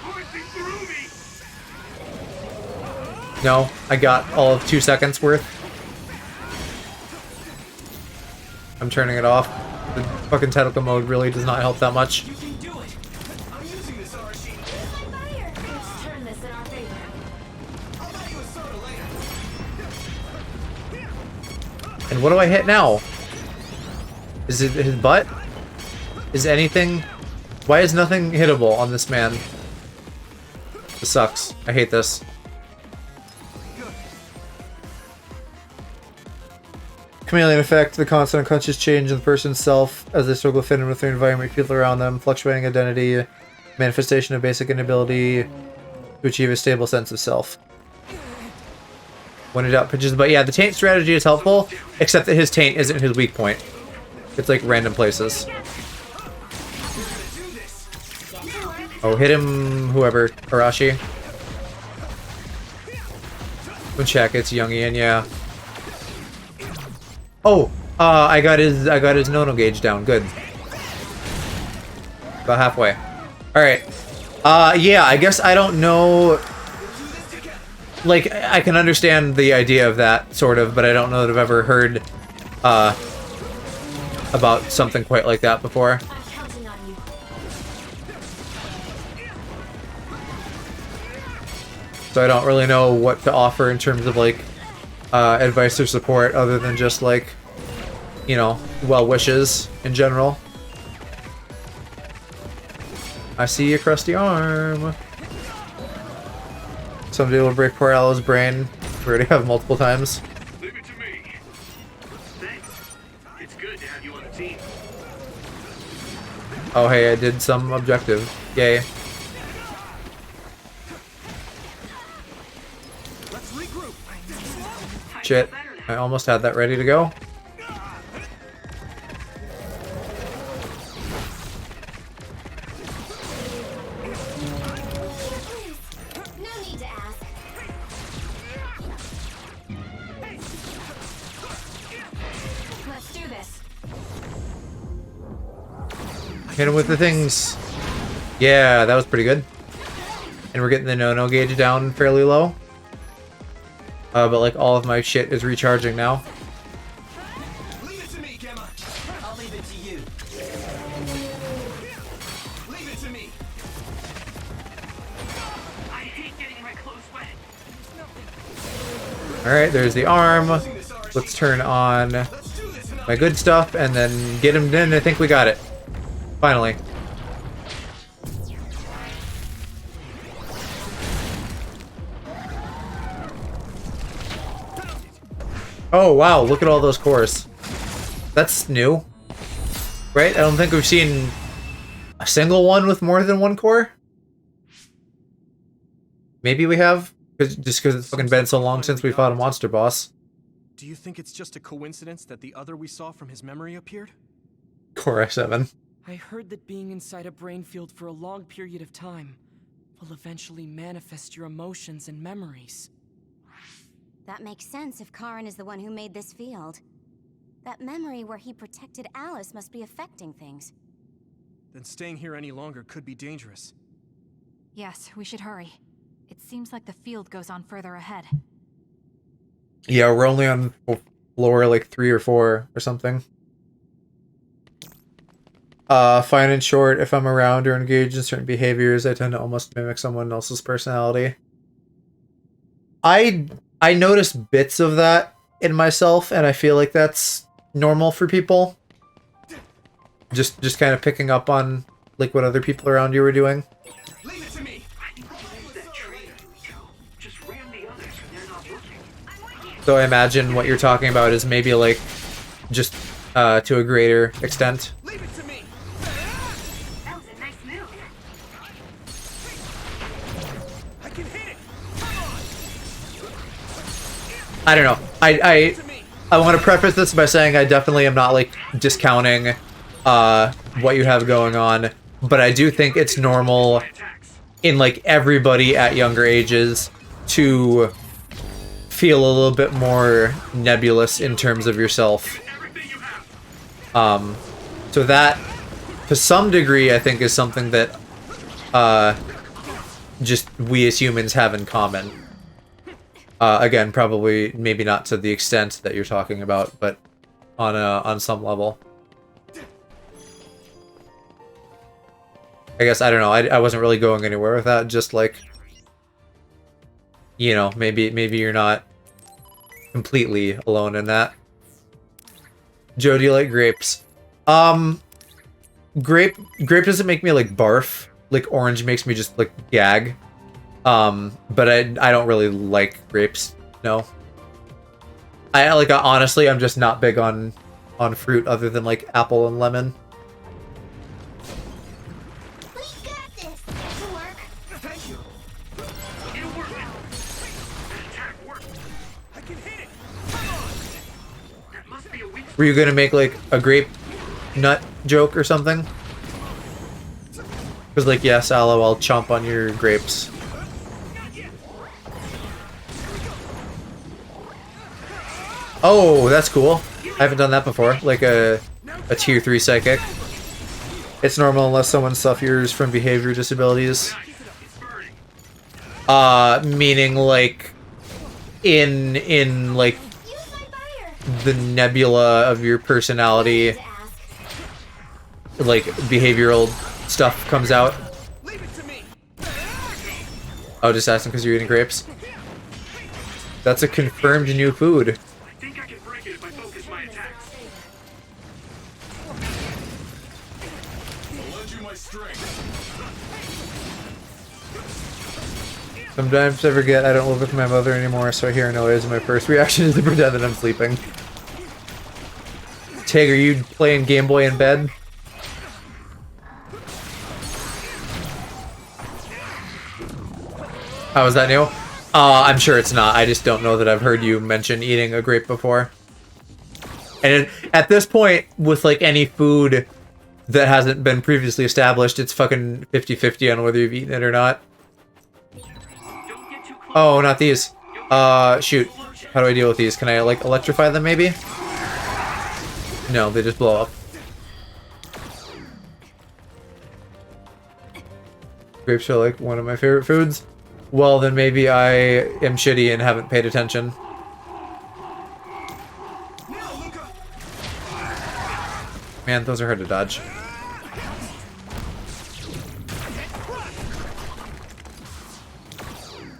No. I got all of 2 seconds worth. I'm turning it off. The fucking tentacle mode really does not help that much. And what do I hit now? Is it his butt? Is anything... Why is nothing hittable on this man? This sucks. I hate this. Chameleon effect. The constant unconscious change in the person's self as they struggle to fit in with their environment, people around them, fluctuating identity, manifestation of basic inability to achieve a stable sense of self. When in doubt, pitches. But yeah, the taint strategy is helpful, except that his taint isn't his weak point. It's like random places. Oh, hit him, whoever. Arashi. We'll check, it's Jungian, yeah. Oh, I got his no gauge down. Good. About halfway. All right. Yeah, I guess I don't know. Like, I can understand the idea of that sort of, but I don't know that I've ever heard about something quite like that before. So I don't really know what to offer in terms of like advice or support other than just like, you know, well wishes in general. I see a crusty arm. Somebody will break poor Alo's brain. We already have multiple times. Leave it to me. Thanks. It's good to have you on the team. Oh hey, I did some objective. Yay. Let's regroup. Shit. I almost had that ready to go. Hit him with the things. Yeah, that was pretty good. And we're getting the no gauge down fairly low. But like all of my shit is recharging now. Leave it to me, Gemma. I'll leave it to you. Leave it to me. I hate getting my clothes wet. Alright, there's the arm. Let's turn on my good stuff and then get him in. I think we got it. Finally. Oh wow, look at all those cores. That's new. Right? I don't think we've seen a single one with more than one core. Maybe we have, just because it's fucking been so long since we fought a monster boss. Do you think it's just a coincidence that the other we saw from his memory appeared? Core X7. I heard that being inside a brain field for a long period of time will eventually manifest your emotions and memories. That makes sense if Karen is the one who made this field. That memory where he protected Alice must be affecting things. Then staying here any longer could be dangerous. Yes, we should hurry. It seems like the field goes on further ahead. Yeah, we're only on floor like 3 or 4 or something. Fine and short, if I'm around or engaged in certain behaviors, I tend to almost mimic someone else's personality. I notice bits of that in myself, and I feel like that's normal for people. Just kind of picking up on like what other people around you are doing. Leave it to me. Just ram the others when they're not looking. So I imagine what you're talking about is maybe like just to a greater extent. Leave it to me. That was a nice move. I can hit it. I don't know. I want to preface this by saying I definitely am not like discounting what you have going on, but I do think it's normal in like everybody at younger ages to feel a little bit more nebulous in terms of yourself. So that, to some degree, I think is something that just we as humans have in common. Again, probably maybe not to the extent that you're talking about, but on some level. I guess, I don't know, I wasn't really going anywhere with that, just like, you know, maybe you're not completely alone in that. Joe, do you like grapes? Grape doesn't make me like barf. Like orange makes me just like gag. But I don't really like grapes. No. I like honestly, I'm just not big on fruit other than like apple and lemon. Were you gonna make like a grape nut joke or something? Because like, yes, Aloe, I'll chomp on your grapes. Oh, that's cool. I haven't done that before. Like a tier 3 psychic. It's normal unless someone suffers from behavior disabilities. Meaning like in like the nebula of your personality, like behavioral stuff comes out. Oh, just asking because you're eating grapes. That's a confirmed new food. Sometimes I forget I don't live with my mother anymore, so I hear a noise and my first reaction is to pretend that I'm sleeping. Tig, are you playing Game Boy in bed? Oh, is that new? I'm sure it's not. I just don't know that I've heard you mention eating a grape before. And at this point, with like any food that hasn't been previously established, it's fucking 50-50 on whether you've eaten it or not. Oh, not these. Shoot. How do I deal with these? Can I, like, electrify them, maybe? No, they just blow up. Grapes are, like, one of my favorite foods. Well, then maybe I am shitty and haven't paid attention. Man, those are hard to dodge.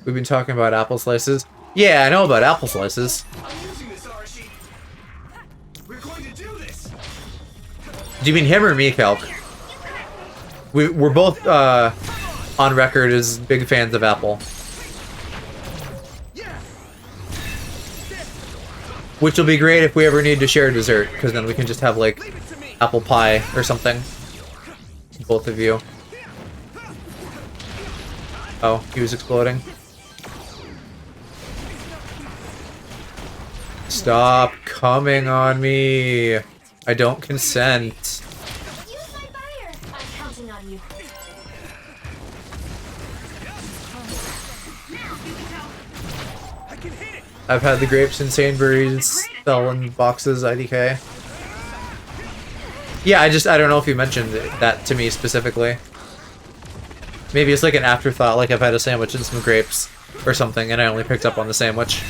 We've been talking about apple slices. Yeah, I know about apple slices. Do you mean him or me, Kelk? We're both on record as big fans of apple. Which will be great if we ever need to share dessert, because then we can just have like apple pie or something. Both of you. Oh, he was exploding. Stop coming on me. I don't consent. I've had the grapes in Sainsbury's sell in boxes, IDK. Yeah, I don't know if you mentioned that to me specifically. Maybe it's like an afterthought, like I've had a sandwich and some grapes or something, and I only picked up on the sandwich.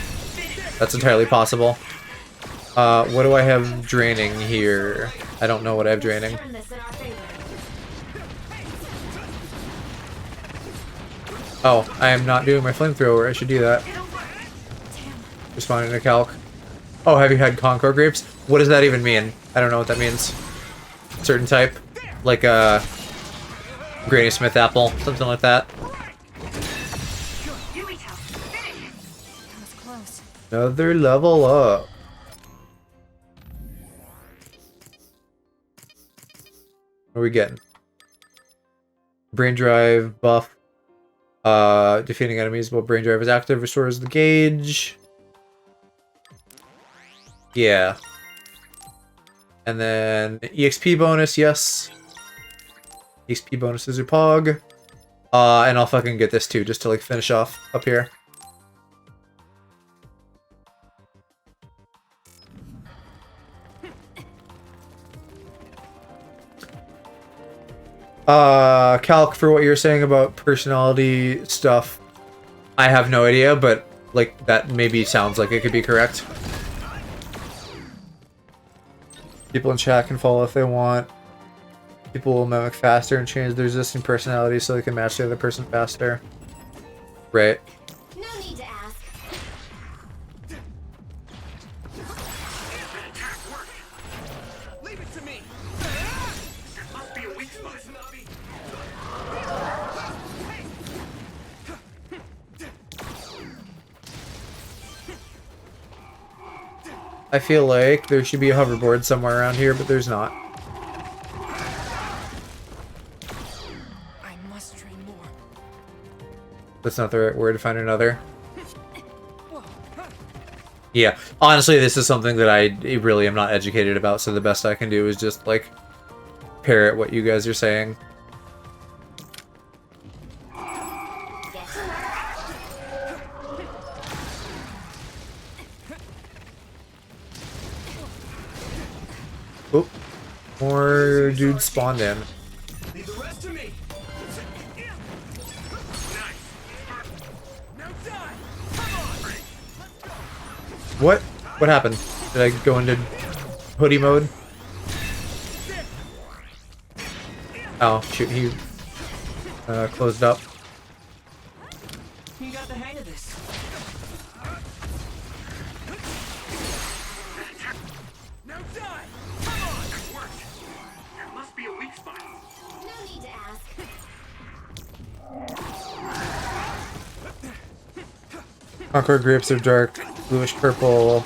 That's entirely possible. What do I have draining here? I don't know what I have draining. Oh, I am not doing my flamethrower. I should do that. Responding to Calc. Oh, have you had Concord grapes? What does that even mean? I don't know what that means. Certain type? Like a Granny Smith apple, something like that. Another level up. What are we getting? Brain drive buff. Defeating enemies while brain drive is active restores the gauge. Yeah. And then EXP bonus, yes. EXP bonuses are pog. And I'll fucking get this too, just to like finish off up here. Calc, for what you're saying about personality stuff, I have no idea, but like that maybe sounds like it could be correct. People in chat can follow if they want. People will mimic faster and change their existing personality so they can match the other person faster. Right. No need to ask. Leave it to me. There must be a weak spot. I feel like there should be a hoverboard somewhere around here, but there's not. I must train more. That's not the right word to find another. Yeah, honestly, this is something that I really am not educated about, so the best I can do is just, like, parrot what you guys are saying. Oop. More dudes spawned in. Leave the rest to me. Now die. Come on. What? What happened? Did I go into hoodie mode? Oh, shoot, he closed up. You got the hang of this. Now die. Come on. It worked. There must be a weak spot. No need to ask. Concord grapes are dark, bluish purple,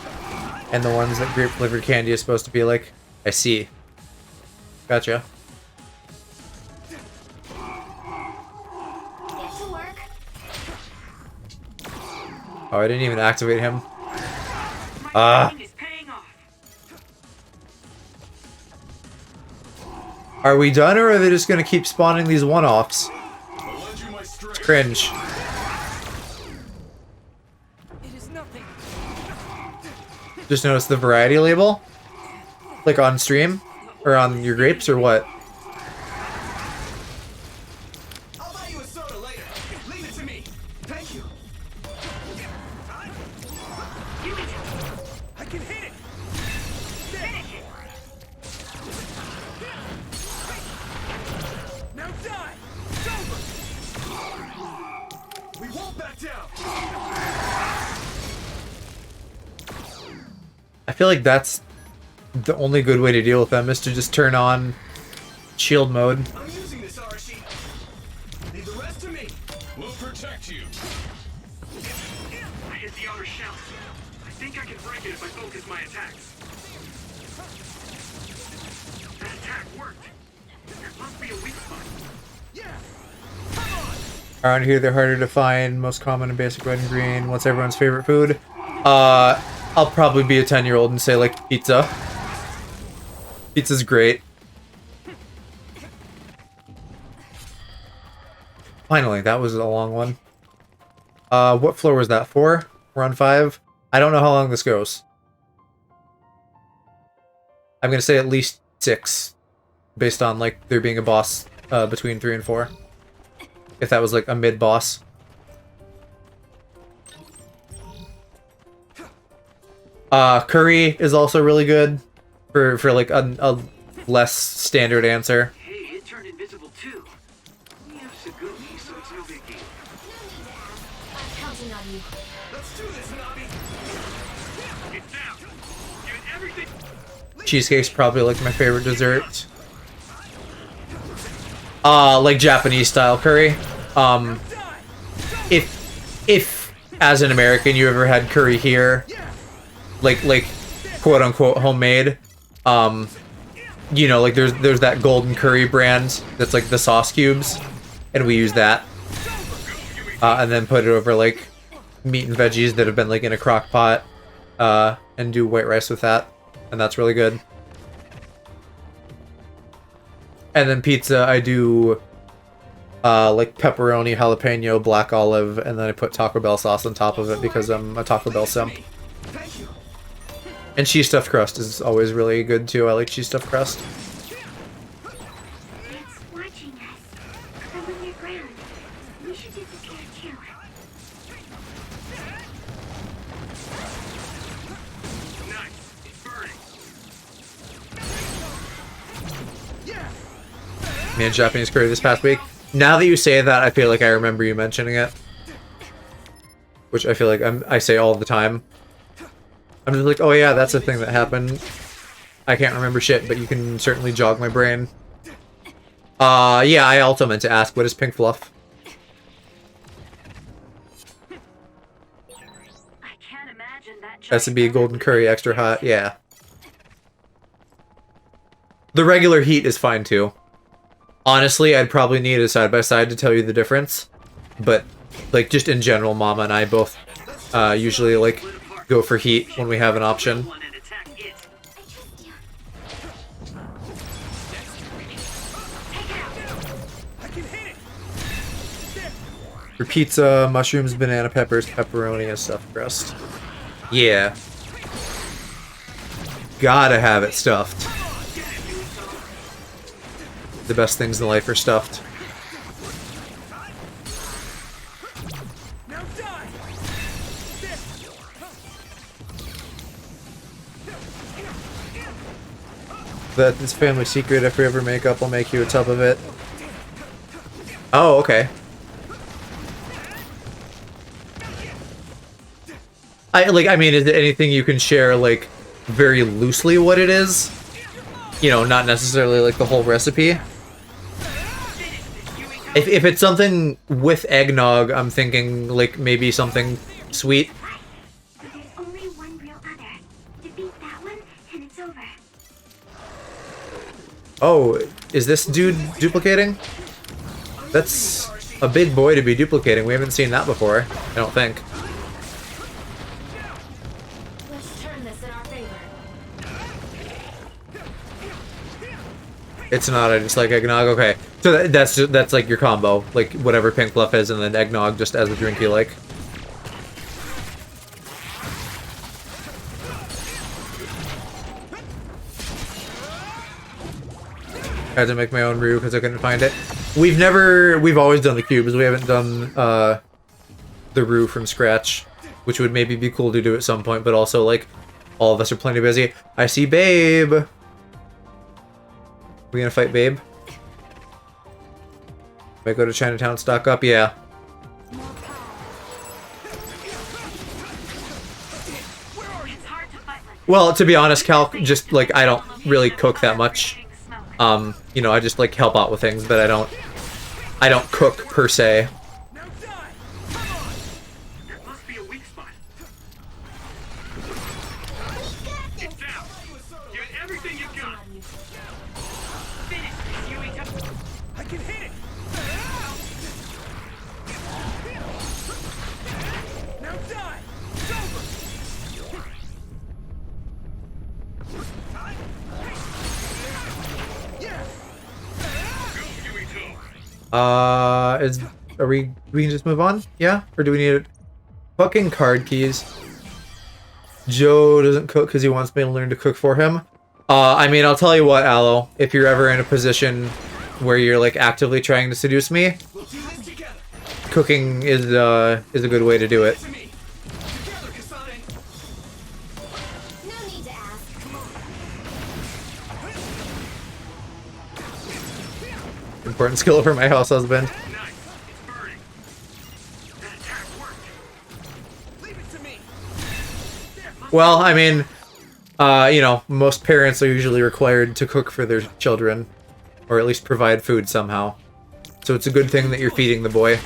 and the ones that grape flavored candy is supposed to be like. I see. Gotcha. Get to work. Oh, I didn't even activate him. Ah. Are we done, or are they just gonna keep spawning these one-offs? It's cringe. It is nothing. Just notice the variety label? Like on stream? Or on your grapes, or what? I'll buy you a soda later. Leave it to me. Thank you. I can hit it. Finish it. Now die. It's over. We won't back down. I feel like that's the only good way to deal with them, is to just turn on shield mode. I'm using this Arashi. Leave the rest to me. We'll protect you. I hit the outer shell. I think I can break it if I focus my attacks. That attack worked. There must be a weak spot. Yeah. Around here, they're harder to find, most common and basic red and green. What's everyone's favorite food? I'll probably be a 10-year-old and say, like, pizza. Pizza's great. Finally, that was a long one. What floor was that? 4? We're on 5? I don't know how long this goes. I'm gonna say at least 6. Based on, like, there being a boss between 3 and 4. If that was, like, a mid-boss. Curry is also really good for like a less standard answer. Hey, it turned invisible too. We have Sagumi, so it's no big deal. I'm counting on you. Let's do this, Nabi. Get down. Give it everything. Cheesecake's probably like my favorite dessert. Like Japanese style curry. If as an American you ever had curry here, like quote unquote homemade, you know, like there's that golden curry brand that's like the sauce cubes, and we use that, and then put it over like meat and veggies that have been like in a crock pot, and and do white rice with that, and that's really good. And then pizza, I do like pepperoni, jalapeno, black olive, and then I put Taco Bell sauce on top of it because I'm a Taco Bell simp. And cheese stuffed crust is always really good too. I like cheese stuffed crust. It's watching us. From underground. We should do this here too. Nice. It's burning. Man, Japanese curry this past week. Now that you say that, I feel like I remember you mentioning it. Which I feel like I say all the time. I'm just like, oh yeah, that's a thing that happened. I can't remember shit, but you can certainly jog my brain. Yeah, I also meant to ask, what is pink fluff? I can't imagine that. Has to be a golden curry, extra hot, yeah. The regular heat is fine too. Honestly, I'd probably need a side-by-side to tell you the difference. But, like, just in general, Mama and I both usually, like, go for heat when we have an option. For pizza, mushrooms, banana peppers, pepperoni, and stuffed crust. Yeah. Gotta have it stuffed. The best things in life are stuffed. That's family secret. If we ever make up, I'll make you a tub of it. Oh, okay. I mean, is it anything you can share, like, very loosely what it is? You know, not necessarily, like, the whole recipe? If it's something with eggnog, I'm thinking, like, maybe something sweet. There's only one real other. Defeat that one, and it's over. Oh, is this dude duplicating? That's a big boy to be duplicating. We haven't seen that before, I don't think. Let's turn this in our favor. It's not, I just like eggnog, okay. So that's like your combo, like whatever pink fluff is, and then eggnog just as a drink you like. I had to make my own roux because I couldn't find it. We've always done the cubes, we haven't done the roux from scratch, which would maybe be cool to do at some point, but also like all of us are plenty busy. I see Babe! We gonna fight Babe? Might go to Chinatown, stock up? Yeah. Well, to be honest, Calc, just, like, I don't really cook that much. You know, I just, like, help out with things, but I don't cook, per se. We can just move on? Yeah? Or do we need fucking card keys? Joe doesn't cook because he wants me to learn to cook for him. I mean, I'll tell you what, Aloe, if you're ever in a position where you're, like, actively trying to seduce me, cooking is a good way to do it. Important skill for my house husband. Well, I mean, you know, most parents are usually required to cook for their children, or at least provide food somehow. So it's a good thing that you're feeding the boy.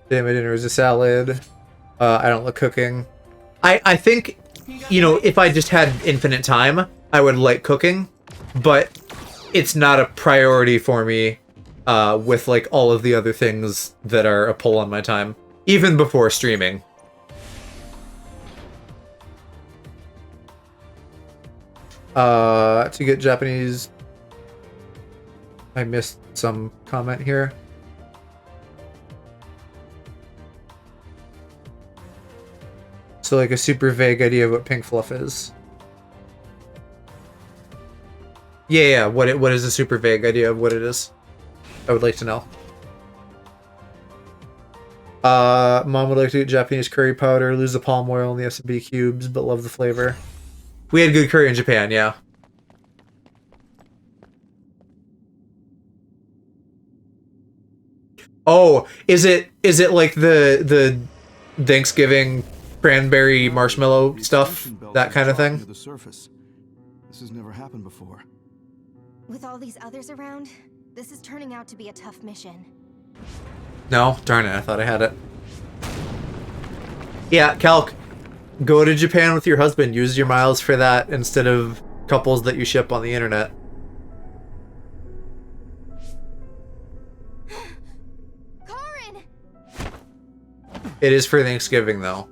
Today my dinner is a salad. I don't like cooking. I think, you know, if I just had infinite time, I would like cooking, but it's not a priority for me with like all of the other things that are a pull on my time, even before streaming. To get Japanese, I missed some comment here. So like a super vague idea of what pink fluff is. Yeah, what is a super vague idea of what it is? I would like to know. Mom would like to get Japanese curry powder, lose the palm oil in the S&B cubes, but love the flavor. We had good curry in Japan, yeah. Oh, is it like the Thanksgiving cranberry marshmallow stuff, that kind of thing? To the surface. This has never happened before. With all these others around, this is turning out to be a tough mission. No? Darn it, I thought I had it. Yeah, Calc, go to Japan with your husband. Use your miles for that instead of couples that you ship on the internet. Karin! It is for Thanksgiving, though.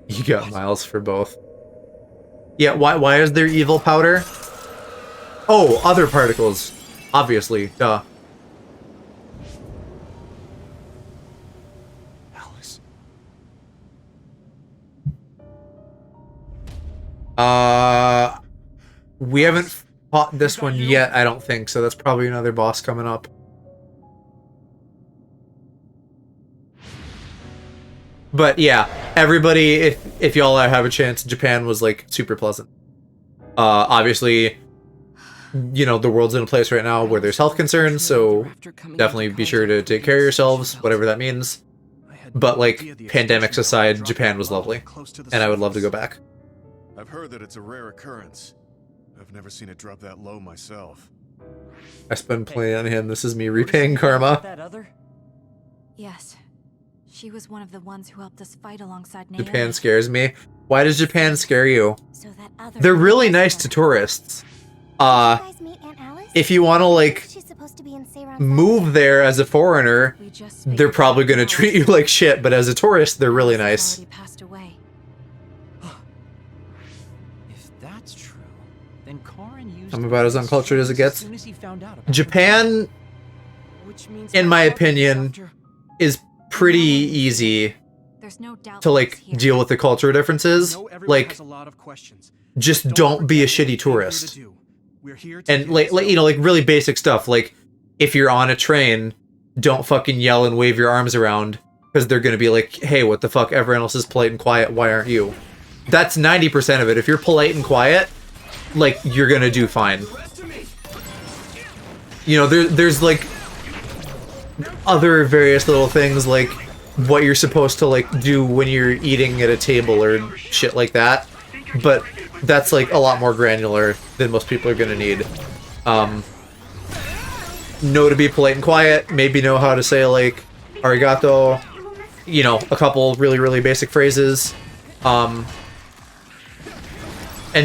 You got miles for both. Yeah, why is there evil powder? Oh, other particles. Obviously, duh. Alice. We haven't fought this one yet, I don't think, so that's probably another boss coming up. But yeah, everybody, if y'all have a chance, Japan was like super pleasant. Obviously, you know, the world's in a place right now where there's health concerns, so definitely be sure to take care of yourselves, whatever that means. But like, pandemics aside, Japan was lovely, and I would love to go back. I've heard that it's a rare occurrence. I've never seen it drop that low myself. I spend plenty on him. This is me repaying karma. That other? Yes. She was one of the ones who helped us fight alongside Naomi. Japan scares me. Why does Japan scare you? So that other They're really nice to tourists. If you want to like move there as a foreigner, they're probably going to treat you like shit, but as a tourist, they're really nice. If that's true, then Karin used I'm about as uncultured as it gets. soon as he found out about Japan, in my opinion, is pretty easy to like deal with the culture differences. Like, just don't be a shitty tourist. And like you know, like really basic stuff. Like, if you're on a train, don't fucking yell and wave your arms around, because they're gonna be like, hey, what the fuck? Everyone else is polite and quiet. Why aren't you? That's 90% of it. If you're polite and quiet, like, you're gonna do fine. You know, there's like other various little things, like what you're supposed to like do when you're eating at a table or shit like that, but that's like a lot more granular than most people are gonna need. Know to be polite and quiet, maybe know how to say like arigato, you know, a couple really basic phrases, and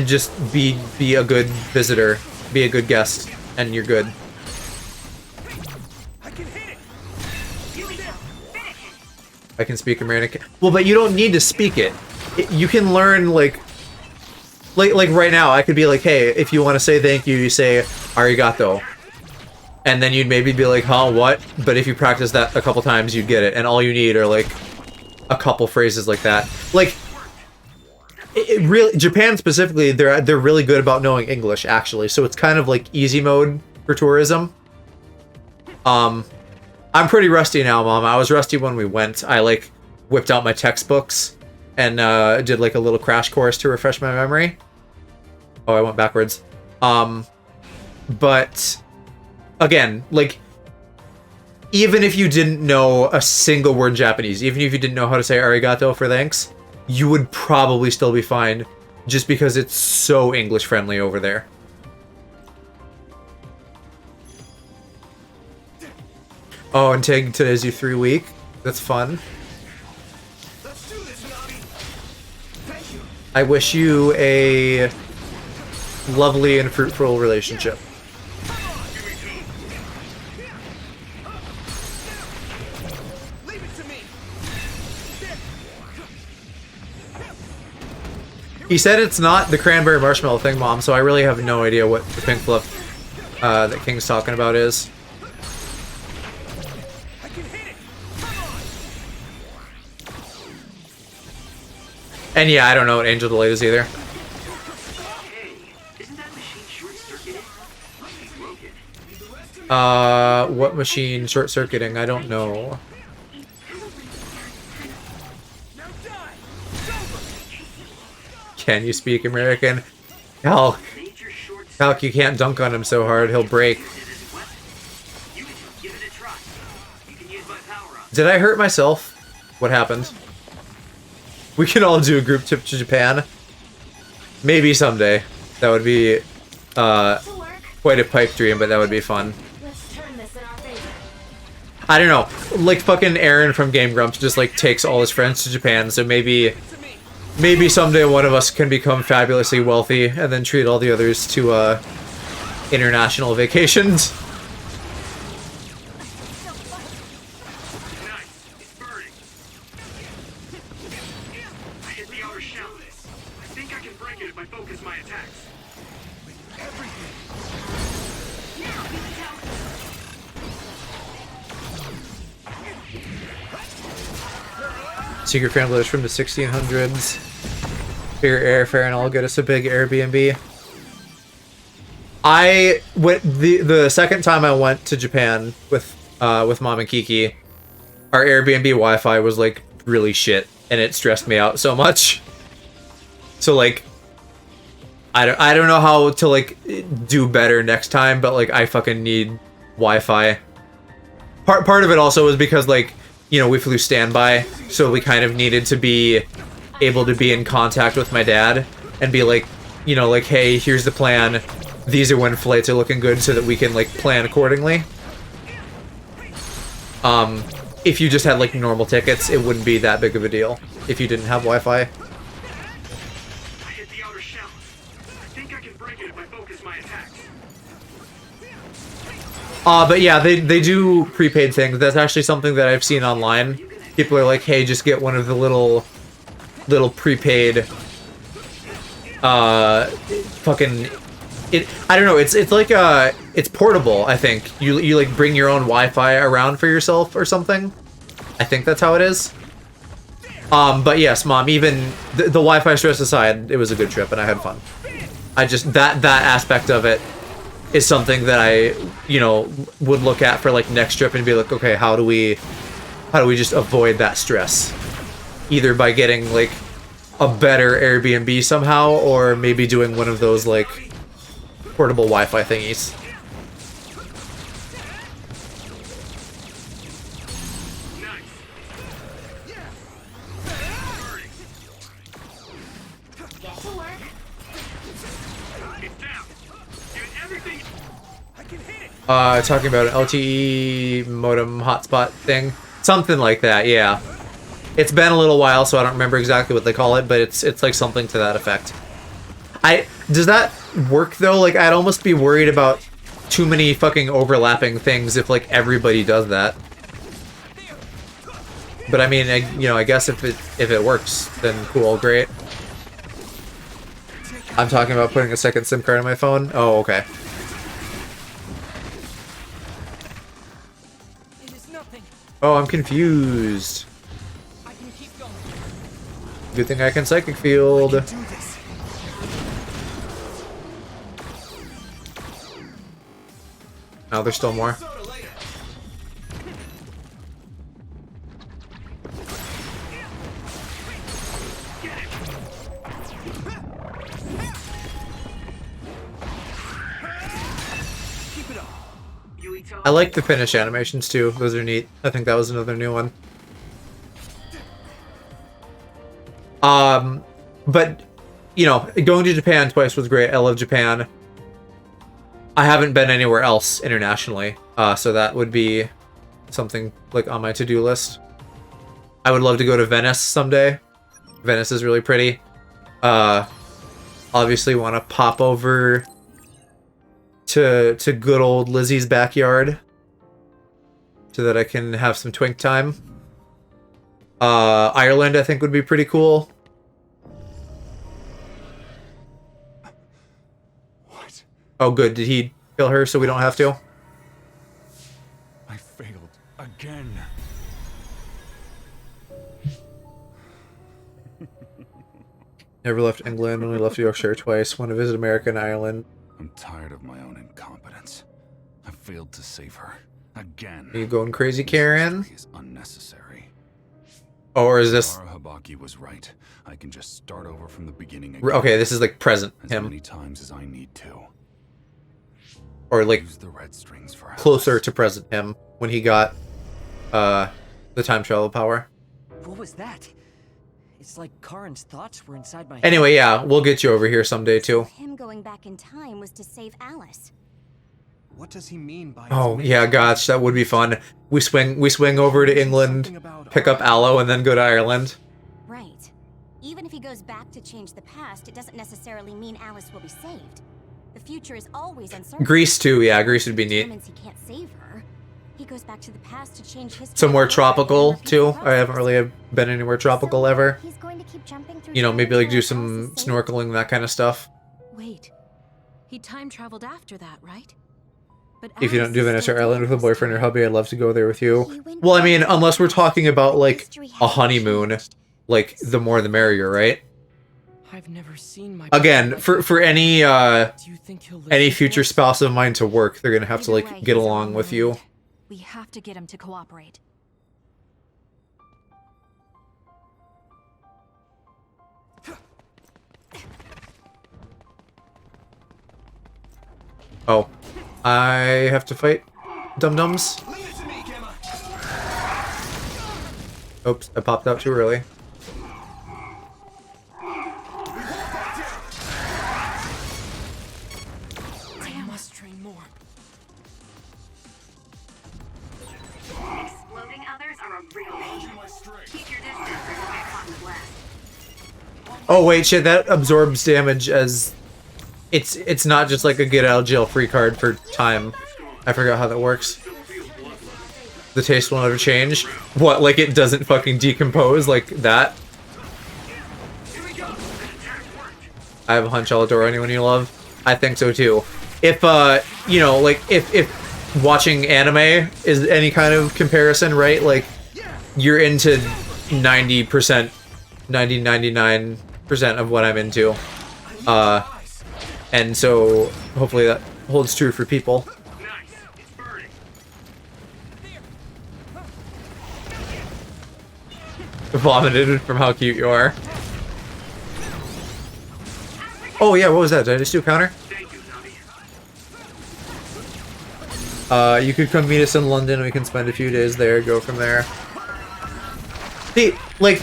just be a good visitor, be a good guest, and you're good. I can speak American. Well, but you don't need to speak it. You can learn like right now. I could be like, hey, if you want to say thank you, you say arigato, and then you'd maybe be like, huh, what? But if you practice that a couple times, you'd get it. And all you need are like a couple phrases like that. Like, it really, Japan specifically, they're really good about knowing English actually. So it's kind of like easy mode for tourism. I'm pretty rusty now, Mom. I was rusty when we went. I, like, whipped out my textbooks and did, like, a little crash course to refresh my memory. Oh, I went backwards. But, again, like, even if you didn't know a single word in Japanese, even if you didn't know how to say arigato for thanks, you would probably still be fine, just because it's so English-friendly over there. Oh, and taking today's U3 week. That's fun. I wish you a lovely and fruitful relationship. He said it's not the cranberry marshmallow thing, Mom, so I really have no idea what the pink fluff that King's talking about is. And yeah, I don't know what Angel Delayed is either. What machine short-circuiting? I don't know. Can you speak American? Calc, you can't dunk on him so hard, he'll break. Did I hurt myself? What happened? We can all do a group trip to Japan. Maybe someday. That would be quite a pipe dream, but that would be fun. I don't know. Like fucking Aaron from Game Grumps just like takes all his friends to Japan, so maybe someday one of us can become fabulously wealthy and then treat all the others to international vacations. Secret fan letters from the 1600s. Fair airfare and I'll get us a big Airbnb. I went the second time I went to Japan with Mom and Kiki, our Airbnb Wi-Fi was like really shit and it stressed me out so much. So like I don't know how to like do better next time, but like I fucking need Wi-Fi. Part of it also was because like, you know, we flew standby, so we kind of needed to be able to be in contact with my dad and be like, you know, like, hey, here's the plan. These are when flights are looking good so that we can like plan accordingly. If you just had like normal tickets, it wouldn't be that big of a deal if you didn't have Wi-Fi. But yeah, they do prepaid things. That's actually something that I've seen online. People are like, hey, just get one of the little prepaid fucking I don't know, it's like it's portable, I think. You like bring your own Wi-Fi around for yourself or something. I think that's how it is. But yes, Mom, even the Wi-Fi stress aside, it was a good trip and I had fun. I just that aspect of it is something that I, you know, would look at for like next trip and be like, okay, how do we just avoid that stress? Either by getting like a better Airbnb somehow, or maybe doing one of those like portable Wi-Fi thingies. Talking about an LTE modem hotspot thing. Something like that, yeah. It's been a little while, so I don't remember exactly what they call it, but it's like something to that effect. Does that work, though? Like, I'd almost be worried about too many fucking overlapping things if, like, everybody does that. But, I mean, you know, I guess if it works, then cool, great. I'm talking about putting a second SIM card on my phone? Oh, okay. Oh, I'm confused. Good thing I can psychic field. Oh, there's still more. I like the finish animations too. Those are neat. I think that was another new one. But, you know, going to Japan twice was great. I love Japan. I haven't been anywhere else internationally, so that would be something like on my to-do list. I would love to go to Venice someday. Venice is really pretty. Obviously want to pop over to good old Lizzie's backyard so that I can have some twink time. Ireland, I think, would be pretty cool. Oh, good. Did he kill her so we don't have to? I failed again. Never left England, only left Yorkshire twice. Want to visit America and Ireland. I'm tired of my own incompetence. I failed to save her. Again. Are you going crazy, Karen? This is unnecessary. Oh, or is this... Zara Habaki was right. I can just start over from the beginning again. Okay, this is like present as him. many times as I need to. Or like Use the red strings for closer to present him when he got the time travel power. What was that? It's like Karin's thoughts were inside my head. Anyway, yeah, we'll get you over here someday too. Him going back in time was to save Alice. What does he mean by... Oh yeah, gosh, that would be fun. We swing over to England, pick up Aloe, and then go to Ireland. Right. Even if he goes back to change the past, it doesn't necessarily mean Alice will be saved. The future is always uncertain. Greece too, yeah, Greece would be neat. He can't save her. He goes back to the past to change history. Somewhere tropical too. I haven't really been anywhere tropical ever. He's going to keep jumping through. You know, maybe like do some snorkeling, that kind of stuff. Wait. He time traveled after that, right? But If you don't do Alice is Venice or still Ireland with a dangerous boyfriend or to hubby, I'd love to go there with you. Well, I mean, unless we're talking about like a honeymoon, like the more the merrier, right? I've never seen my Again, for any future spouse of mine to work, they're gonna have to like get along with you. We have to get him to cooperate. Oh, I have to fight dum-dums. Oops, I popped out too early. I must train more. Exploding others are a real pain. Keep your distance or you'll get caught in the blast. Oh wait, shit, that absorbs damage as... It's not just like a get out of jail free card for time. I forgot how that works. The taste will never change. What, like it doesn't fucking decompose like that? I have a hunch I'll adore anyone you love. I think so too. If, you know, like, if watching anime is any kind of comparison, right? Like, you're into 90%, 99% of what I'm into. And so, hopefully that holds true for people. Vomited from how cute you are. Oh yeah, what was that? Did I just do a counter? You could come meet us in London. We can spend a few days there, go from there. See, like,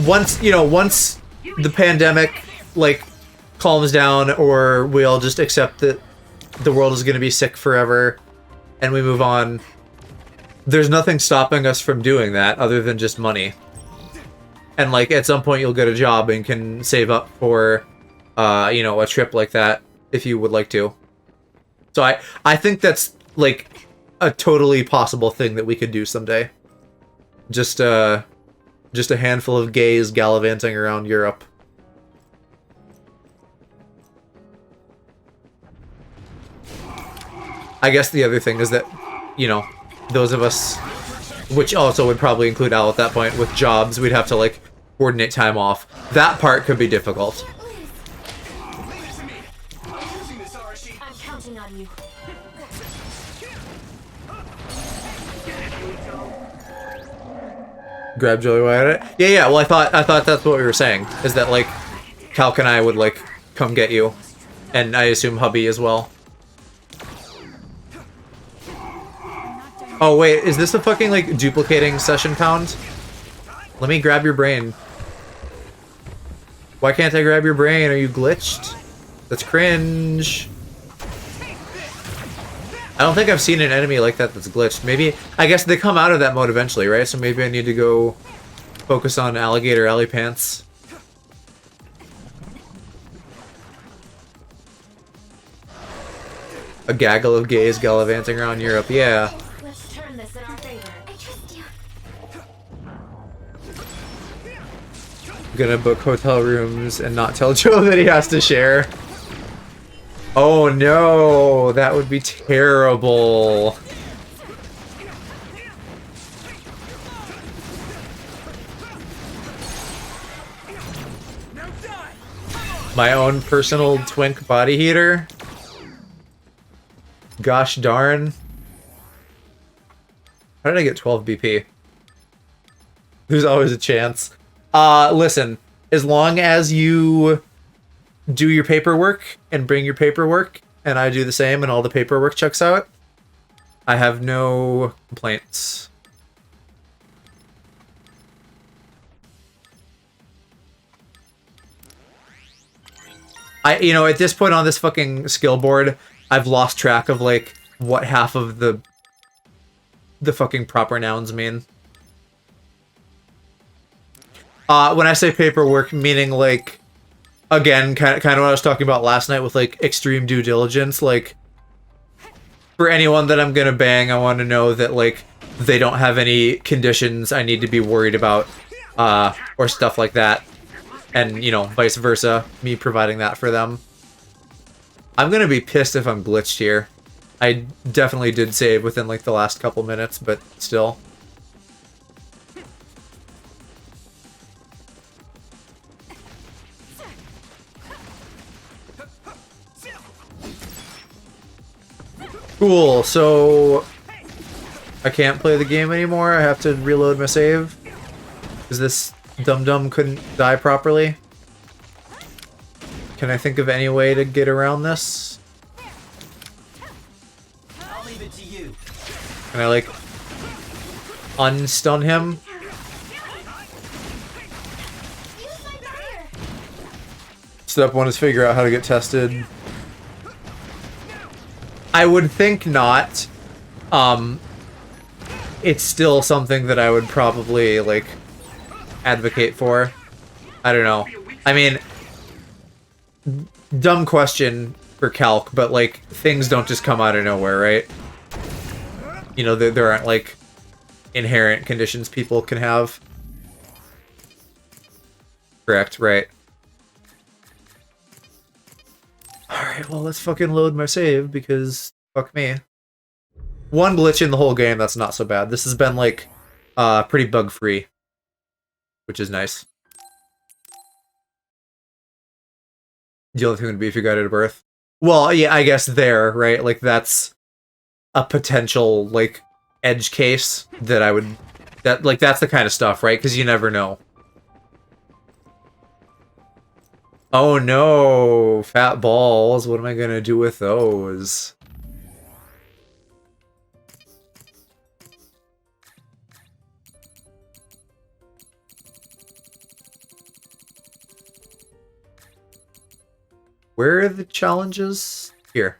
once the pandemic, like, calms down, or we all just accept that the world is going to be sick forever, and we move on, there's nothing stopping us from doing that other than just money. And, like, at some point you'll get a job and can save up for, you know, a trip like that if you would like to. So I think that's, like, a totally possible thing that we could do someday. Just a handful of gays gallivanting around Europe. I guess the other thing is that, you know, those of us, which also would probably include Al at that point, with jobs, we'd have to, like, coordinate time off. That part could be difficult. I'm counting on you. Grab Joey Wyatt. Yeah, well, I thought that's what we were saying, is that, like, Calc and I would, like, come get you. And I assume hubby as well. Oh, wait, is this a fucking, like, duplicating session count? Let me grab your brain. Why can't I grab your brain? Are you glitched? That's cringe. I don't think I've seen an enemy like that that's glitched. Maybe, I guess they come out of that mode eventually, right? So maybe I need to go focus on Alligator Alley Pants. A gaggle of gays gallivanting around Europe, yeah. Let's turn this in our favor. I trust you. Gonna book hotel rooms and not tell Joe that he has to share. Oh no, that would be terrible. My own personal twink body heater? Gosh darn. How did I get 12 BP? There's always a chance. Listen, as long as you do your paperwork and bring your paperwork, and I do the same and all the paperwork checks out, I have no complaints. You know, at this point on this fucking skill board, I've lost track of, like, what half of the fucking proper nouns mean. When I say paperwork, meaning, like, again, kind of what I was talking about last night with, like, extreme due diligence, like, for anyone that I'm gonna bang, I want to know that, like, they don't have any conditions I need to be worried about, or stuff like that. And, you know, vice versa, me providing that for them. I'm gonna be pissed if I'm glitched here. I definitely did save within, like, the last couple minutes, but still. Cool, so I can't play the game anymore. I have to reload my save. Because this dum-dum couldn't die properly. Can I think of any way to get around this? I'll leave it to you. Can I, like, unstun him? Step 1 is figure out how to get tested. I would think not. It's still something that I would probably, like, advocate for. I don't know. I mean, dumb question for Calc, but, like, things don't just come out of nowhere, right? You know, there aren't, like, inherent conditions people can have. Correct, right. Alright, well, let's fucking load my save, because fuck me. One glitch in the whole game, that's not so bad. This has been, like, pretty bug-free, which is nice. The only thing would be if you got it at birth. Well, yeah, I guess there, right? Like, that's a potential, like, edge case that I would... that's the kind of stuff, right? Because you never know. Oh no, fat balls. What am I gonna do with those? Where are the challenges? Here.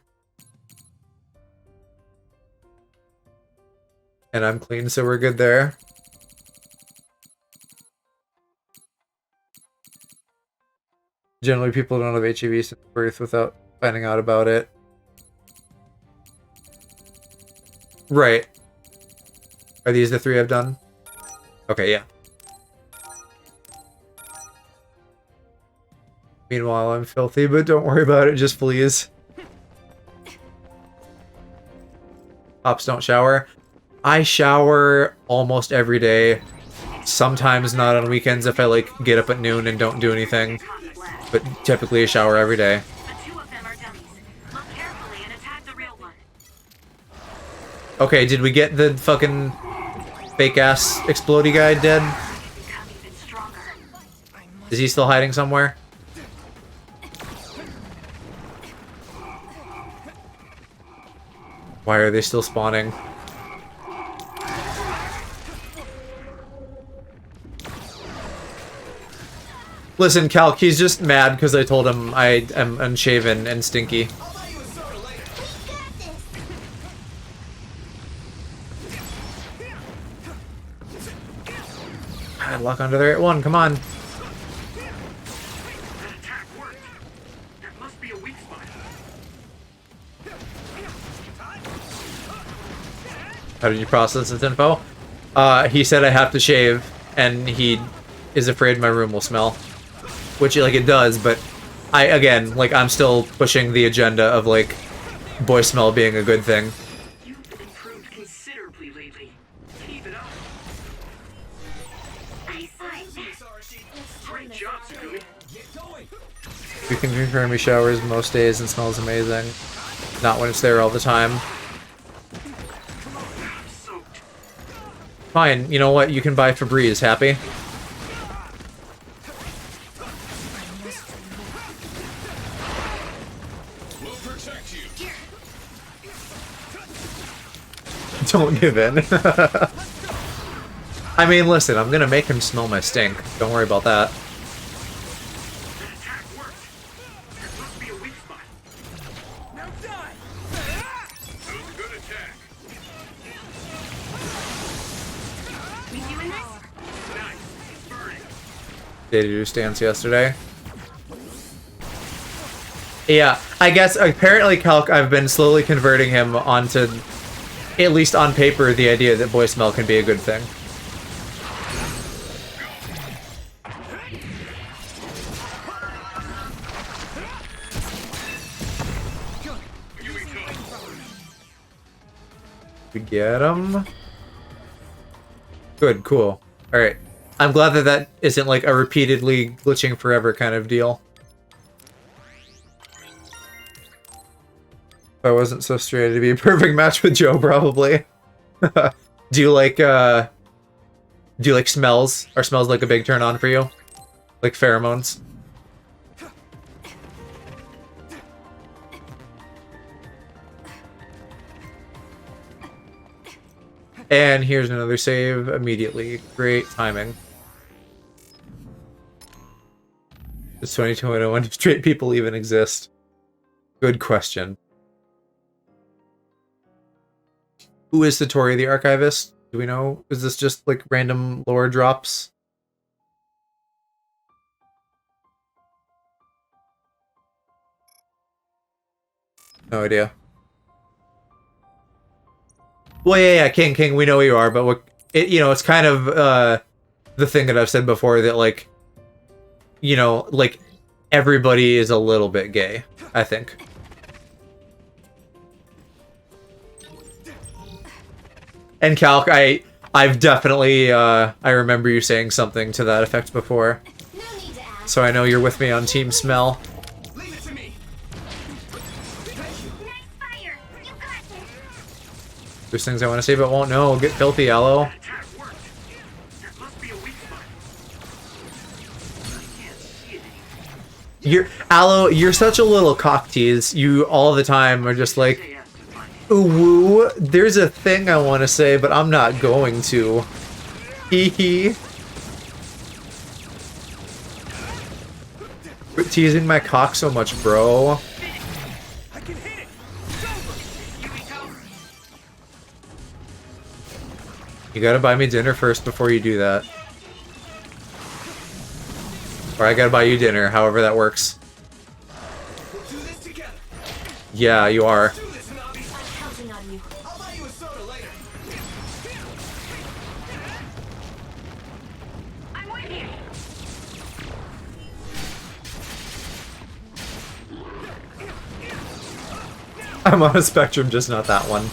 And I'm clean, so we're good there. Generally, people don't have HIV since birth without finding out about it. Right. Are these the 3 I've done? Okay, yeah. Meanwhile, I'm filthy, but don't worry about it, just please. Pops don't shower. I shower almost every day. Sometimes not on weekends if I, like, get up at noon and don't do anything. But typically a shower every day. Okay, did we get the fucking fake-ass explodey guy dead? Is he still hiding somewhere? Why are they still spawning? Listen, Calc, he's just mad because I told him I am unshaven and stinky. I lock onto there at 1, come on. How did you process this info? He said I have to shave, and he is afraid my room will smell. Which, like, it does, but again, like, I'm still pushing the agenda of, like, boy smell being a good thing. You've improved considerably lately. Keep it up. Great job, Tsugumi. You can confirm he showers most days and smells amazing. Not when it's there all the time. Fine, you know what? You can buy Febreze. Happy? Don't give in. I mean, listen, I'm gonna make him smell my stink. Don't worry about that. Did you do stance yesterday? Yeah, I guess apparently Calc, I've been slowly converting him onto, at least on paper, the idea that boy smell can be a good thing. We get him. Good, cool. Alright. I'm glad that that isn't like a repeatedly glitching forever kind of deal. If I wasn't so straight, it'd be a perfect match with Joe, probably. Do you like smells? Are smells like a big turn on for you? Like pheromones? And here's another save immediately. Great timing. Does 2201 straight people even exist? Good question. Who is Satori the Archivist? Do we know? Is this just like random lore drops? No idea. Well, yeah, King, we know who you are, but it's kind of the thing that I've said before that, like, you know, like, everybody is a little bit gay, I think. And Calc, I've definitely, I remember you saying something to that effect before. So I know you're with me on Team Smell. There's things I want to say but won't know. Get filthy, Aloe. Aloe, you're such a little cock tease. You all the time are just like, ooh, woo, there's a thing I want to say, but I'm not going to. Hee hee. Quit teasing my cock so much, bro. You gotta buy me dinner first before you do that. Or I gotta buy you dinner, however that works. Yeah, you are. I'm on a spectrum, just not that one.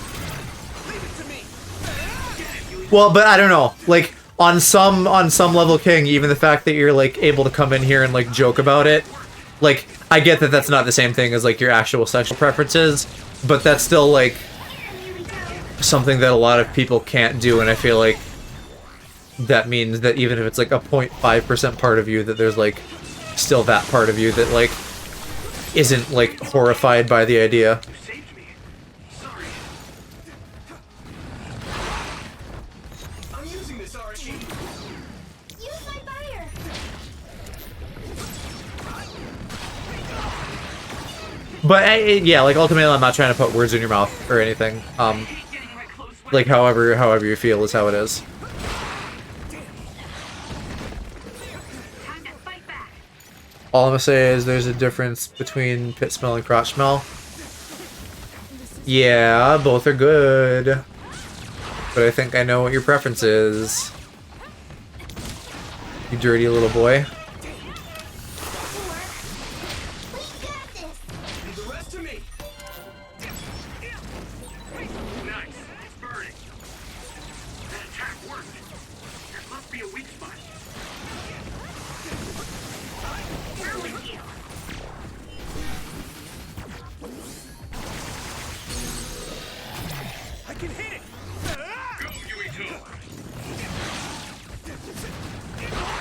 Well, but I don't know. Like on some level, King, even the fact that you're like able to come in here and like joke about it, like I get that that's not the same thing as like your actual sexual preferences, but that's still like something that a lot of people can't do, and I feel like that means that even if it's like a 0.5% part of you, that there's like still that part of you that like isn't like horrified by the idea. But yeah, like ultimately, I'm not trying to put words in your mouth or anything. Like however you feel is how it is. All I'm gonna say is there's a difference between pit smell and crotch smell. Yeah, both are good. But I think I know what your preference is. You dirty little boy.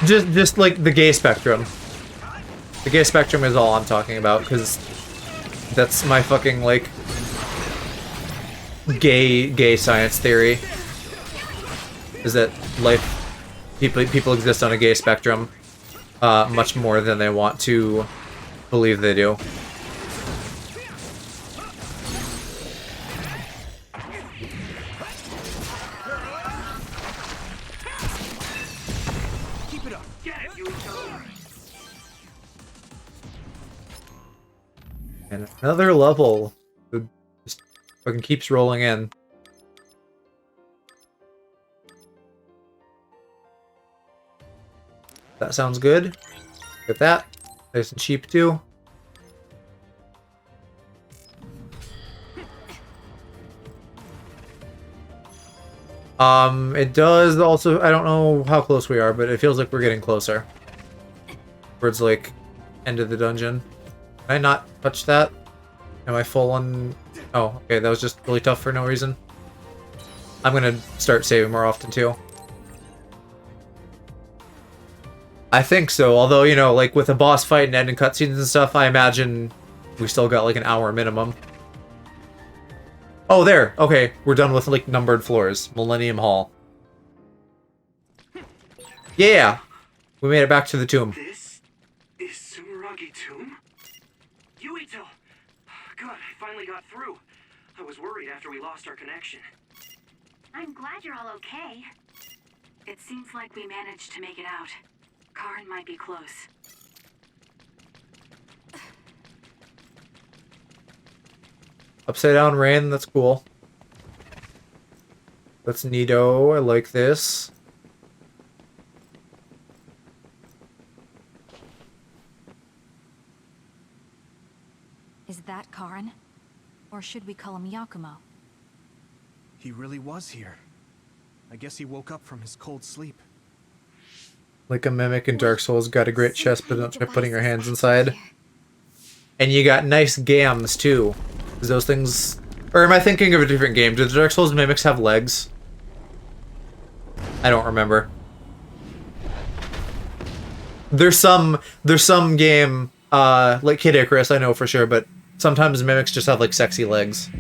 Just like the gay spectrum. The gay spectrum is all I'm talking about, because that's my fucking, like, gay science theory. Is that people exist on a gay spectrum much more than they want to believe they do. Keep it up. Get it, you And another level just fucking keeps rolling in. That sounds good. Get that. Nice and cheap too. It does also, I don't know how close we are, but it feels like we're getting closer. Towards, like, end of the dungeon. Can I not touch that? Am I full on... Oh, okay, that was just really tough for no reason. I'm gonna start saving more often, too. I think so, although, you know, like, with a boss fight and ending cutscenes and stuff, I imagine we still got, like, an hour minimum. Oh, there! Okay, we're done with, like, numbered floors. Millennium Hall. Yeah! We made it back to the tomb. This is Sumeragi Tomb? Yuito! Good, I finally got through. I was worried after we lost our connection. I'm glad you're all okay. It seems like we managed to make it out. Karin might be close. Upside down rain, that's cool. That's neato, I like this. Is that Karin? Or should we call him Yakumo? He really was here. I guess he woke up from his cold sleep. Like a mimic in Dark Souls, got a great chest, but don't try putting your hands inside. And you got nice gams, too. Is those things... Or am I thinking of a different game? Do the Dark Souls mimics have legs? I don't remember. There's some game, like Kid Icarus, I know for sure, but sometimes mimics just have, like, sexy legs.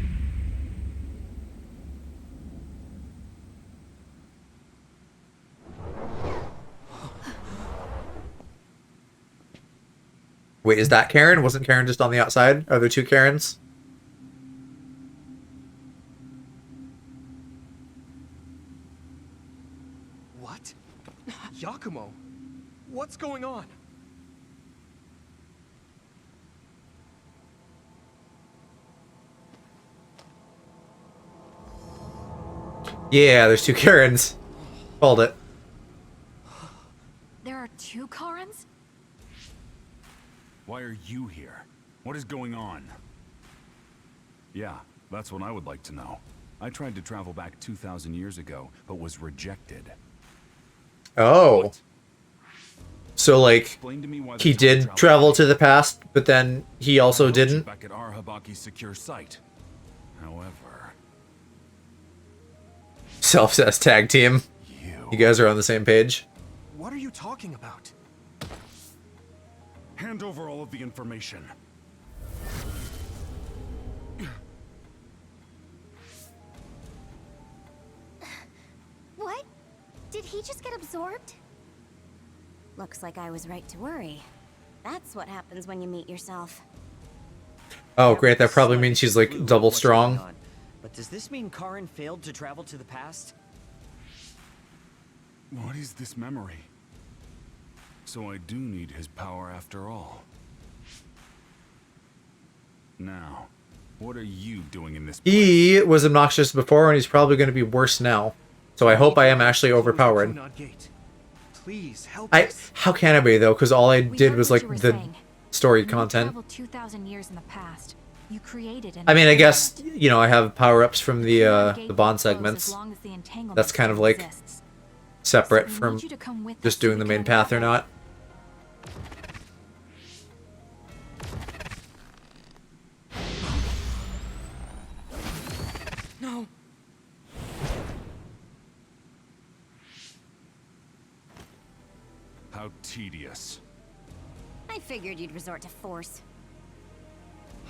Wait, is that Karen? Wasn't Karen just on the outside? Are there two Karens? What? Yakumo? What's going on? Yeah, there's two Karens. Called it. There are two Karins? Why are you here? What is going on? Yeah, that's what I would like to know. I tried to travel back 2,000 years ago, but was rejected. Oh. What? So, like, Explain to me why he the did time travel to the past, but then he also didn't? back at Arahabaki's secure site. However... Self-says tag team. You guys are on the same page. What are you talking about? Hand over all of the information. What? Did he just get absorbed? Looks like I was right to worry. That's what happens when you meet yourself. Oh, great. That probably means she's, like, double strong. But does this mean Karin failed to travel to the past? What is this memory? So I do need his power after all. Now, what are you doing in this place? He was obnoxious before, and he's probably going to be worse now. So I hope I am actually overpowered. Please help How can I be, though? Because all I did was, like, the story content. 2,000 years in the past. You created I mean, I guess, you know, I have power-ups from the Bond segments. That's kind of, like, separate from just doing the main path or not. No. How tedious. I figured you'd resort to force.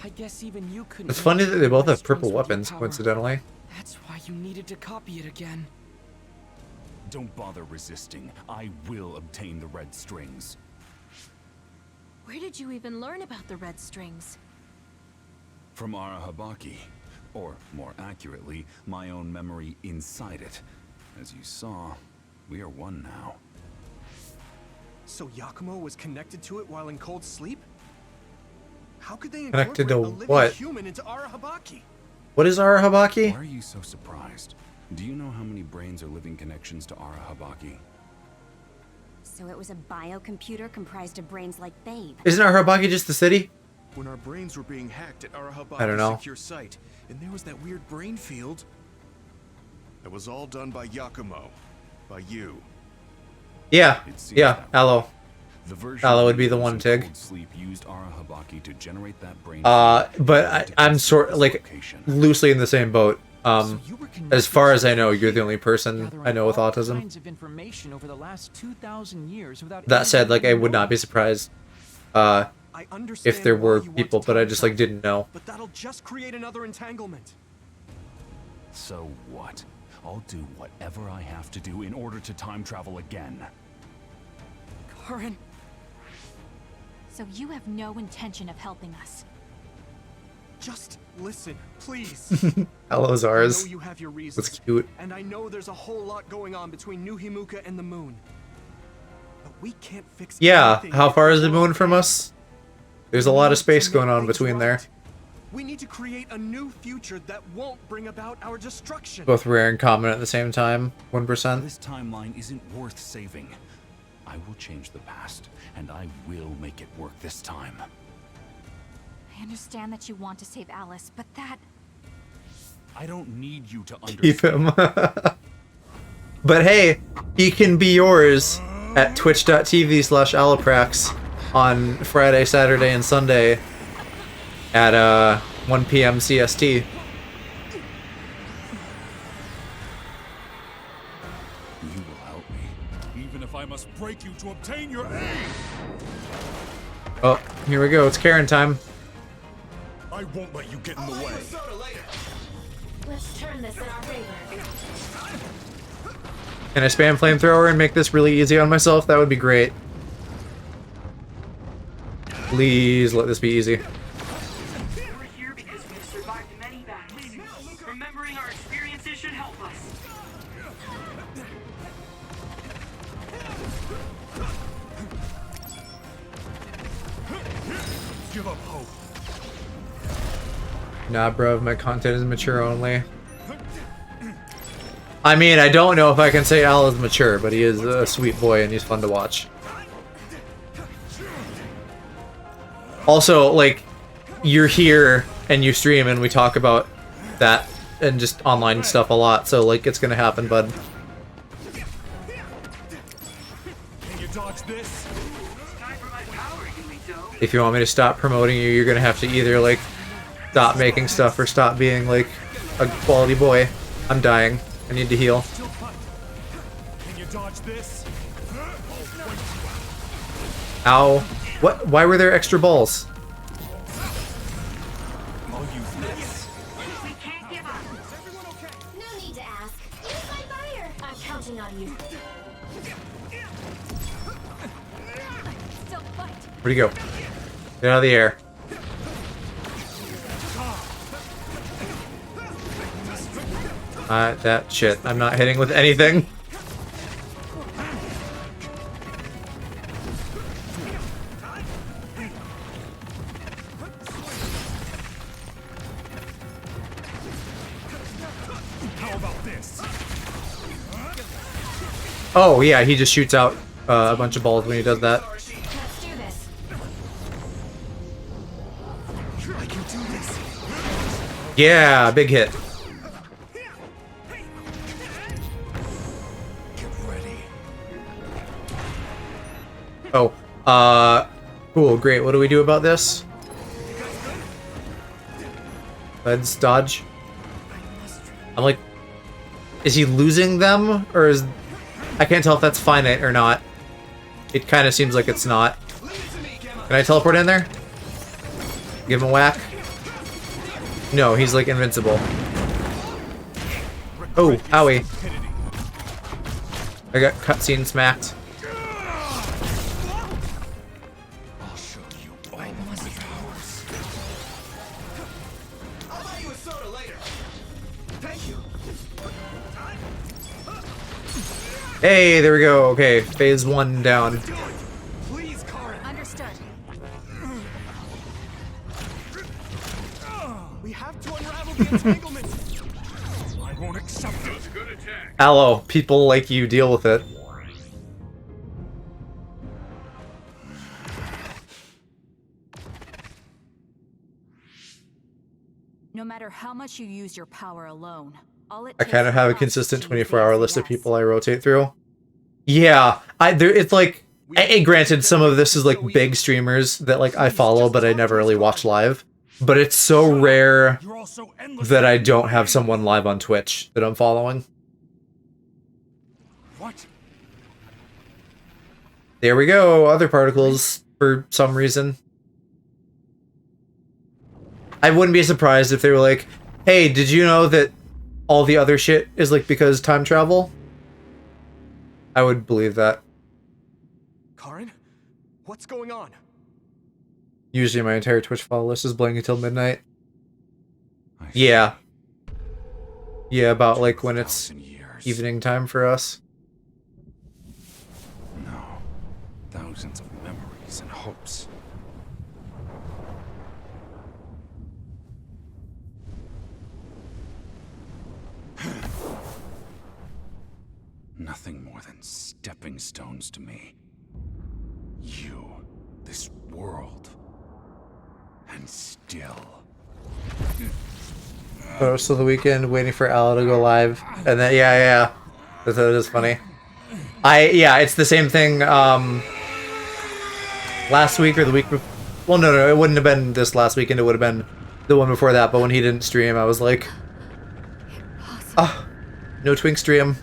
I guess even you couldn't. It's funny that they both have purple Strings with your weapons, power. coincidentally. That's why you needed to copy it again. Don't bother resisting. I will obtain the red strings. Where did you even learn about the red strings? From Arahabaki. Or, more accurately, my own memory inside it. As you saw, we are one now. So Yakumo was connected to it while in cold sleep? How could they Connected incorporate to a living what? human into Arahabaki? What is Arahabaki? Why are you so surprised? Do you know how many brains are living connections to Arahabaki? So it was a biocomputer comprised of brains like Babe. Isn't Arahabaki just the city? When our brains were being hacked at I don't Arahabaki's know. secure site, and there was that weird brain field. It was all done by Yakumo. By you. Yeah, yeah, Aloe. The version Aloe would be the of one, in Tig. cold sleep used Arahabaki to generate that brain But I'm sort like loosely in the same boat. As far as I know, you're the only person I know with autism. Kinds of information over the last 2,000 years without That said, like I would not be surprised if understand there why were you want people, to but I time just like travel, didn't know. But that'll just create another entanglement. So what? I'll do whatever I have to do in order to time travel again. Corin. So you have no intention of helping us. Just listen, please. Aloe's I ours. know you have your reasons. That's cute. And I know there's a whole lot going on between New Himuka and the moon. But we can't fix Yeah, anything how if far we're is the moon all from bad. us? There's a lot of space going on between there. We need to create a new future that won't bring about our destruction. Both rare and common at the same time. 1%. This timeline isn't worth saving. I will change the past, and I will make it work this time. I understand that you want to save Alice, but that... I don't need you to understand. Keep him. But hey, he can be yours at twitch.tv/Alloprax on Friday, Saturday, and Sunday at 1 p.m. CST. You will help me, even if I must break you to obtain your aid. Oh, here we go. It's Karen time. I won't let you get in the way. Let's turn this in our favor. Can I spam flamethrower and make this really easy on myself? That would be great. Please let this be easy. We're here because we've survived many battles. Remembering our experiences should help us. Give up hope. Nah, bro, my content is mature only. I mean, I don't know if I can say Al is mature, but he is a sweet boy and he's fun to watch. Also, like, you're here and you stream and we talk about that and just online stuff a lot, so like, it's gonna happen, bud. Can you dodge this? If you want me to stop promoting you, you're gonna have to either, like, stop making stuff or stop being, like, a quality boy. I'm dying. I need to heal. Can you dodge this? Ow. What? Why were there extra balls? I'll use this. We can't give up. Is everyone okay? No need to ask. Use my fire. I'm counting on you. Still fight. Where'd he go? Get out of the air. That shit. I'm not hitting with anything. How about this? Oh, yeah, he just shoots out a bunch of balls when he does that. Let's do this. I can do this. Yeah, big hit. Get ready. Oh, cool, great. What do we do about this? Let's dodge. I'm like, is he losing them? Or is... I can't tell if that's finite or not. it kind of seems like it's not. Can I teleport in there? Give him a whack? No, he's like invincible. Oh, owie. I got cutscene smacked. I'll show you all my powers. I'll buy you a soda later. Thank you. Hey, there we go. Okay, phase 1 down. Please, Karen. Understood. We have to unravel the entanglement. I won't accept it. Good attack. Aloe, people like you deal with it. No matter how much you use your power alone, all it I kind of takes have a is consistent to use 24-hour the list of yes. people I rotate through. Yeah, it's like, and granted, some of this is like big streamers that like I follow, but I never really watch live. But it's so rare that I don't have someone live on Twitch that I'm following. What? There we go, other particles for some reason. I wouldn't be surprised if they were like, hey, did you know that all the other shit is like because time travel? I would believe that. Karen? What's going on? Usually my entire Twitch follow list is blank until midnight. Yeah. Yeah, about like when it's evening time for us. No. Thousands of memories and hopes. Nothing more than stepping stones to me. You, this world, and still. Most of the weekend waiting for Al to go live, and then yeah, that is funny. It's the same thing. Last week or the week before. Well, no, it wouldn't have been this last weekend. It would have been the one before that. But when he didn't stream, I was like, oh, no Twink stream.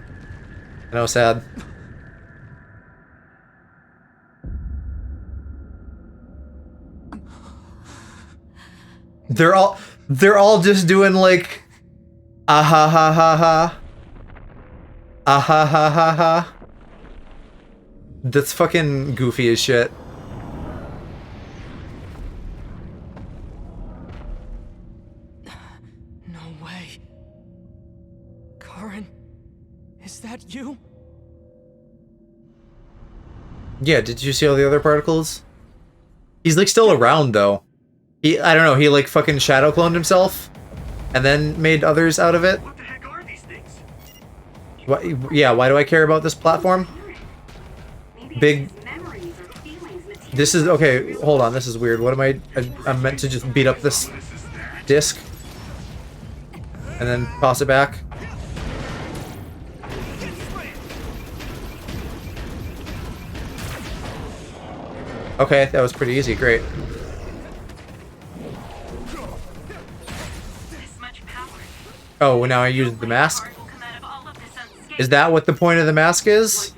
And I was sad. They're all just doing like, ah ha ha ha ha, ah ha ha ha ha. That's fucking goofy as shit. No way. Karen, is that you? Yeah, did you see all the other particles? He's like still around though. I don't know, he like fucking shadow cloned himself and then made others out of it. What the heck are these things? Why do I care about this platform? Big. This is okay. Hold on, this is weird. What am I'm meant to just beat up this disc and then toss it back. Okay, that was pretty easy. Great. Oh, well, now I used the mask? Is that what the point of the mask is?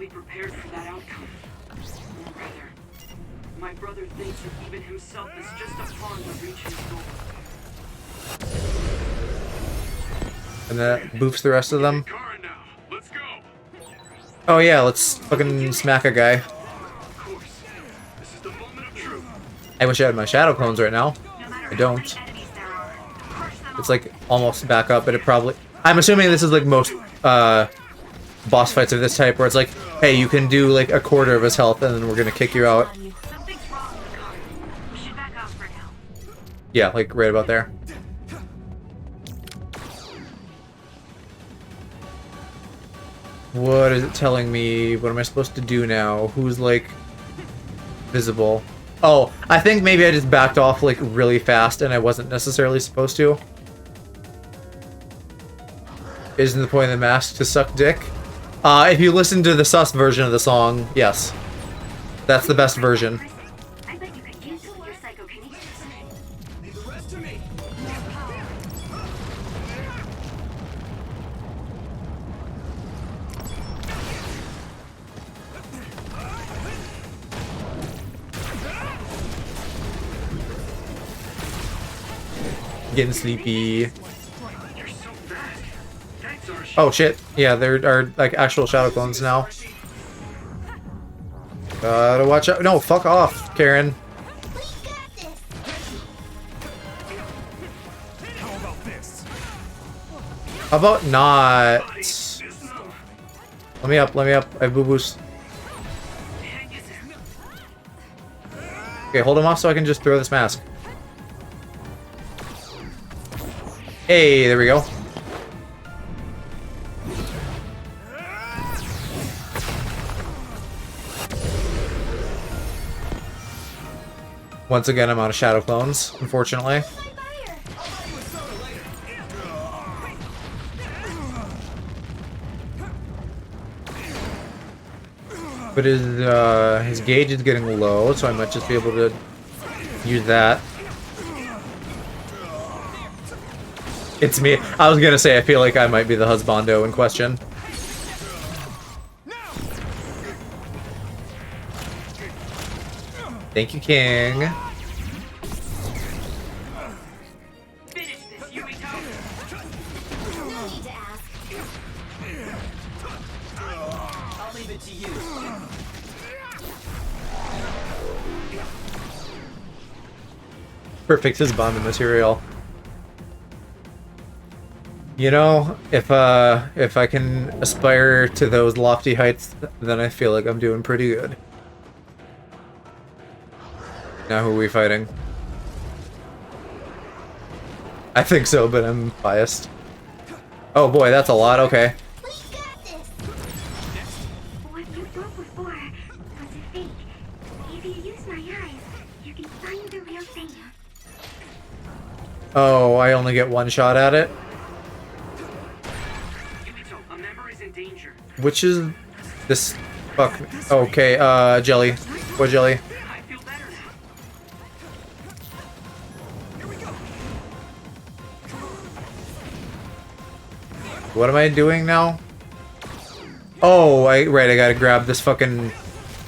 My brother thinks that even himself is just a pawn to reach his goal. And that boofs the rest of them. Oh yeah, let's fucking smack a guy. I wish I had my shadow clones right now. I don't. It's like almost back up, but it probably... I'm assuming this is like most boss fights of this type, where it's like, hey, you can do like a quarter of his health and then we're gonna kick you out. Yeah, like right about there. What is it telling me? What am I supposed to do now? Who's like visible? Oh, I think maybe I just backed off like really fast and I wasn't necessarily supposed to. Isn't the point of the mask to suck dick? If you listen to the sus version of the song, yes. That's the best version. I bet you could use your psychokinesis. Leave the rest to me. Getting sleepy. Oh shit! Yeah, there are like actual shadow clones now. Gotta watch out! No, fuck off, Karen. How about not? Let me up, let me up. I have boo-boos. Okay, hold him off so I can just throw this mask. Hey, there we go. Once again, I'm out of shadow clones, unfortunately. But his gauge is getting low, so I might just be able to use that. It's me. I was gonna say I feel like I might be the husbando in question. Thank you, King. I'll leave it to you. Perfect husbando material. You know, if I can aspire to those lofty heights, then I feel like I'm doing pretty good. Now who are we fighting? I think so, but I'm biased. Oh boy, that's a lot, okay. What you thought before was a fake. If you use my eyes, you can find the real thing. Oh, I only get one shot at it? Which is this fuck? Okay, jelly. What jelly? What am I doing now? Oh, right, I gotta grab this fucking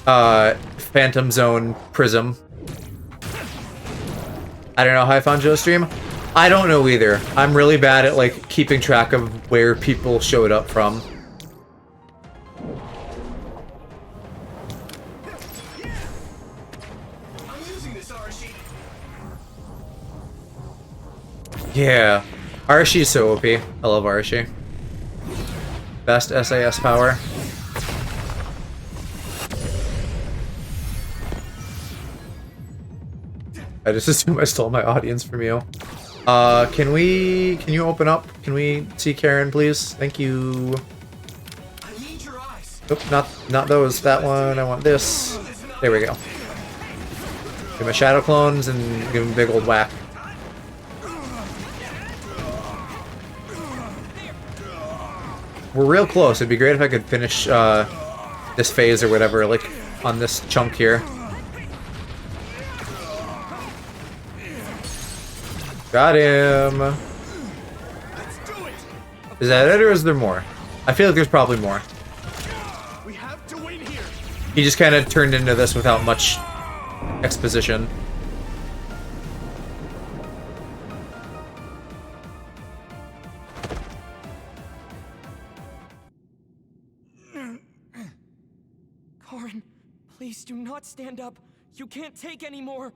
Phantom Zone prism. I don't know how I found Joe's stream. I don't know either. I'm really bad at like keeping track of where people showed up from. Yeah, Arashi is so OP. I love Arashi. Best SAS power. I just assume I stole my audience from you. Can you open up? Can we see Karen, please? Thank you. Oop, not those. That one. I want this. There we go. Give my shadow clones and give them a big old whack. We're real close. It'd be great if I could finish this phase or whatever, like on this chunk here. Got him. Is that it, or is there more? I feel like there's probably more. He just kind of turned into this without much exposition. Karin, please do not stand up. You can't take any more.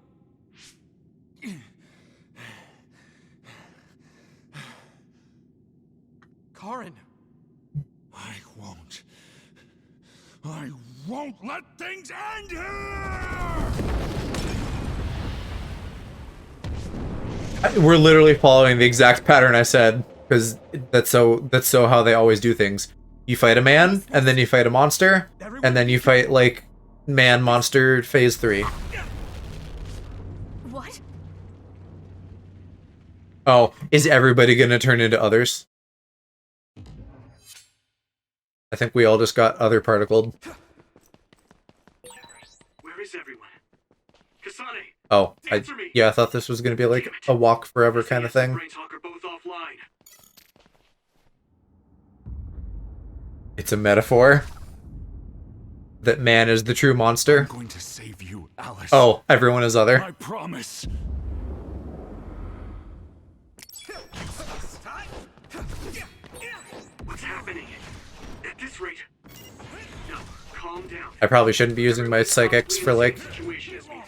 Karin! I won't let things end here! We're literally following the exact pattern I said, because that's so how they always do things. You fight a man, and then you fight a monster, and then you fight, like, man-monster phase 3. What? Oh, is everybody gonna turn into others? I think we all just got other particled. Where is everyone? Kasane! Oh, yeah, I thought this was gonna be like a walk forever kind of thing. It's a metaphor that man is the true monster. I'm going to save you, Alice. Oh, everyone is other. I promise. this rate. No, calm down. I probably shouldn't be using my psychics for like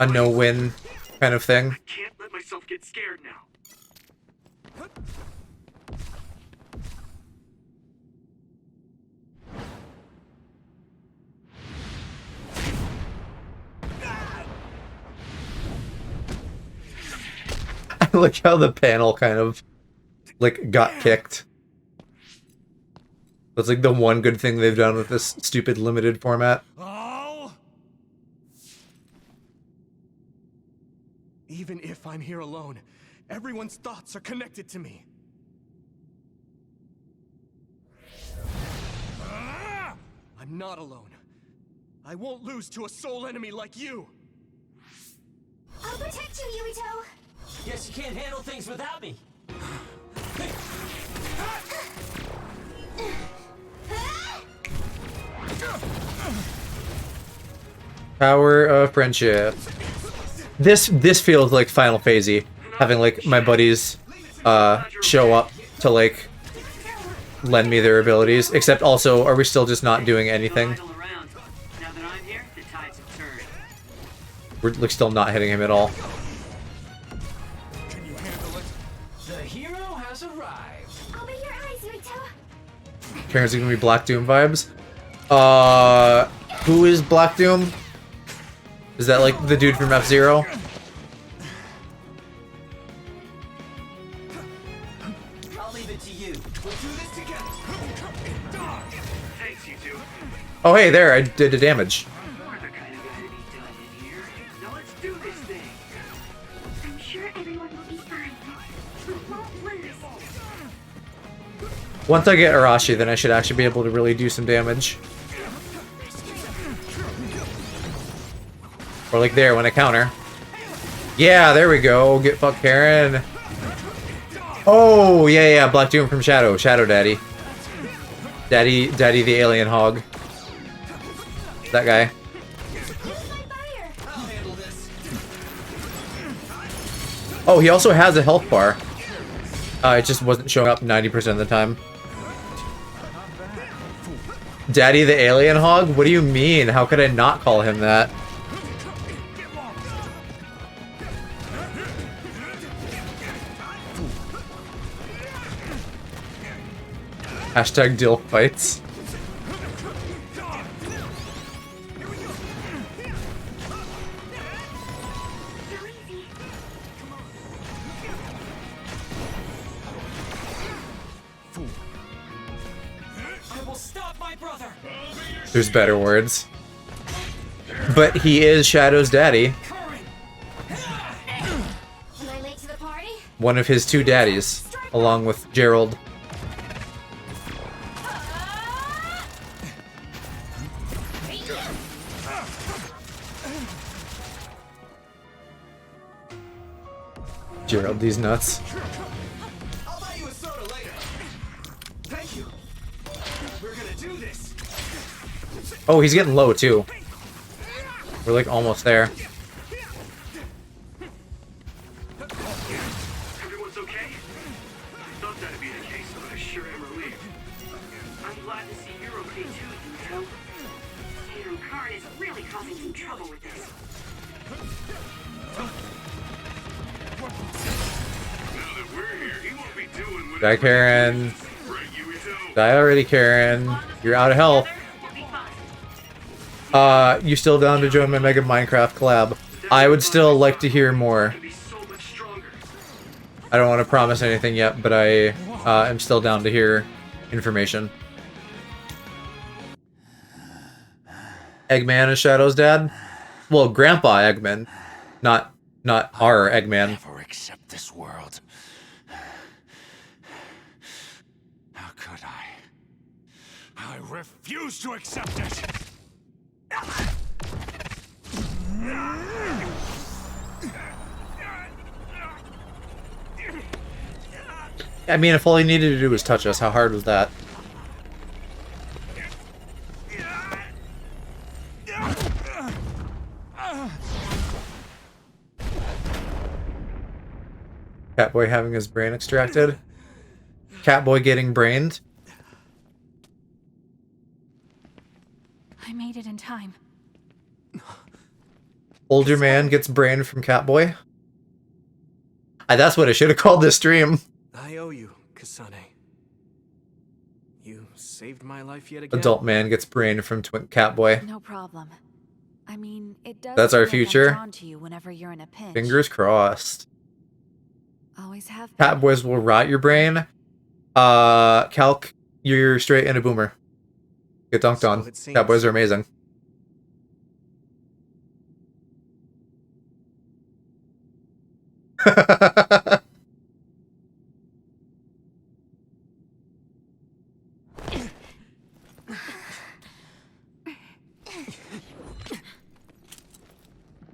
a no-win kind of thing. I can't let myself get scared now. I like how the panel kind of like got kicked. That's like the one good thing they've done with this stupid limited format. Even if I'm here alone, everyone's thoughts are connected to me. I'm not alone. I won't lose to a soul enemy like you. I'll protect you, Yurito. Guess you can't handle things without me. Power of friendship. This feels like Final Phasey, having like my buddies show up to like lend me their abilities. Except also, are we still just not doing anything? We're like still not hitting him at all. The hero has arrived. Open your eyes, Yurito. Parents are gonna be Black Doom vibes. Who is Black Doom? Is that like the dude from F-Zero? I'll leave it to you. We'll do this together. Thanks, you two. Oh hey, there, I did the damage. We're the kind of guy to be done in here. Now let's do this thing. I'm sure everyone will be fine. We won't lose. Once I get Arashi, then I should actually be able to really do some damage. Or like there, when I counter. Yeah, there we go. Get fucked, Karen. Oh, yeah, Black Doom from Shadow. Shadow Daddy. Daddy the alien hog. That guy. Oh, he also has a health bar. It just wasn't showing up 90% of the time. Daddy the alien hog? What do you mean? How could I not call him that? Hashtag deal fights. I will stop my brother. There's better words. But he is Shadow's daddy. Am I late to the party? One of his two daddies, along with Gerald. Gerald, these nuts. I'll buy you a soda later. Thank you. We're gonna do this. Oh, he's getting low too. We're like almost there. Everyone's okay? I thought that'd be the case, but I sure am relieved. I'm glad to see you're okay too, Yuto. Tato Karn is really causing some trouble with this. Die, Karen. Die already, Karen. You're out of health. You still down to join my Mega Minecraft collab? I would still like to hear more. I don't want to promise anything yet, but I am still down to hear information. Eggman is Shadow's dad? Well, Grandpa Eggman. Not our Eggman. Never accept this world. How could I? I refuse to accept it. I mean, if all he needed to do was touch us, how hard was that? Catboy having his brain extracted? Catboy getting brained? made it in time. Older man gets brain from Catboy. That's what I should have called this stream. I owe you, Kasane. You saved my life yet again. Adult man gets brain from Catboy. No problem. I mean, it does. That's our feel like I'm future. drawn to you whenever you're in a pinch. Fingers crossed. Always have. Catboys will rot your brain. Calc, you're straight in a boomer. Get dunked on. Catboys are amazing.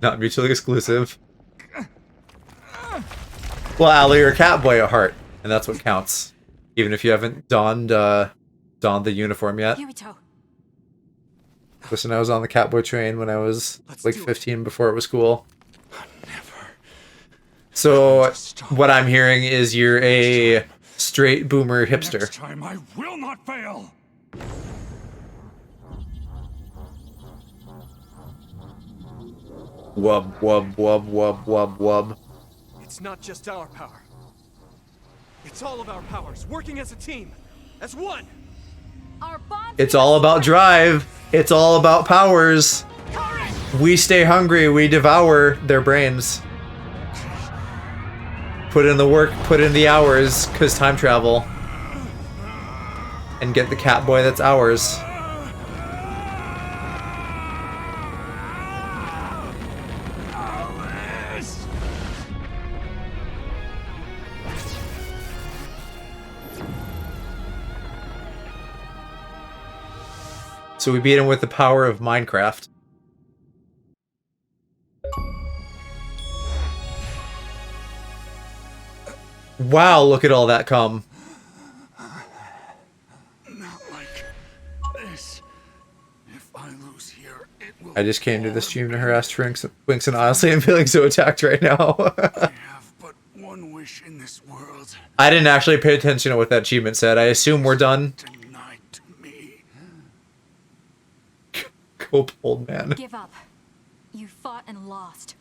Not mutually exclusive. Well, Allie, you're a Catboy at heart, and that's what counts. Even if you haven't donned the uniform yet. Listen, I was on the Catboy train when I was like 15 before it was cool. So what I'm hearing is you're a straight boomer hipster. Next time I will not fail. Wub wub wub wub wub wub. It's not just our power. It's all of our powers working as a team, as one. Our bond. It's all about drive. It's all about powers. We stay hungry. We devour their brains. Put in the work. Put in the hours. Cause time travel. And get the Catboy that's ours. So we beat him with the power of Minecraft. Wow, look at all that cum. Not like this. If I lose here, it will. I just came to the stream to harass Twinks, and honestly I'm feeling so attacked right now. I have but one wish in this world. I didn't actually pay attention to what that achievement said. I assume we're done. Cope, old man. Give up. You fought and lost.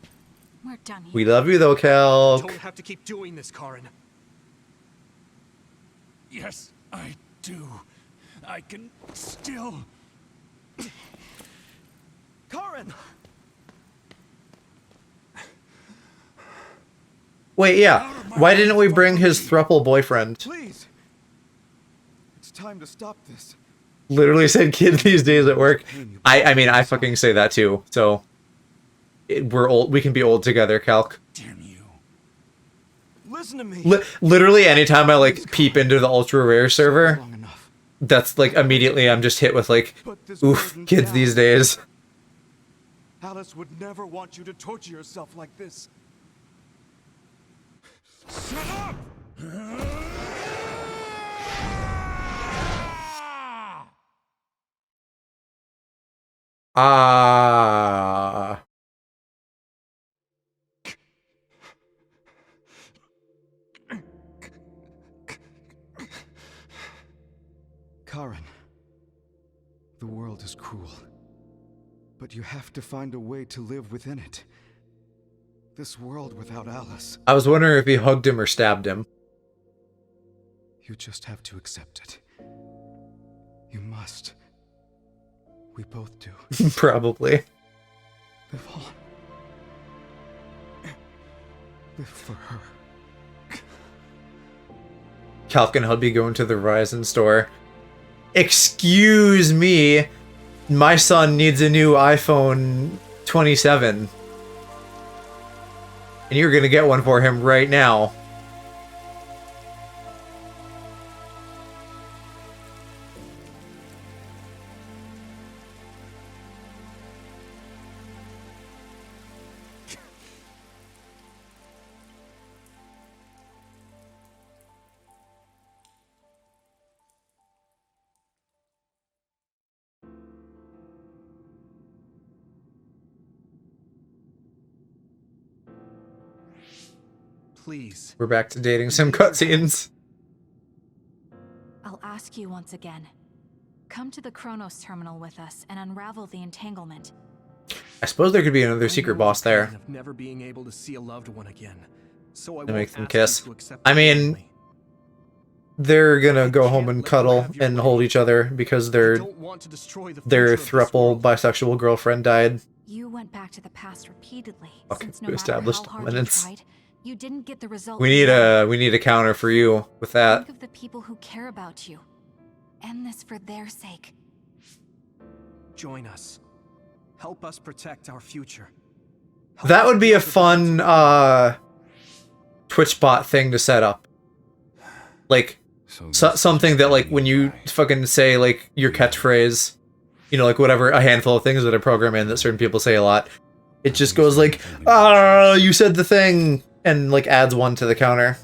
We're done here. We love you though, Cal. Don't have to keep doing this, Karin. Yes, I do. I can still. Karin! Wait, yeah. Why didn't we bring his thruple boyfriend? Please. It's time to stop this. Literally said kid these days at work. I mean, I fucking say that too. So we're old. We can be old together, Calc. Listen to me. Literally, anytime I like peep into the ultra rare server, that's like immediately I'm just hit with like, oof, kids these days. Alice would never want you to torture yourself like this. Shut up! Ah. Karin, the world is cruel, but you have to find a way to live within it. This world without Alice. I was wondering if he hugged him or stabbed him. You just have to accept it. You must. We both do. Probably. Live on. Live for her. Calc and Hubby going to the Verizon store. Excuse me. My son needs a new iPhone 27. And you're gonna get one for him right now. Please. We're back to dating some cutscenes. I'll ask you once again. Come to the Kronos terminal with us and unravel the entanglement. I suppose there could be another secret boss there. Of never being able to see a loved one again. So I To make won't them ask you kiss. to accept I it mean, willingly. they're gonna go home and cuddle and hold each other because their thruple bisexual girlfriend died. You went back to the past repeatedly. Fucking Since no matter established how hard dominance. you tried, you didn't get the result. We you wanted. need a counter for you with that. Think of the people who care about you. End this for their sake. Join us. Help us protect our future. That would be a fun Twitch bot thing to set up. Like something that like when you fucking say like your catchphrase, you know, like whatever, a handful of things that I program in that certain people say a lot, it just goes like, "Ah, you said the thing," and like adds one to the counter.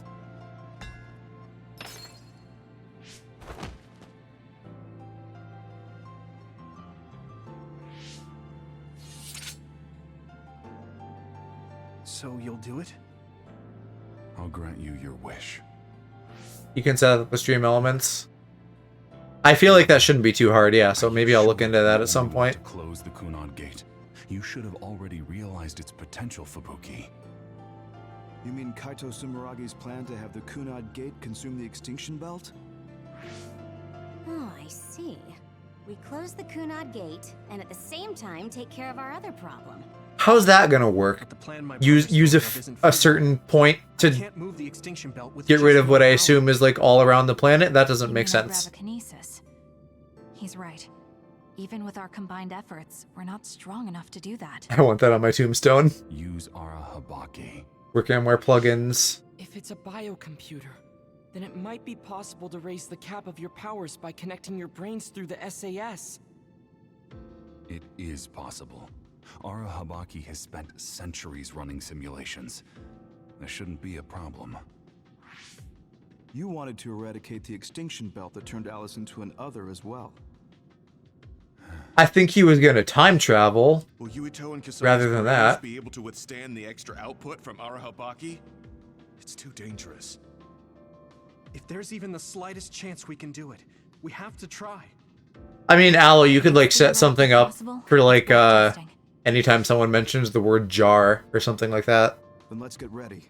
So you'll do it? I'll grant you your wish. You can set up the stream elements. I feel like that shouldn't be too hard, yeah, so maybe I'll look into that at some point. To close the Kunad Gate, you should have already realized its potential, Fubuki. You mean Kaito Sumeragi's plan to have the Kunad Gate consume the extinction belt? Oh, I see. We close the Kunad Gate, and at the same time take care of our other problem. How's that gonna work? Use a certain point to get rid of what I assume is like all around the planet? That doesn't make sense. Gravikinesis. He's right. Even with our combined efforts, we're not strong enough to do that. I want that on my tombstone. Use Arahabaki. WorkAmware plugins. If it's a biocomputer, then it might be possible to raise the cap of your powers by connecting your brains through the SAS. It is possible. Arahabaki has spent centuries running simulations. That shouldn't be a problem. You wanted to eradicate the extinction belt that turned Alice into an other as well. I think he was gonna time travel. Will Yuito and Kasami's rather than that. be able to withstand the extra output from Arahabaki? It's too dangerous. If there's even the slightest chance we can do it, we have to try. I mean, Aloe, you could like set something up for like anytime someone mentions the word jar or something like that. Then let's get ready.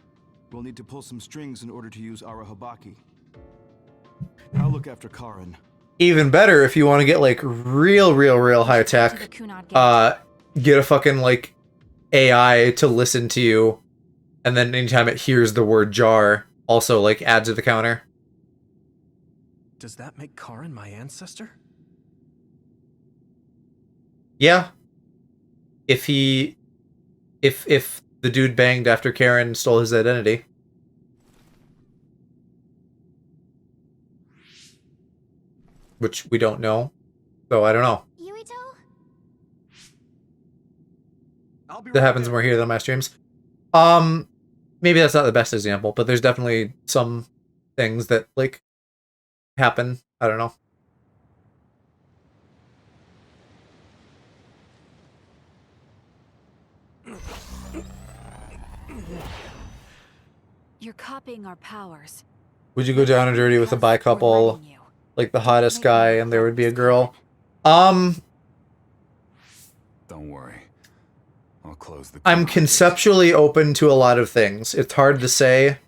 We'll need to pull some strings in order to use Arahabaki. I'll look after Karin. Even better if you want to get like real high tech, get a fucking like AI to listen to you, and then anytime it hears the word jar, also like add to the counter. Does that make Karin my ancestor? Yeah. If the dude banged after Karen stole his identity. Which we don't know. So I don't know. That happens more here than my streams. Maybe that's not the best example, but there's definitely some things that like happen. I don't know. You're copying our powers. Would you go down and dirty with a bi couple, like the hottest guy, and there would be a girl? Don't worry. I'll close the. I'm conceptually open to a lot of things. It's hard to say.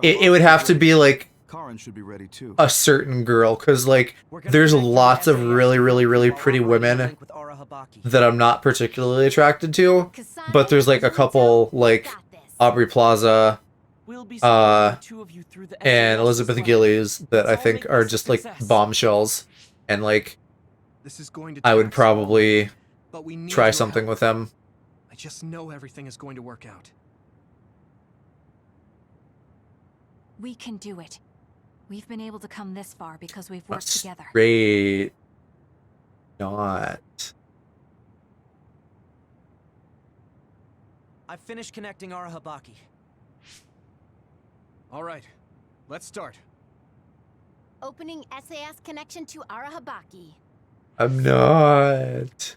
It would have to be like Karin should be ready too. a certain girl, because like there's lots of really pretty women that I'm not particularly attracted to, but there's like a couple like Aubrey Plaza and Elizabeth Gillies that I think are just like bombshells, and like I would probably try something with them. I just know everything is going to work out. We can do it. We've been able to come this far because we've worked together. Great. Not. I've finished connecting Arahabaki. All right, let's start. Opening SAS connection to Arahabaki. I'm not.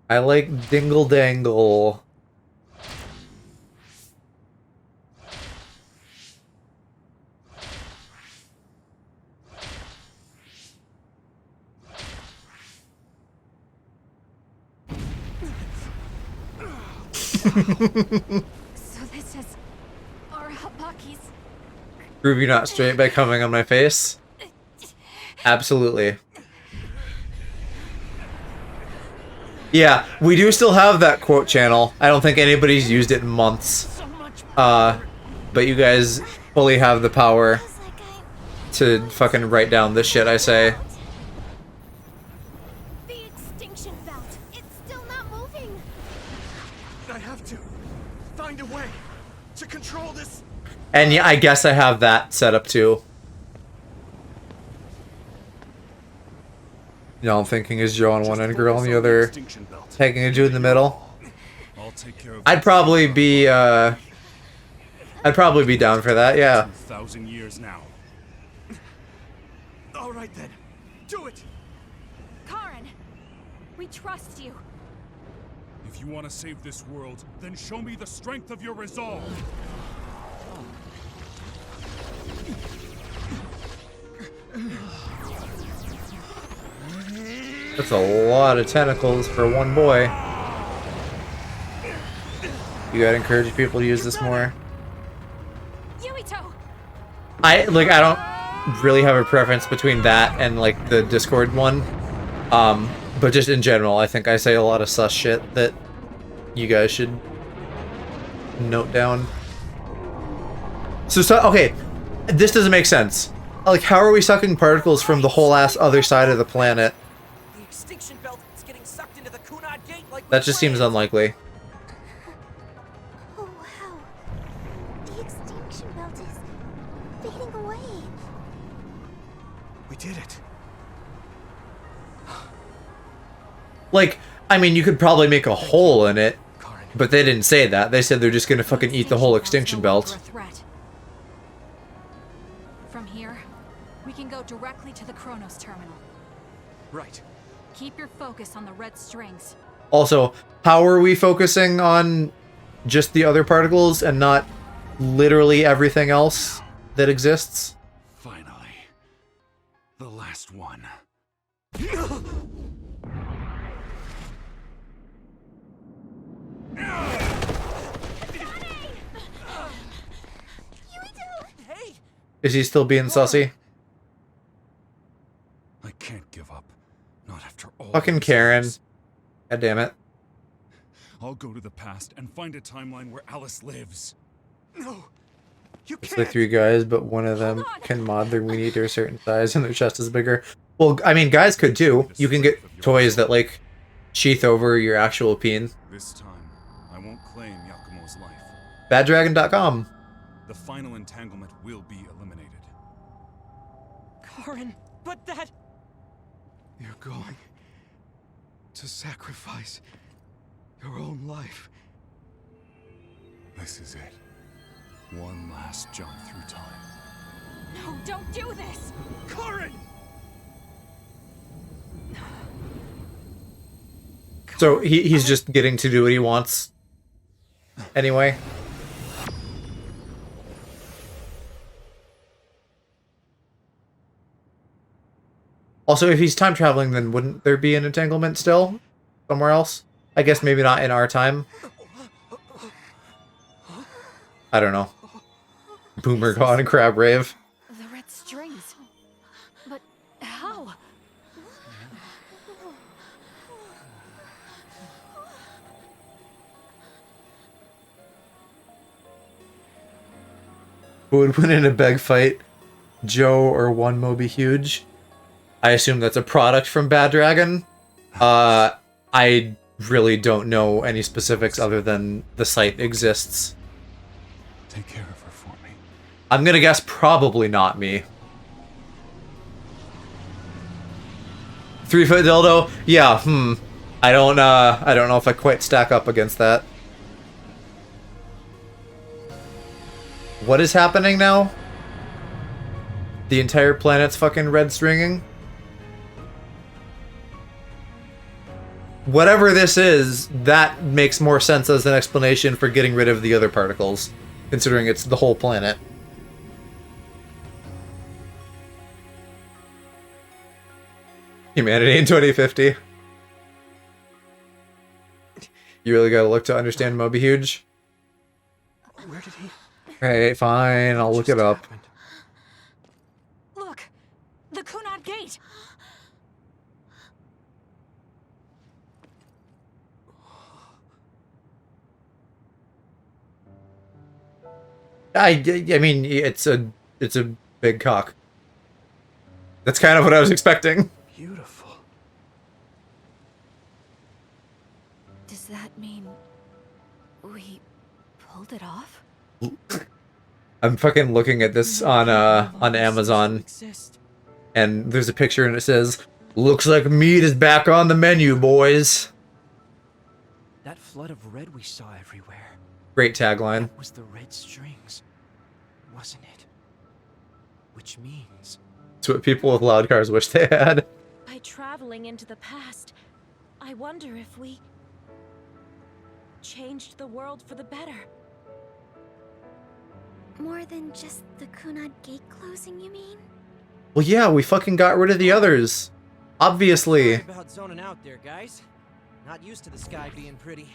I like Dingle Dangle. So this is Arabaki's. Prove you're not straight by coming on my face? Absolutely. Yeah, we do still have that quote channel. I don't think anybody's used it in months. But you guys fully have the power to fucking write down this shit I say. The extinction belt. It's still not moving. I have to find a way to control this. And yeah, I guess I have that set up too. You know, I'm thinking is Joe on one end, girl on the other, taking a dude in the middle. I'd probably be down for that, yeah. 2,000 years now. All right then, do it. Karin, we trust you. If you want to save this world, then show me the strength of your resolve. That's a lot of tentacles for one boy. You gotta encourage people to use this more. I don't really have a preference between that and like the Discord one. But just in general, I think I say a lot of sus shit that you guys should note down. So okay, this doesn't make sense. Like, how are we sucking particles from the whole ass other side of the planet? The extinction belt is getting sucked into the Kunad Gate like That just seems unlikely. Oh wow. The extinction belt is fading away. We did it. Like, I mean, you could probably make a hole in it, but they didn't say that. They said they're just gonna fucking eat the whole extinction belt. From here, we can go directly to the Kronos terminal. Right. Keep your focus on the red strings. Also, how are we focusing on just the other particles and not literally everything else that exists? Finally. The last one. Is he still being sussy? I can't give up. Not after all. Fucking these Karen. years. God damn it. I'll go to the past and find a timeline where Alice lives. No. You It's can't. like 3 guys, but one of them can mod their weenie to a certain size and their chest is bigger. Well, I mean, guys could too. You can get toys that, like, sheath over your actual peen. This time, I won't claim Yakumo's life. Baddragon.com. The final entanglement will be eliminated. Karin, but that... You're going to sacrifice your own life. This is it. One last jump through time. No, don't do this! Karin! So he's just getting to do what he wants. Anyway. Also, if he's time traveling, then wouldn't there be an entanglement still? Somewhere else? I guess maybe not in our time. I don't know. Boomer gone and crab rave. The red strings. But how? Who would win in a beg fight? Joe or One Moby Huge? I assume that's a product from Bad Dragon. I really don't know any specifics other than the site exists. Take care of her for me. I'm gonna guess probably not me. 3-foot dildo? Yeah, I don't know if I quite stack up against that. What is happening now? The entire planet's fucking red stringing? Whatever this is, that makes more sense as an explanation for getting rid of the other particles, considering it's the whole planet. Humanity in 2050. You really gotta look to understand Moby Huge. Where did he? Alright, fine, I'll look it up. Look! The Kunad Gate! I mean, it's a big cock. That's kind of what I was expecting. Beautiful. Does that mean we pulled it off? I'm fucking looking at this on Amazon, and there's a picture and it says, "Looks like meat is back on the menu, boys." That flood of red we saw everywhere. Great tagline. That was the red strings, wasn't it? Which means It's what people with loud cars wish they had. By traveling into the past, I wonder if we changed the world for the better. More than just the Kunad Gate closing, you mean? Well, yeah, we fucking got rid of the others. Obviously. Sorry about zoning out there, guys. Not used to the sky being pretty.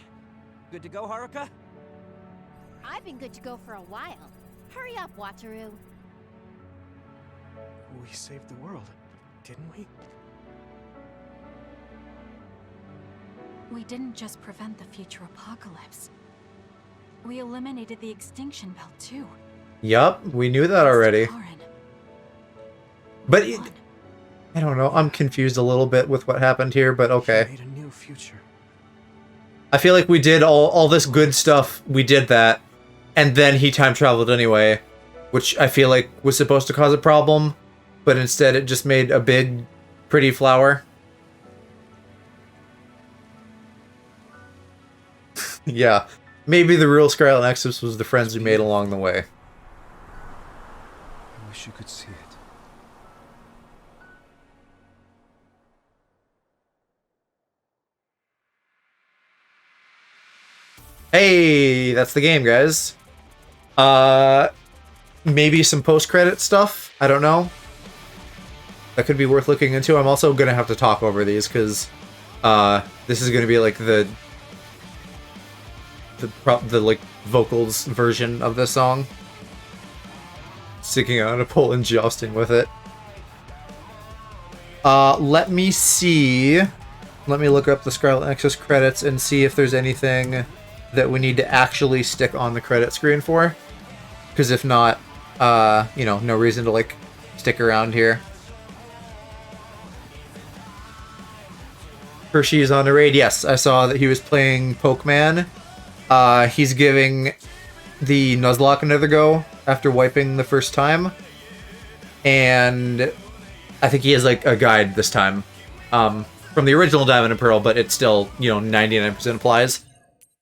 Good to go, Haruka? I've been good to go for a while. Hurry up, Wataru. We saved the world, didn't we? We didn't just prevent the future apocalypse. We eliminated the extinction belt, too. Yup, we knew that already. But I don't know, I'm confused a little bit with what happened here, but okay. Made a new future. I feel like we did all this good stuff, we did that, and then he time traveled anyway, which I feel like was supposed to cause a problem, but instead it just made a big, pretty flower. Yeah, maybe the real Scarlet Nexus was the friends we made along the way. I wish you could see it. Hey, that's the game, guys. Maybe some post-credit stuff? I don't know. That could be worth looking into. I'm also gonna have to talk over these, because, this is gonna be, like, the like, vocals version of this song. Sticking out on a pole and jousting with it. Let me see. Let me look up the Scarlet Nexus credits and see if there's anything that we need to actually stick on the credit screen for. Because if not, you know, no reason to, like, stick around here. Hershey's on a raid. Yes, I saw that he was playing Pokemon. He's giving the Nuzlocke another go after wiping the first time. And I think he has, like, a guide this time. From the original Diamond and Pearl, but it still, you know, 99% applies.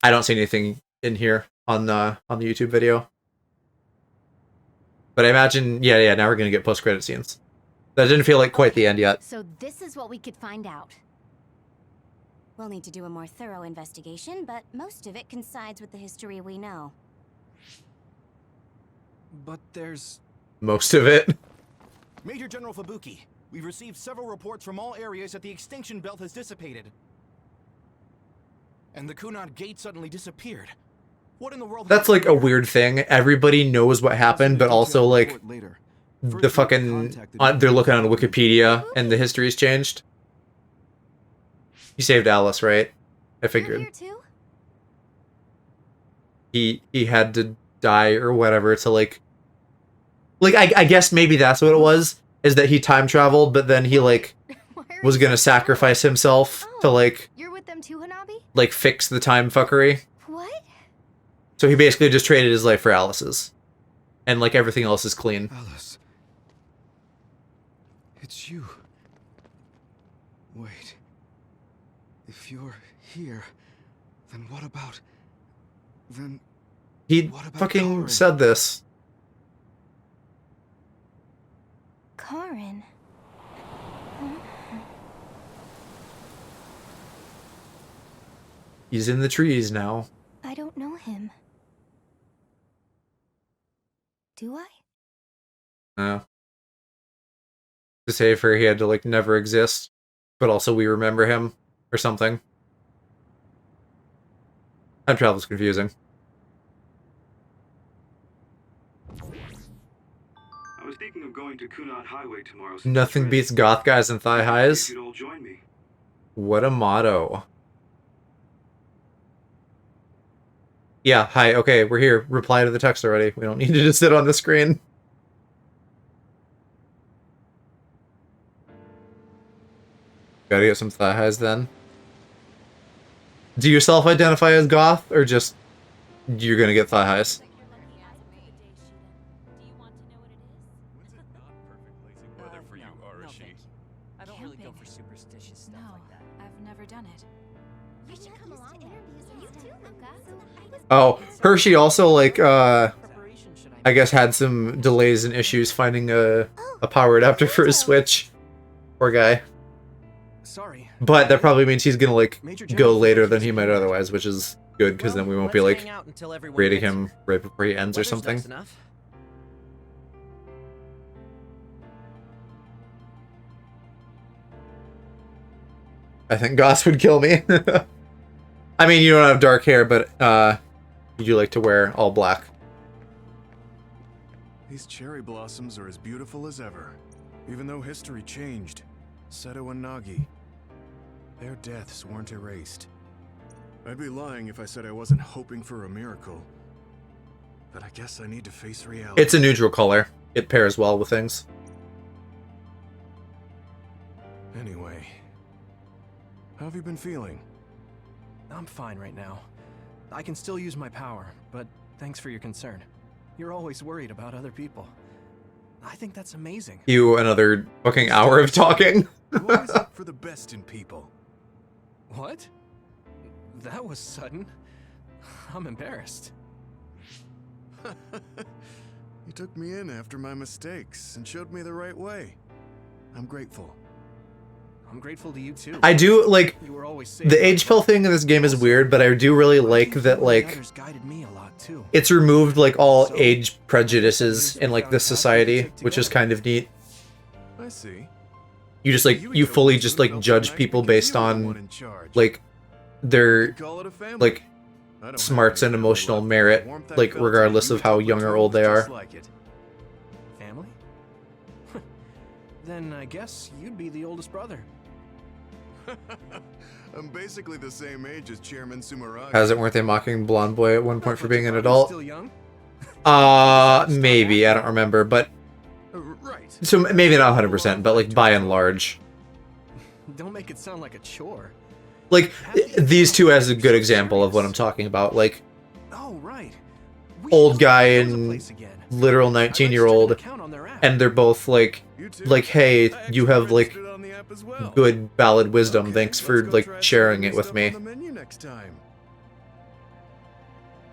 I don't see anything in here on the YouTube video. But I imagine, yeah, now we're gonna get post-credit scenes. That didn't feel like quite the end yet. So this is what we could find out. We'll need to do a more thorough investigation, but most of it coincides with the history we know. But there's... Most of it. Major General Fubuki, we've received several reports from all areas that the extinction belt has dissipated. And the Kunad Gate suddenly disappeared. What in the world? That's like a weird thing. Everybody knows what happened, but also like the fucking they're looking on Wikipedia and the history's changed. He saved Alice, right? I figured. He had to die or whatever to like I guess maybe that's what it was, is that he time traveled, but then he like was gonna sacrifice himself to like You're with them too, Hanabi? like fix the time fuckery. What? So he basically just traded his life for Alice's. And like everything else is clean. Alice. It's you. Wait. If you're here, then what about... Then... He what about fucking Karen? said this. Karen. He's in the trees now. I don't know him. Do I? No. To save her, he had to like never exist. But also we remember him. Or something. Time travel is confusing. I was thinking of going to Kunad Highway tomorrow. Nothing beats goth guys and thigh highs. You'd all join me. What a motto. Yeah, hi, okay, we're here. Reply to the text already. We don't need to just sit on the screen. Gotta get some thigh highs then. Do you self-identify as goth, or just you're gonna get thigh highs? I don't really go for superstitious stuff like that. I've never done it. You should come along to interviews with you too, Luca. Oh, Hershey also, like, I guess had some delays and issues finding a power adapter for his Switch. Poor guy. Sorry. But that probably means he's gonna, like, go later than he might otherwise, which is good, because then we won't be, like, rating him right before he ends or something. I think Goss would kill me. I mean, you don't have dark hair, but you do like to wear all black. These cherry blossoms are as beautiful as ever. Even though history changed, Seto and Nagi, their deaths weren't erased. I'd be lying if I said I wasn't hoping for a miracle. But I guess I need to face reality. It's a neutral color. It pairs well with things. Anyway, how have you been feeling? I'm fine right now. I can still use my power, but thanks for your concern. You're always worried about other people. I think that's amazing. You another fucking hour of talking. You always look for the best in people. What? That was sudden. I'm embarrassed. You took me in after my mistakes and showed me the right way. I'm grateful. I'm grateful to you too. I do, like, You were always the age pill thing in this game is weird, but I do really like that, like, guided me a lot too. it's removed, like, all age prejudices in, like, this society, which is kind of neat. I see. You just, like, you fully just, like, judge people based on, like, their, like, smarts and emotional merit, like, regardless of how young or old they are. Family? Then I guess you'd be the oldest brother. I'm basically the same age as Chairman Sumeragi. Weren't they mocking Blonde Boy at one point for being an adult? Still young? Maybe, I don't remember, but... Right. So maybe not 100%, but, like, by and large. Don't make it sound like a chore. Like, these two as a good example of what I'm talking about, like... Oh, right. Old guy and literal 19-year-old, and they're both, like, hey, you have, like, good, valid wisdom, thanks for, like, sharing it with me. And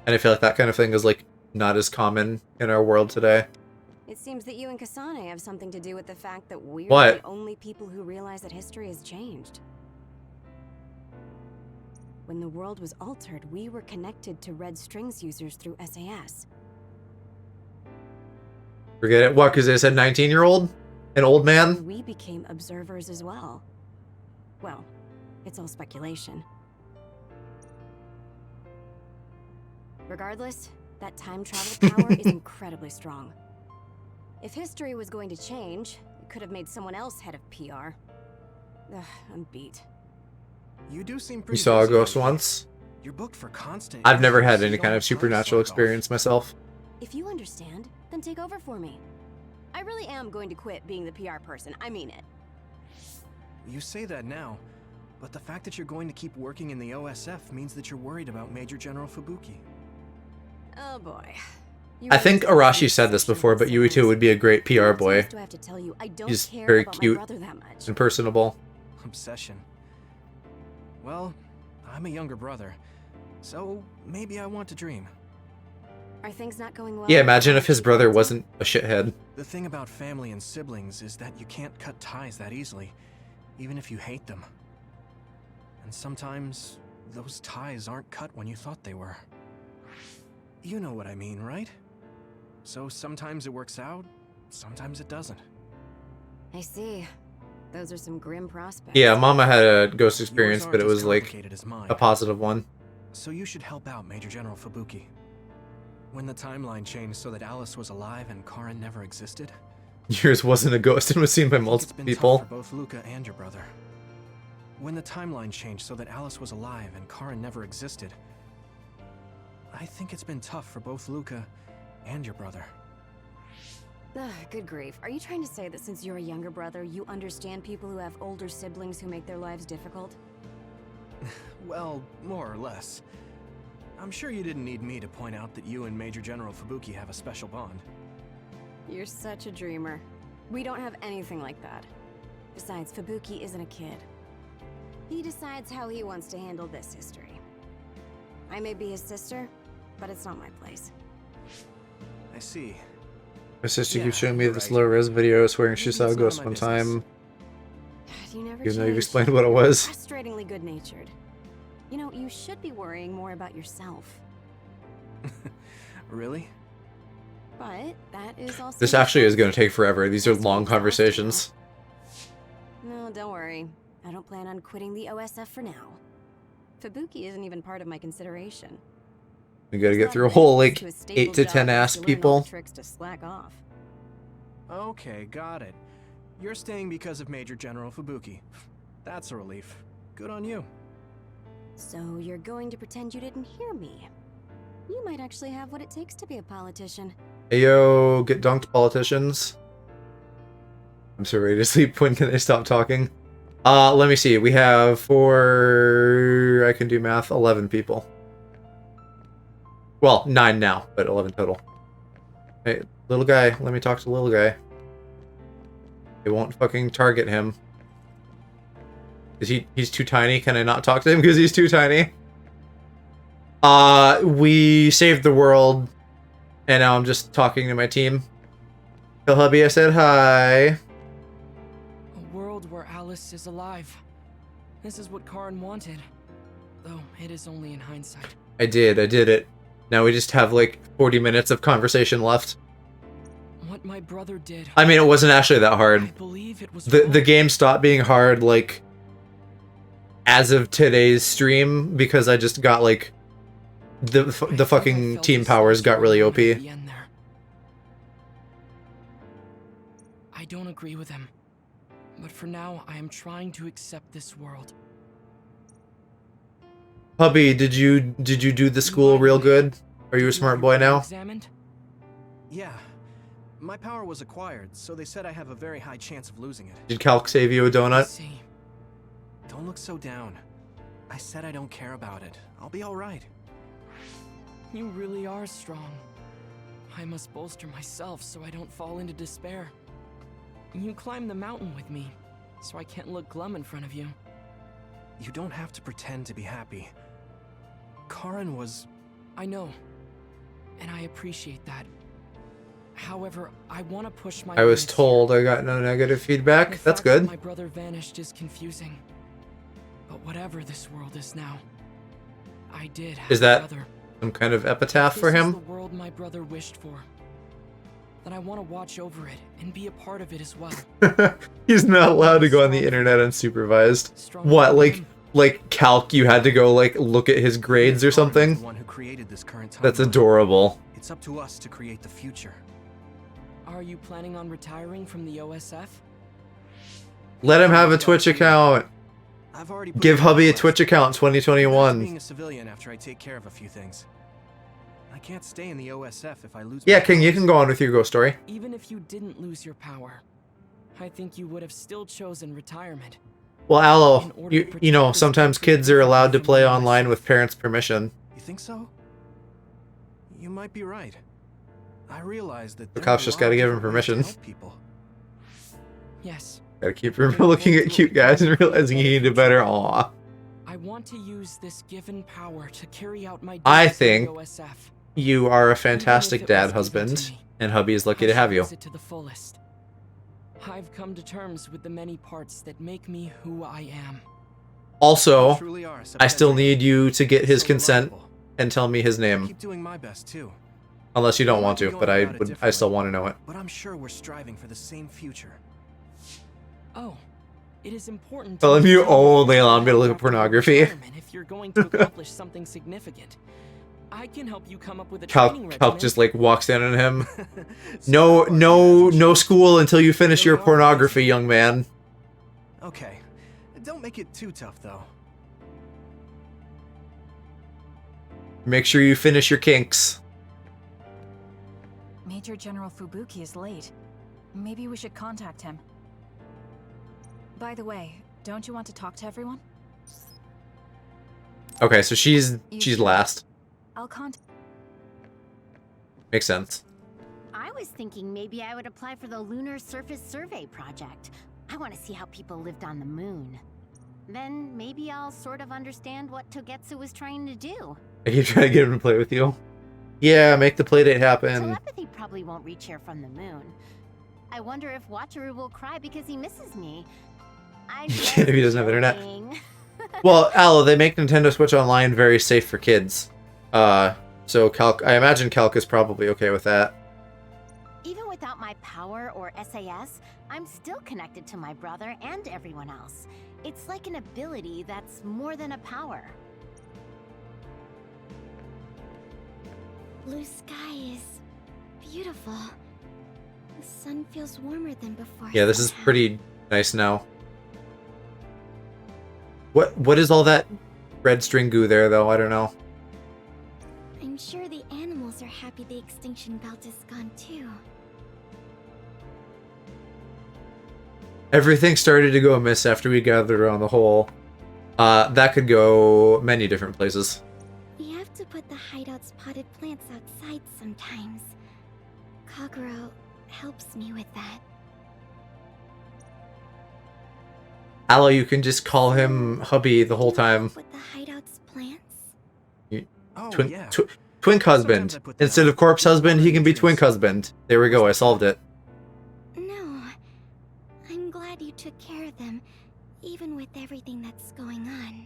I feel like that kind of thing is, like, not as common in our world today. It seems that you and Kasane have something to do with the fact that we're What? the only people who realize that history has changed. When the world was altered, we were connected to Red Strings users through SAS. Forget it. What, because they said 19-year-old? An old man? We became observers as well. Well, it's all speculation. Regardless, that time travel power is incredibly strong. If history was going to change, it could have made someone else head of PR. Ugh, I'm beat. You do seem You pretty saw a busy ghost lately. once? You're booked for constant. I've never had interviews, any so kind you of don't have time to supernatural slack off. experience myself. If you understand, then take over for me. I really am going to quit being the PR person. I mean it. You say that now, but the fact that you're going to keep working in the OSF means that you're worried about Major General Fubuki. Oh boy. I think Arashi said this before, but Yuito would be a great PR boy. Do I have to tell you, I don't He's care very about my cute brother that much. and personable. Obsession. Well, I'm a younger brother, so maybe I want to dream. Are things not going well? Yeah, imagine if his brother wasn't a shithead. The thing about family and siblings is that you can't cut ties that easily, even if you hate them. And sometimes, those ties aren't cut when you thought they were. You know what I mean, right? So sometimes it works out, sometimes it doesn't. I see. Those are some grim prospects. Yeah, Mama had a ghost experience, aren't but it as was, like, complicated as mine. a positive one. So you should help out Major General Fubuki. When the timeline changed so that Alice was alive and Karin never existed, Yours wasn't a ghost and was seen by it's multiple been people. tough for both Luca and your brother. When the timeline changed so that Alice was alive and Karin never existed, I think it's been tough for both Luca and your brother. Ugh, good grief. Are you trying to say that since you're a younger brother, you understand people who have older siblings who make their lives difficult? Well, more or less. I'm sure you didn't need me to point out that you and Major General Fubuki have a special bond. You're such a dreamer. We don't have anything like that. Besides, Fubuki isn't a kid. He decides how he wants to handle this history. I may be his sister, but it's not my place. I see. My sister keeps showing me this low-res video swearing she saw a ghost one time. You never Even though you've change. explained what it was. Frustratingly good-natured. You know, you should be worrying more about yourself. Really? But that is also... This actually is going to take forever. These are long conversations. No, don't worry. I don't plan on quitting the OSF for now. Fubuki isn't even part of my consideration. We gotta get through a whole, like, 8 to 10 ass people. Tricks to slack off. Okay, got it. You're staying because of Major General Fubuki. That's a relief. Good on you. So you're going to pretend you didn't hear me? You might actually have what it takes to be a politician. Hey yo, get dunked, politicians. I'm so ready to sleep. When can I stop talking? Let me see. We have 4... I can do math. 11 people. Well, 9 now, but 11 total. Hey, little guy. Let me talk to little guy. It won't fucking target him. Is he's too tiny? Can I not talk to him because he's too tiny? We saved the world, and now I'm just talking to my team. Tell hubby I said hi. A world where Alice is alive. This is what Karin wanted. Though it is only in hindsight. I did it. Now we just have like 40 minutes of conversation left. What my brother did. I mean, it wasn't actually that hard. I believe it was the game stopped being hard like as of today's stream because I just got like the fucking team powers got really OP. I don't agree with him, but for now I am trying to accept this world. Hubby, did you do the school real good? Are you a smart boy now? Yeah. My power was acquired, so they said I have a very high chance of losing it. Did Calc save you a donut? Don't look so down. I said I don't care about it. I'll be alright. You really are strong. I must bolster myself so I don't fall into despair. You climbed the mountain with me, so I can't look glum in front of you. You don't have to pretend to be happy. Karin was... I know, and I appreciate that. However, I want to push my... I was told I got no negative feedback. That's good. My brother vanished is confusing. But whatever this world is now, I did have Is that a brother. some kind of epitaph for This is him? the world my brother wished for. That I want to watch over it and be a part of it as well. He's not allowed to go on the internet unsupervised. What, like Calc, you had to go like look at his grades or something? the one who created this current That's timeline. adorable. It's up to us to create the future. Are you planning on retiring from the OSF? Let him have a Twitch account. I've already put Give it on hubby the a list. Twitch account in Back to 2021. being a civilian after I take care of a few things. I can't stay in the OSF if I lose Yeah, my King, you powers. can go on with your ghost story. Even if you didn't lose your power, I think you would have still chosen retirement. Well, Aloe, you know, sometimes kids are allowed to play online with parents' permission. You think so? You might be right. I realize that The there cops are a just lot gotta of give him different ways to permission. help people. Yes. Gotta keep looking at cute guys and realizing he needed better. Aw. I want to use this given power to carry out my I duties in think the OSF. you are a fantastic Even if it dad was given to husband, me, and hubby is lucky I to shall have you. use it to the fullest. I've come to terms with the many parts that make me who I am. Also, I still need you to get his consent and tell me his name. Keep doing my best too. Unless you don't want to, but I still want to know it. But I'm sure we're striving for the same future. Oh, It is important Tell him you maintain only allow me to look at pornography. if you're going to accomplish something significant. I can help you come up with a Calc training regimen. just like walks in on him. No school until you finish your pornography, young man. Okay. Don't make it too tough, though. Make sure you finish your kinks. Major General Fubuki is late. Maybe we should contact him. By the way, don't you want to talk to everyone? Okay, so she's last. I'll contact. Makes sense. I was thinking maybe I would apply for the Lunar Surface Survey project. I want to see how people lived on the moon. Then maybe I'll sort of understand what Togetsu was trying to do. Are you trying to get him to play with you? Yeah, make the playdate happen. Telepathy probably won't reach here from the moon. I wonder if Wataru will cry because he misses me. If he doesn't have internet. Well, Aloe, they make Nintendo Switch Online very safe for kids. So I imagine Calc is probably okay with that. Even without my power or SAS, I'm still connected to my brother and everyone else. It's like an ability that's more than a power. Blue sky is beautiful. The sun feels warmer than before. Yeah, this is pretty nice now. What is all that red string goo there, though? I don't know. I'm sure the animals are happy the extinction belt is gone too. Everything started to go amiss after we gathered around the hole. That could go many different places. We have to put the hideout's potted plants outside sometimes. Kaguro helps me with that. Aloe, you can just call him hubby the whole time. With the hideout's plants? Twink husband. Instead of corpse husband, he can be twink husband. There we go, I solved it. No. I'm glad you took care of them, even with everything that's going on.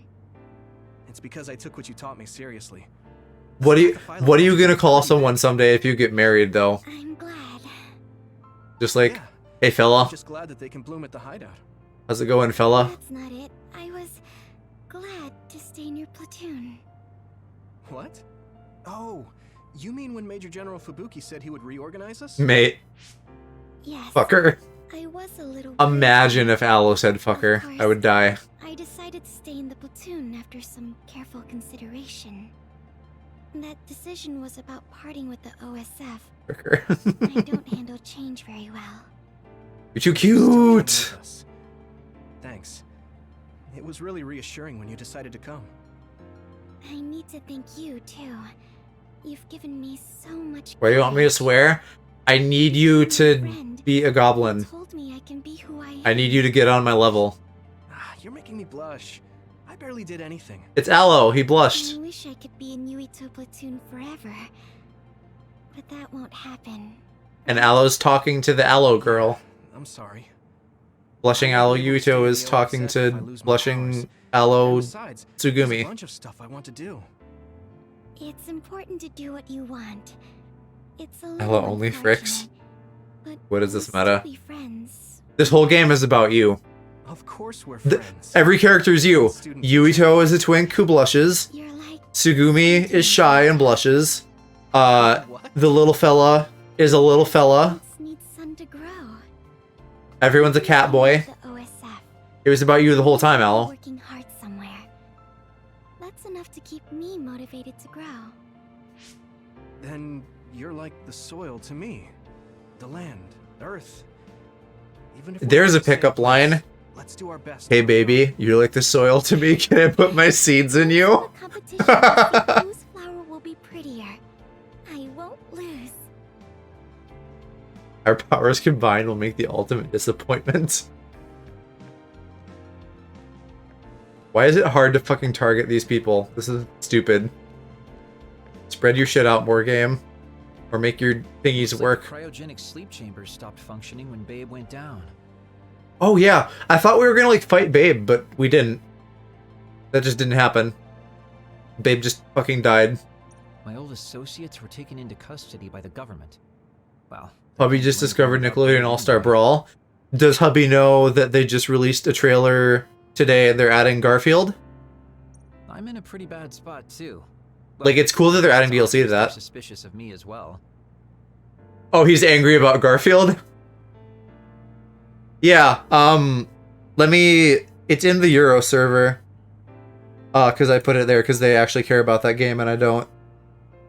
It's because I took what you taught me seriously. What are you gonna call someone someday if you get married, though? I'm glad. Just like, hey fella. I'm just glad that they can bloom at the hideout. How's it going, fella? That's not it. I was glad to stay in your platoon. What? Oh, you mean when Major General Fubuki said he would reorganize us? Mate. Yes. Fucker. I was a little Imagine if Aloe said fucker. I would die. I decided to stay in the platoon after some careful consideration. That decision was about parting with the OSF. Fucker. I don't handle change very well. You're too cute! Thanks. It was really reassuring when you decided to come. I need to thank you, too. You've given me so much. Why do you want me to swear? I need you to be a goblin. Told me I can be who I am. I need you to get on my level. You're making me blush. I barely did anything. It's Aloe, he blushed. I wish I could be in Yuito platoon forever. But that won't happen. And Aloe's talking to the Aloe girl. I'm sorry. Blushing Aloe Yuito is talking to blushing Aloe Besides, Tsugumi. there's a bunch of stuff I want to do. It's important to do what you want. It's a Aloe only fricks. but What is this we'll meta? still be friends. This whole game is about you. Of course we're friends. Every character is you. Yuito is a twink who blushes. Tsugumi is shy and blushes. The little fella is a little fella. Needs sun to grow. Everyone's a cat boy. The OSF. It was about you the whole time, Aloe. Working hard somewhere. That's enough to keep me motivated to grow. Then you're like the soil to me. The land, earth. Even if There's a pickup line. Let's do our best. Hey baby, you're like the soil to me. Can I put my seeds in you? Whose flower will be prettier? I won't lose. Our powers combined will make the ultimate disappointment. Why is it hard to fucking target these people? This is stupid. Spread your shit out more, game. Or make your thingies work. The cryogenic sleep chambers stopped functioning when Babe went down. Oh yeah, I thought we were gonna like fight Babe, but we didn't. That just didn't happen. Babe just fucking died. My old associates were taken into custody by the government. Well, Puppy just discovered Nickelodeon All-Star Brawl. Does hubby know that they just released a trailer today and they're adding Garfield? I'm in a pretty bad spot too. Like, it's cool that they're adding DLC to that. Suspicious of me as well. Oh, he's angry about Garfield? Yeah, it's in the Euro server. Because I put it there because they actually care about that game and I don't.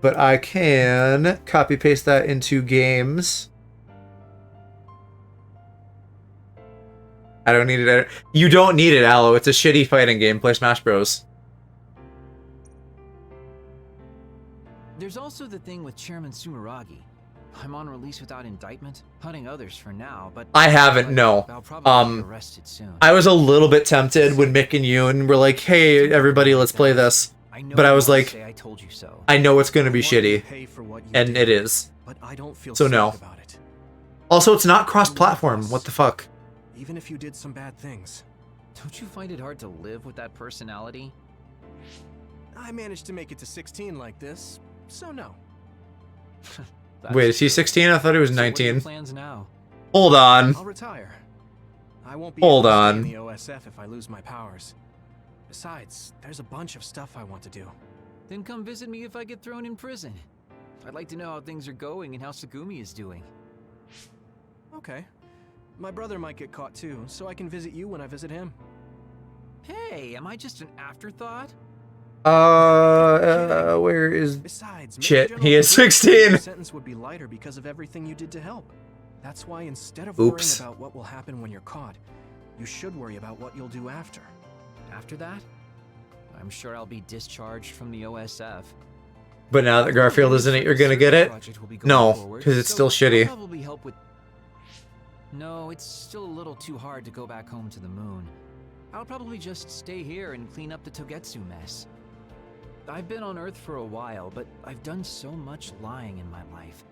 But I can copy paste that into games. I don't need it. You don't need it, Aloe. It's a shitty fighting game. Play Smash Bros. There's also the thing with Chairman Sumeragi. I'm on release without indictment, hunting others for now, but I haven't, no. I'll probably be arrested soon. I was a little bit tempted when Mick and Yoon were like, hey, everybody, let's play this. But I was like, I told you so. I know it's going to be shitty. And it is. But I don't feel So safe no. about it. Also, it's not cross-platform. What the fuck? Even if you did some bad things. Don't you find it hard to live with that personality? I managed to make it to 16 like this, so no. Wait, is he 16? I thought he was So what are your 19. plans now? Hold on. I'll retire. I won't be Hold able to stay on. in the OSF if I lose my powers. Besides, there's a bunch of stuff I want to do. Then come visit me if I get thrown in prison. I'd like to know how things are going and how Sagumi is doing. Okay. My brother might get caught too, so I can visit you when I visit him. Hey, am I just an afterthought? Where is... Besides, maybe Shit, General he is Fabuzzi's 16! sentence would be lighter because of everything you did to help. That's why instead of Oops. worrying about what will happen when you're caught, you should worry about what you'll do after. After that? I'm sure I'll be discharged from the OSF. But now that Garfield is in it, you're gonna get it? No, because it's still shitty. Probably help with... No, it's still a little too hard to go back home to the moon. I'll probably just stay here and clean up the Togetsu mess. I've been on Earth for a while, but I've done so much lying in my life.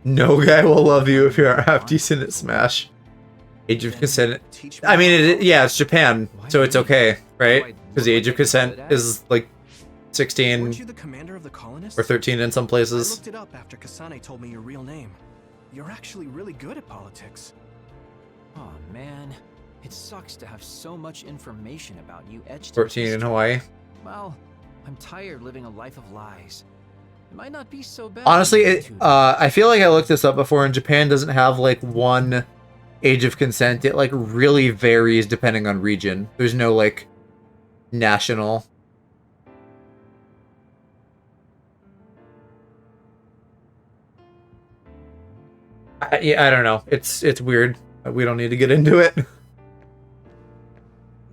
No guy will love you if you are half decent at Smash. Age of consent. I mean, yeah, it's Japan, so it's okay, right? Because the age of consent is like 16 Weren't you the commander of the colonists? or 13 in some I places. looked it up after Kasane told me your real name. You're actually really good at politics. Oh man, it sucks to have so much information about you etched in 14 in history. Hawaii. Well, I'm tired living a life of lies. It might not be so bad. Honestly, I feel like I looked this up before, and Japan doesn't have like one age of consent. It like really varies depending on region. There's no like national. Yeah, I don't know. It's weird. We don't need to get into it.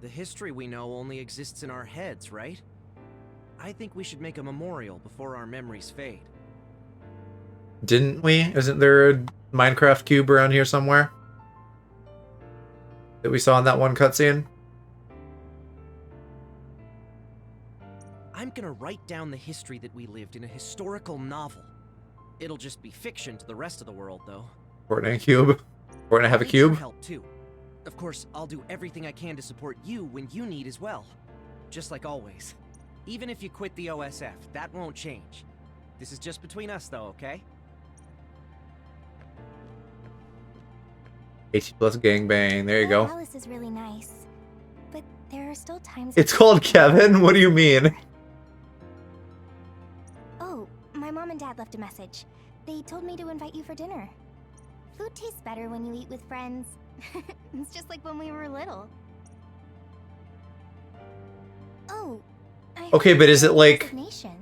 The history we know only exists in our heads, right? I think we should make a memorial before our memories fade. Didn't we? Isn't there a Minecraft cube around here somewhere that we saw in that one cutscene? I'm gonna write down the history that we lived in a historical novel. It'll just be fiction to the rest of the world, though. Fortnite cube. Fortnite have a I need your cube. help too. Of course, I'll do everything I can to support you when you need as well. Just like always. Even if you quit the OSF, that won't change. This is just between us, though, okay? 18 plus gangbang. There you go. Alice is really nice, but there are still times. It's called Kevin? What do you mean? Oh, my mom and dad left a message. They told me to invite you for dinner. Food tastes better when you eat with friends. It's just like when we were little. Oh. Okay, but is it like... Resignation.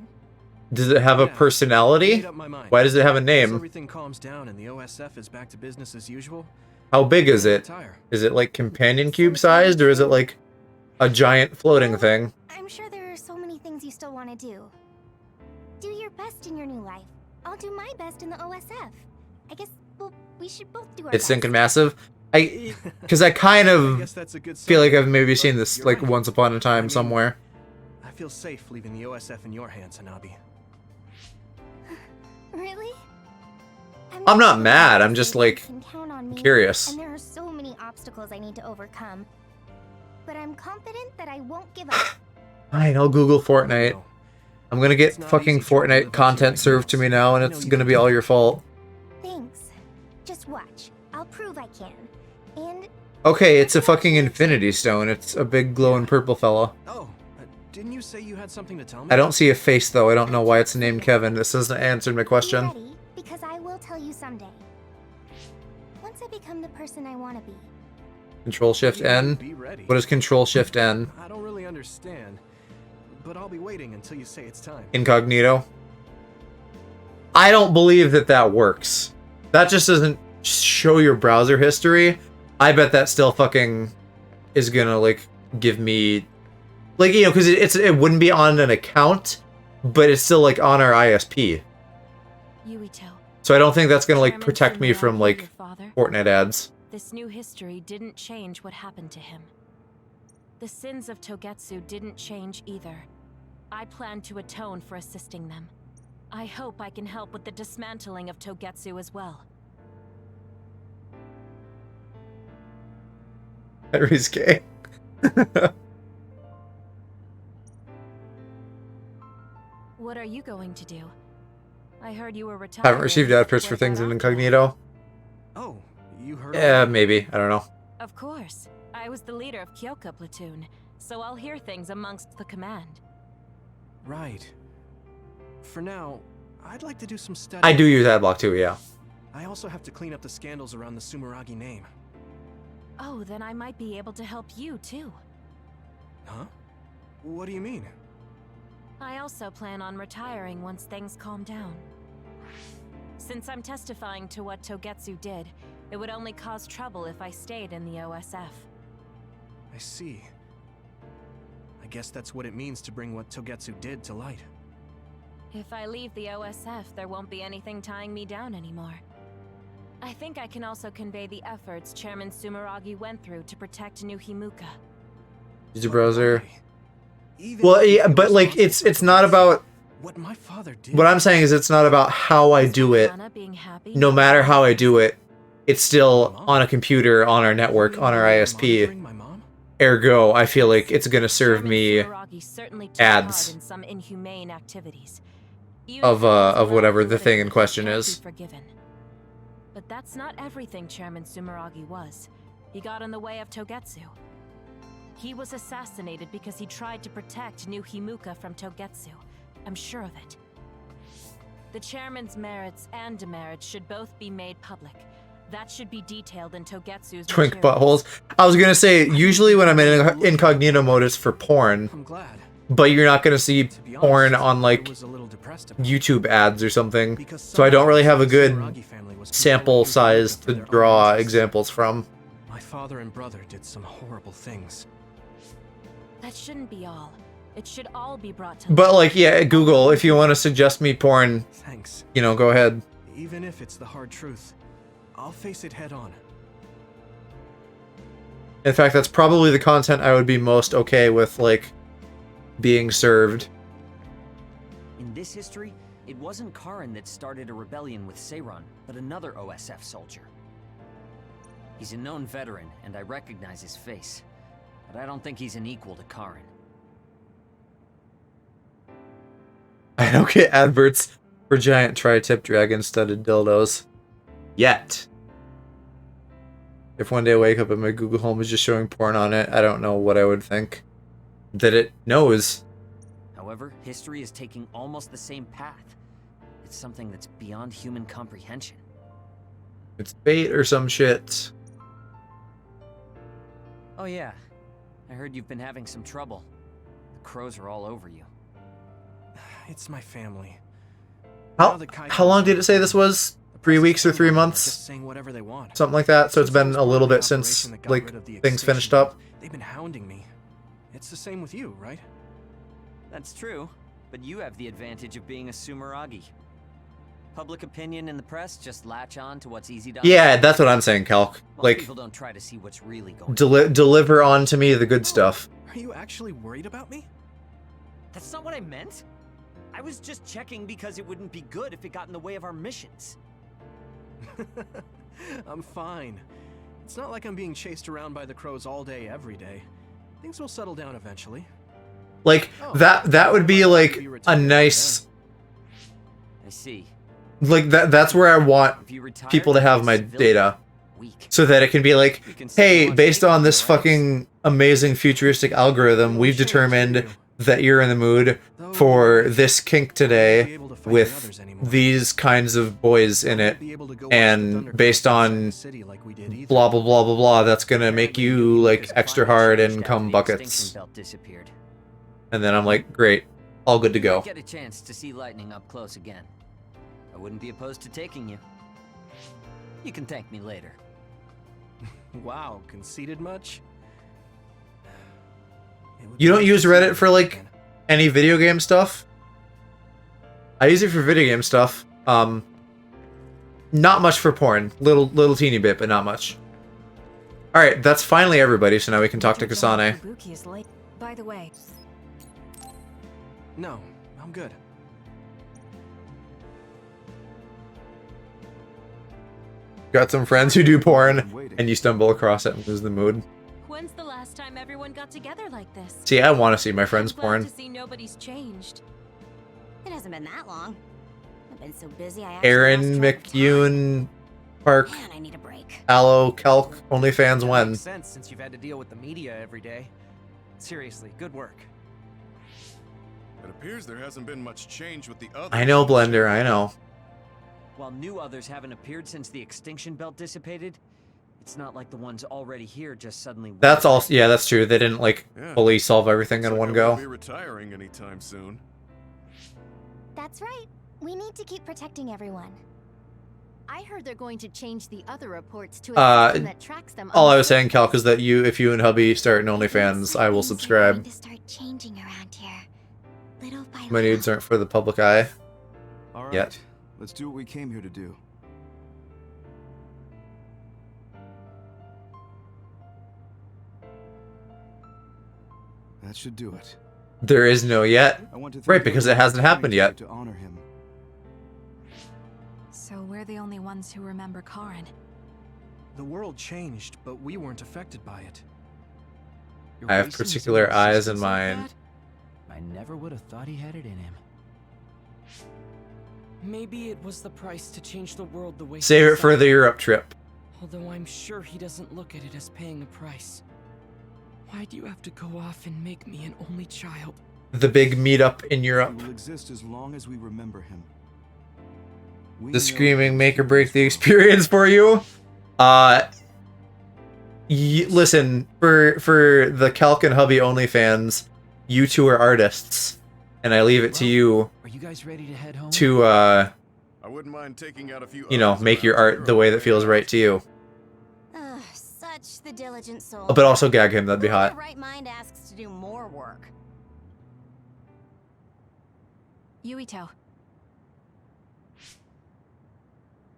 Does it have a personality? Made up my mind. Why does it have a Once name? everything calms down and the OSF is back to business as usual. How big is it? Is it like companion cube sized, or is it like a giant floating thing? I'm sure there are so many things you still want to do. Do your best in your new life. I'll do my best in the OSF. I guess we should both do our It's best. Sinking Massive? Because I kind of guess that's a good feel sign. like I've maybe seen this like once upon a time somewhere. I feel safe leaving the OSF in your hands, Hanabi. Really? I'm not mad, I'm just like You can count on me, curious. And there are so many obstacles I need to overcome. But I'm confident that I won't give up. Fine, I'll Google Fortnite. I'm gonna get fucking Fortnite content served to me now, and it's gonna be all your fault. Thanks. Just watch. I'll prove I can. And Okay, it's a fucking infinity stone. It's a big glowing purple fella. Oh, didn't you say you had something to tell me? I don't see a face though. I don't know why it's named Kevin. This hasn't answered my question. Be ready, because I will tell you someday. Once I become the person I want to be. Control Shift N. What is Control Shift N? I don't really understand, but I'll be waiting until you say it's time. Incognito. I don't believe that that works. That just doesn't show your browser history. I bet that still fucking is gonna like give me, like, you know, because it wouldn't be on an account, but it's still like on our ISP. So I don't think that's gonna like protect me from like Fortnite ads. This new history didn't change what happened to him. The sins of Togetsu didn't change either. I plan to atone for assisting them. I hope I can help with the dismantling of Togetsu as well. Henry's gay. What are you going to do? I heard you were retired. Haven't received outputs for things in incognito. Oh, you heard? Yeah, maybe. I don't know. Of course. I was the leader of Kyoka platoon, so I'll hear things amongst the command. Right. For now, I'd like to do some study. I do use Adblock too, yeah. I also have to clean up the scandals around the Sumeragi name. Oh, then I might be able to help you too. Huh? What do you mean? I also plan on retiring once things calm down. Since I'm testifying to what Togetsu did, it would only cause trouble if I stayed in the OSF. I see. I guess that's what it means to bring what Togetsu did to light. If I leave the OSF, there won't be anything tying me down anymore. I think I can also convey the efforts Chairman Sumeragi went through to protect New Himuka. Use a browser. Well, yeah, but like it's not about what my father did. What I'm saying is it's not about how I do it. No matter how I do it, it's still on a computer, on our network, on our ISP. Ergo, I feel like it's gonna serve me ads of whatever the thing in question is. But that's not everything Chairman Sumeragi was. He got in the way of Togetsu. He was assassinated because he tried to protect New Himuka from Togetsu. I'm sure of it. The chairman's merits and demerits should both be made public. That should be detailed in Togetsu's Twink buttholes. I was gonna say, usually when I'm in incognito mode, it's for porn. I'm glad. But you're not gonna see porn on like YouTube ads or something. So I don't really have a good sample size to draw examples from. My father and brother did some horrible things. That shouldn't be all. It should all be brought to But like, yeah, Google, if you want to suggest me porn, thanks. You know, go ahead. Even if it's the hard truth, I'll face it head on. In fact, that's probably the content I would be most okay with, like, being served. In this history, it wasn't Karin that started a rebellion with Seiran, but another OSF soldier. He's a known veteran, and I recognize his face. But I don't think he's an equal to Karin. I don't get adverts for giant tri-tip dragon-studded dildos. Yet. If one day I wake up and my Google Home is just showing porn on it, I don't know what I would think. That it knows. However, history is taking almost the same path. It's something that's beyond human comprehension. It's bait or some shit. Oh yeah. I heard you've been having some trouble. The crows are all over you. It's my family. How long did it say this was? 3 weeks or 3 months? Saying whatever they want. Something like that. So it's been a little bit since like things finished up. They've been hounding me. It's the same with you, right? That's true, but you have the advantage of being a Sumeragi. Public opinion and the press just latch on to what's easy to Yeah, that's what I'm saying, Calc. Like, people don't try to see what's really going deliver on to me the good stuff. Are you actually worried about me? That's not what I meant. I was just checking because it wouldn't be good if it got in the way of our missions. I'm fine. It's not like I'm being chased around by the crows all day, every day. Things will settle down eventually. Like, that would be like a nice... I see. Like, that's where I want people to have my data. weak. So that it can be like, hey, based on this fucking amazing futuristic algorithm, we've determined that you're in the mood for this kink today with these kinds of boys in it, and based on blah blah blah blah blah, that's gonna make you like extra hard and cum buckets. And then I'm like, great, all good to go. Get a chance to see lightning up close again. I wouldn't be opposed to taking you. You can thank me later. Wow, conceited much? You don't use Reddit for like any video game stuff? I use it for video game stuff. Not much for porn. Little teeny bit, but not much. Alright, that's finally everybody, so now we can talk to Kasane. By the way. No, I'm good. Got some friends who do porn, and you stumble across it and lose the mood. When's the last time everyone got together like this? See, I want to see my friends' porn. To see nobody's changed. It hasn't been that long. I've been so busy. I Aaron McEwen, Park, Man, I need a break. Aloe, Kelk, OnlyFans when? Makes sense since you've had to deal with the media every day. Seriously, good work. It appears there hasn't been much change with the others. I know, Blender, I know. While new others haven't appeared since the extinction belt dissipated, it's not like the ones already here just suddenly. That's also, yeah, that's true. They didn't like fully solve everything in one go. Be retiring anytime soon. That's right. We need to keep protecting everyone. I heard they're going to change the other reports to a system that tracks them. All I was saying, Kelk, is that if you and hubby start an OnlyFans, I will subscribe. To start changing around here, little by My nudes aren't for the public eye. All right. Yet. Let's do what we came here to do. That should do it. There is no yet. Right, because it hasn't happened yet. To honor him. So we're the only ones who remember Karin. The world changed, but we weren't affected by it. I have particular eyes in mind. I never would have thought he had it in him. Maybe it was the price to change the world the way. Save it for the Europe trip. Although I'm sure he doesn't look at it as paying a price. Why do you have to go off and make me an only child? The big meetup in Europe. He will exist as long as we remember him. The screaming make or break the experience for you. Listen, for the Kelk and Hubby OnlyFans, you two are artists, and I leave it to you. Are you guys ready to head home? To I wouldn't mind taking out a few. You know, make your art the way that feels right to you. Such the diligent soul. But also gag him. That'd be hot. The right mind asks to do more work. Yuito.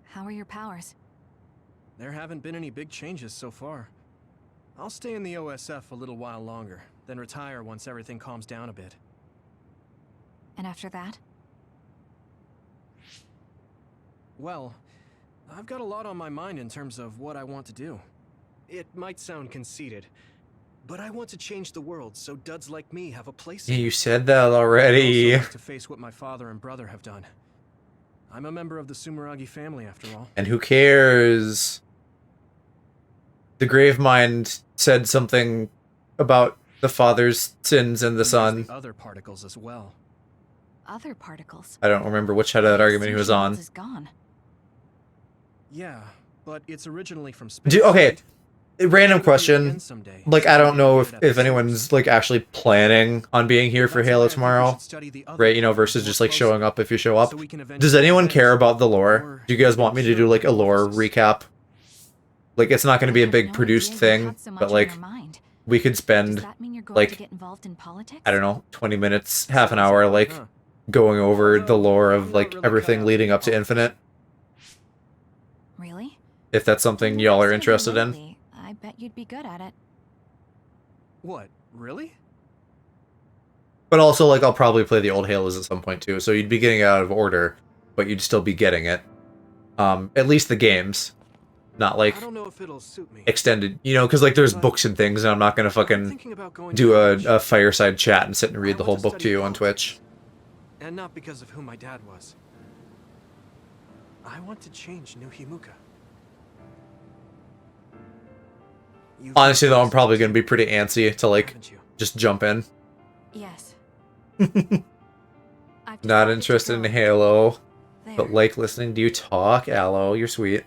How are your powers? There haven't been any big changes so far. I'll stay in the OSF a little while longer, then retire once everything calms down a bit. And after that? Well, I've got a lot on my mind in terms of what I want to do. It might sound conceited, but I want to change the world so duds like me have a place. You said that already. I also like to face what my father and brother have done. I'm a member of the Sumeragi family, after all. And who cares? The Gravemind said something about the father's sins and the son. The other particles as well. Other particles? I don't remember which side of that argument he was on. Is gone. Yeah, but it's originally from space. Okay, random question. Like, I don't know if anyone's like actually planning on being here for Halo tomorrow, right? You know, versus just like showing up if you show up. Does anyone care about the lore? Do you guys want me to do like a lore recap? Like, it's not going to be a big produced thing, but like, we could spend like, I don't know, 20 minutes, half an hour, like going over the lore of like everything leading up to Infinite. Really? If that's something y'all are interested in. I bet you'd be good at it. What? Really? But also, like, I'll probably play the old Halos at some point too, so you'd be getting it out of order, but you'd still be getting it. At least the games. Not like I don't know if it'll suit me. extended, you know, because like there's books and things, and I'm not gonna fucking do a fireside chat and sit and read the whole book to you on Twitch. And not because of who my dad was. I want to change New Himuka. Honestly, though, I'm probably going to be pretty antsy to, like, just jump in. Yes. Not interested in Halo, but like listening to you talk, Aloe. You're sweet.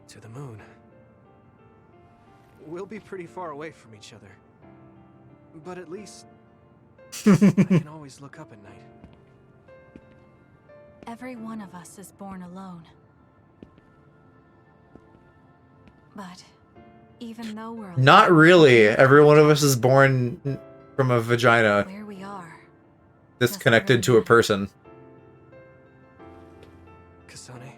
To the moon. We'll be pretty far away from each other. But at least I can always look up at night. Every one of us is born alone. But even though we're Not really. Every one of us is born from a vagina. Where we are. Disconnected to a person. Kasane.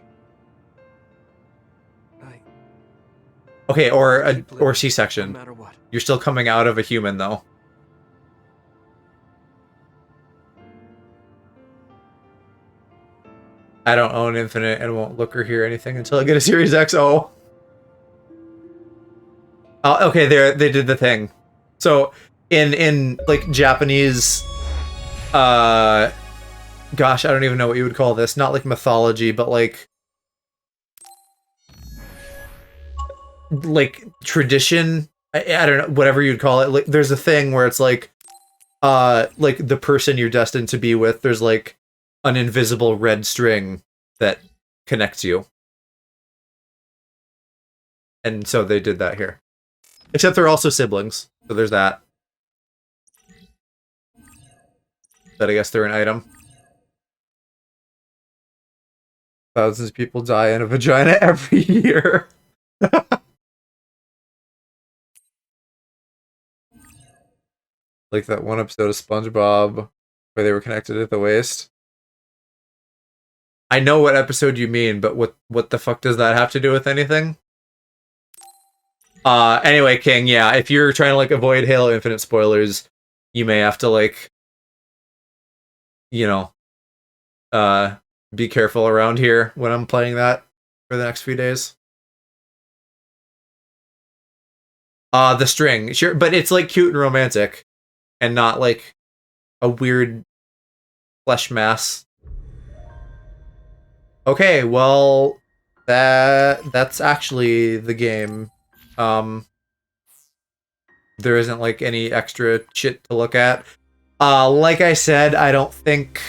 Okay, or C-section. No matter what. You're still coming out of a human, though. I don't own Infinite and won't look or hear anything until I get a Series XO. Oh, okay, they did the thing. So in like Japanese, gosh, I don't even know what you would call this. Not like mythology, but like tradition. I don't know, whatever you'd call it. Like, there's a thing where it's like the person you're destined to be with. There's like an invisible red string that connects you. And so they did that here. Except they're also siblings, so there's that. But I guess they're an item. Thousands of people die in a vagina every year. Like that one episode of SpongeBob where they were connected at the waist. I know what episode you mean, but what the fuck does that have to do with anything? Anyway, King, yeah, if you're trying to, like, avoid Halo Infinite spoilers, you may have to, like, you know, be careful around here when I'm playing that for the next few days. The string, sure, but it's, like, cute and romantic, and not, like, a weird flesh mass. Okay, well, that's actually the game. There isn't like any extra shit to look at. Like I said, I don't think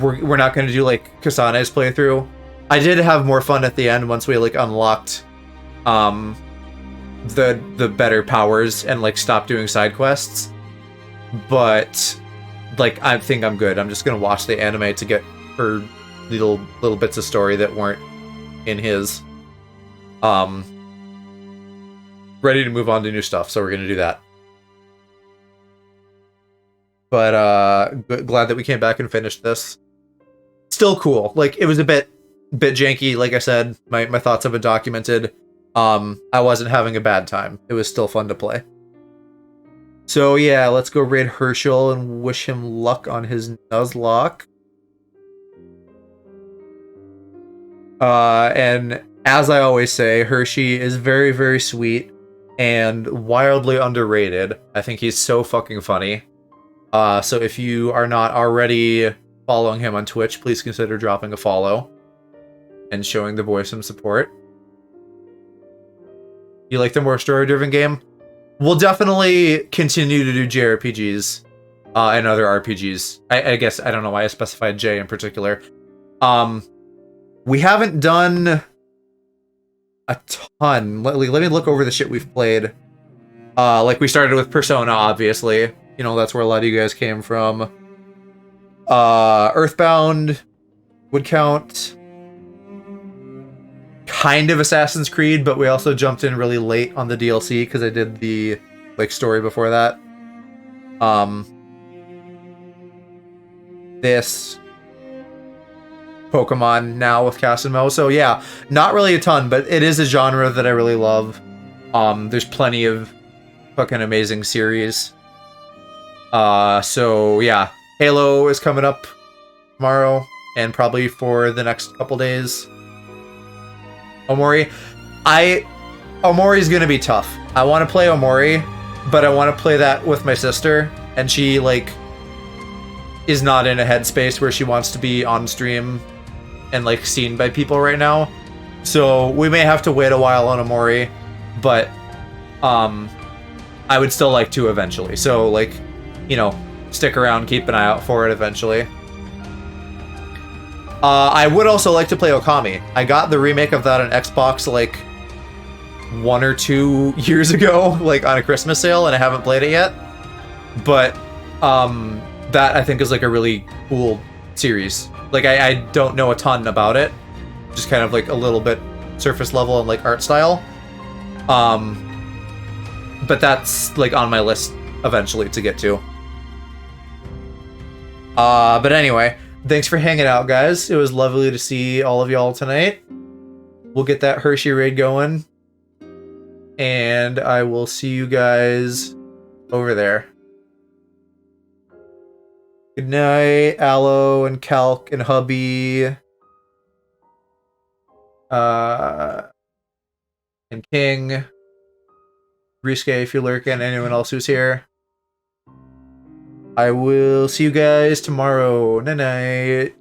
we're not going to do like Kasane's playthrough. I did have more fun at the end once we like unlocked the better powers and like stopped doing side quests. But like I think I'm good. I'm just going to watch the anime to get her little bits of story that weren't in his. Ready to move on to new stuff, so we're gonna do that. But glad that we came back and finished this. Still cool. Like, it was a bit janky, like I said. My thoughts have been documented. I wasn't having a bad time. It was still fun to play. So yeah, let's go raid Herschel and wish him luck on his Nuzlocke. And as I always say, Hershey is very, very sweet and wildly underrated. I think he's so fucking funny. So if you are not already following him on Twitch, please consider dropping a follow and showing the boy some support. You like the more story-driven game? We'll definitely continue to do JRPGs and other RPGs. I guess, I don't know why I specified J in particular. We haven't done a ton. Let me look over the shit we've played. Like, we started with Persona, obviously. You know, that's where a lot of you guys came from. Earthbound would count. Kind of Assassin's Creed, but we also jumped in really late on the DLC because I did the, like, story before that. This Pokemon now with Casimir. So yeah, not really a ton, but it is a genre that I really love. There's plenty of fucking amazing series. So yeah, Halo is coming up tomorrow and probably for the next couple days. Omori. Omori's gonna be tough. I want to play Omori, but I want to play that with my sister, and she, like, is not in a headspace where she wants to be on stream and, like, seen by people right now. So we may have to wait a while on Omori, but I would still like to eventually. So like, you know, stick around, keep an eye out for it eventually. I would also like to play Okami. I got the remake of that on Xbox like 1 or 2 years ago, like on a Christmas sale, and I haven't played it yet. But that I think is like a really cool series. Like I don't know a ton about it, just kind of like a little bit surface level and like art style. But that's like on my list eventually to get to. But anyway, thanks for hanging out, guys. It was lovely to see all of y'all tonight. We'll get that Hershey raid going. And I will see you guys over there. Good night, Aloe and Calc and Hubby. And King. Riske, if you're lurking, anyone else who's here. I will see you guys tomorrow. Night night.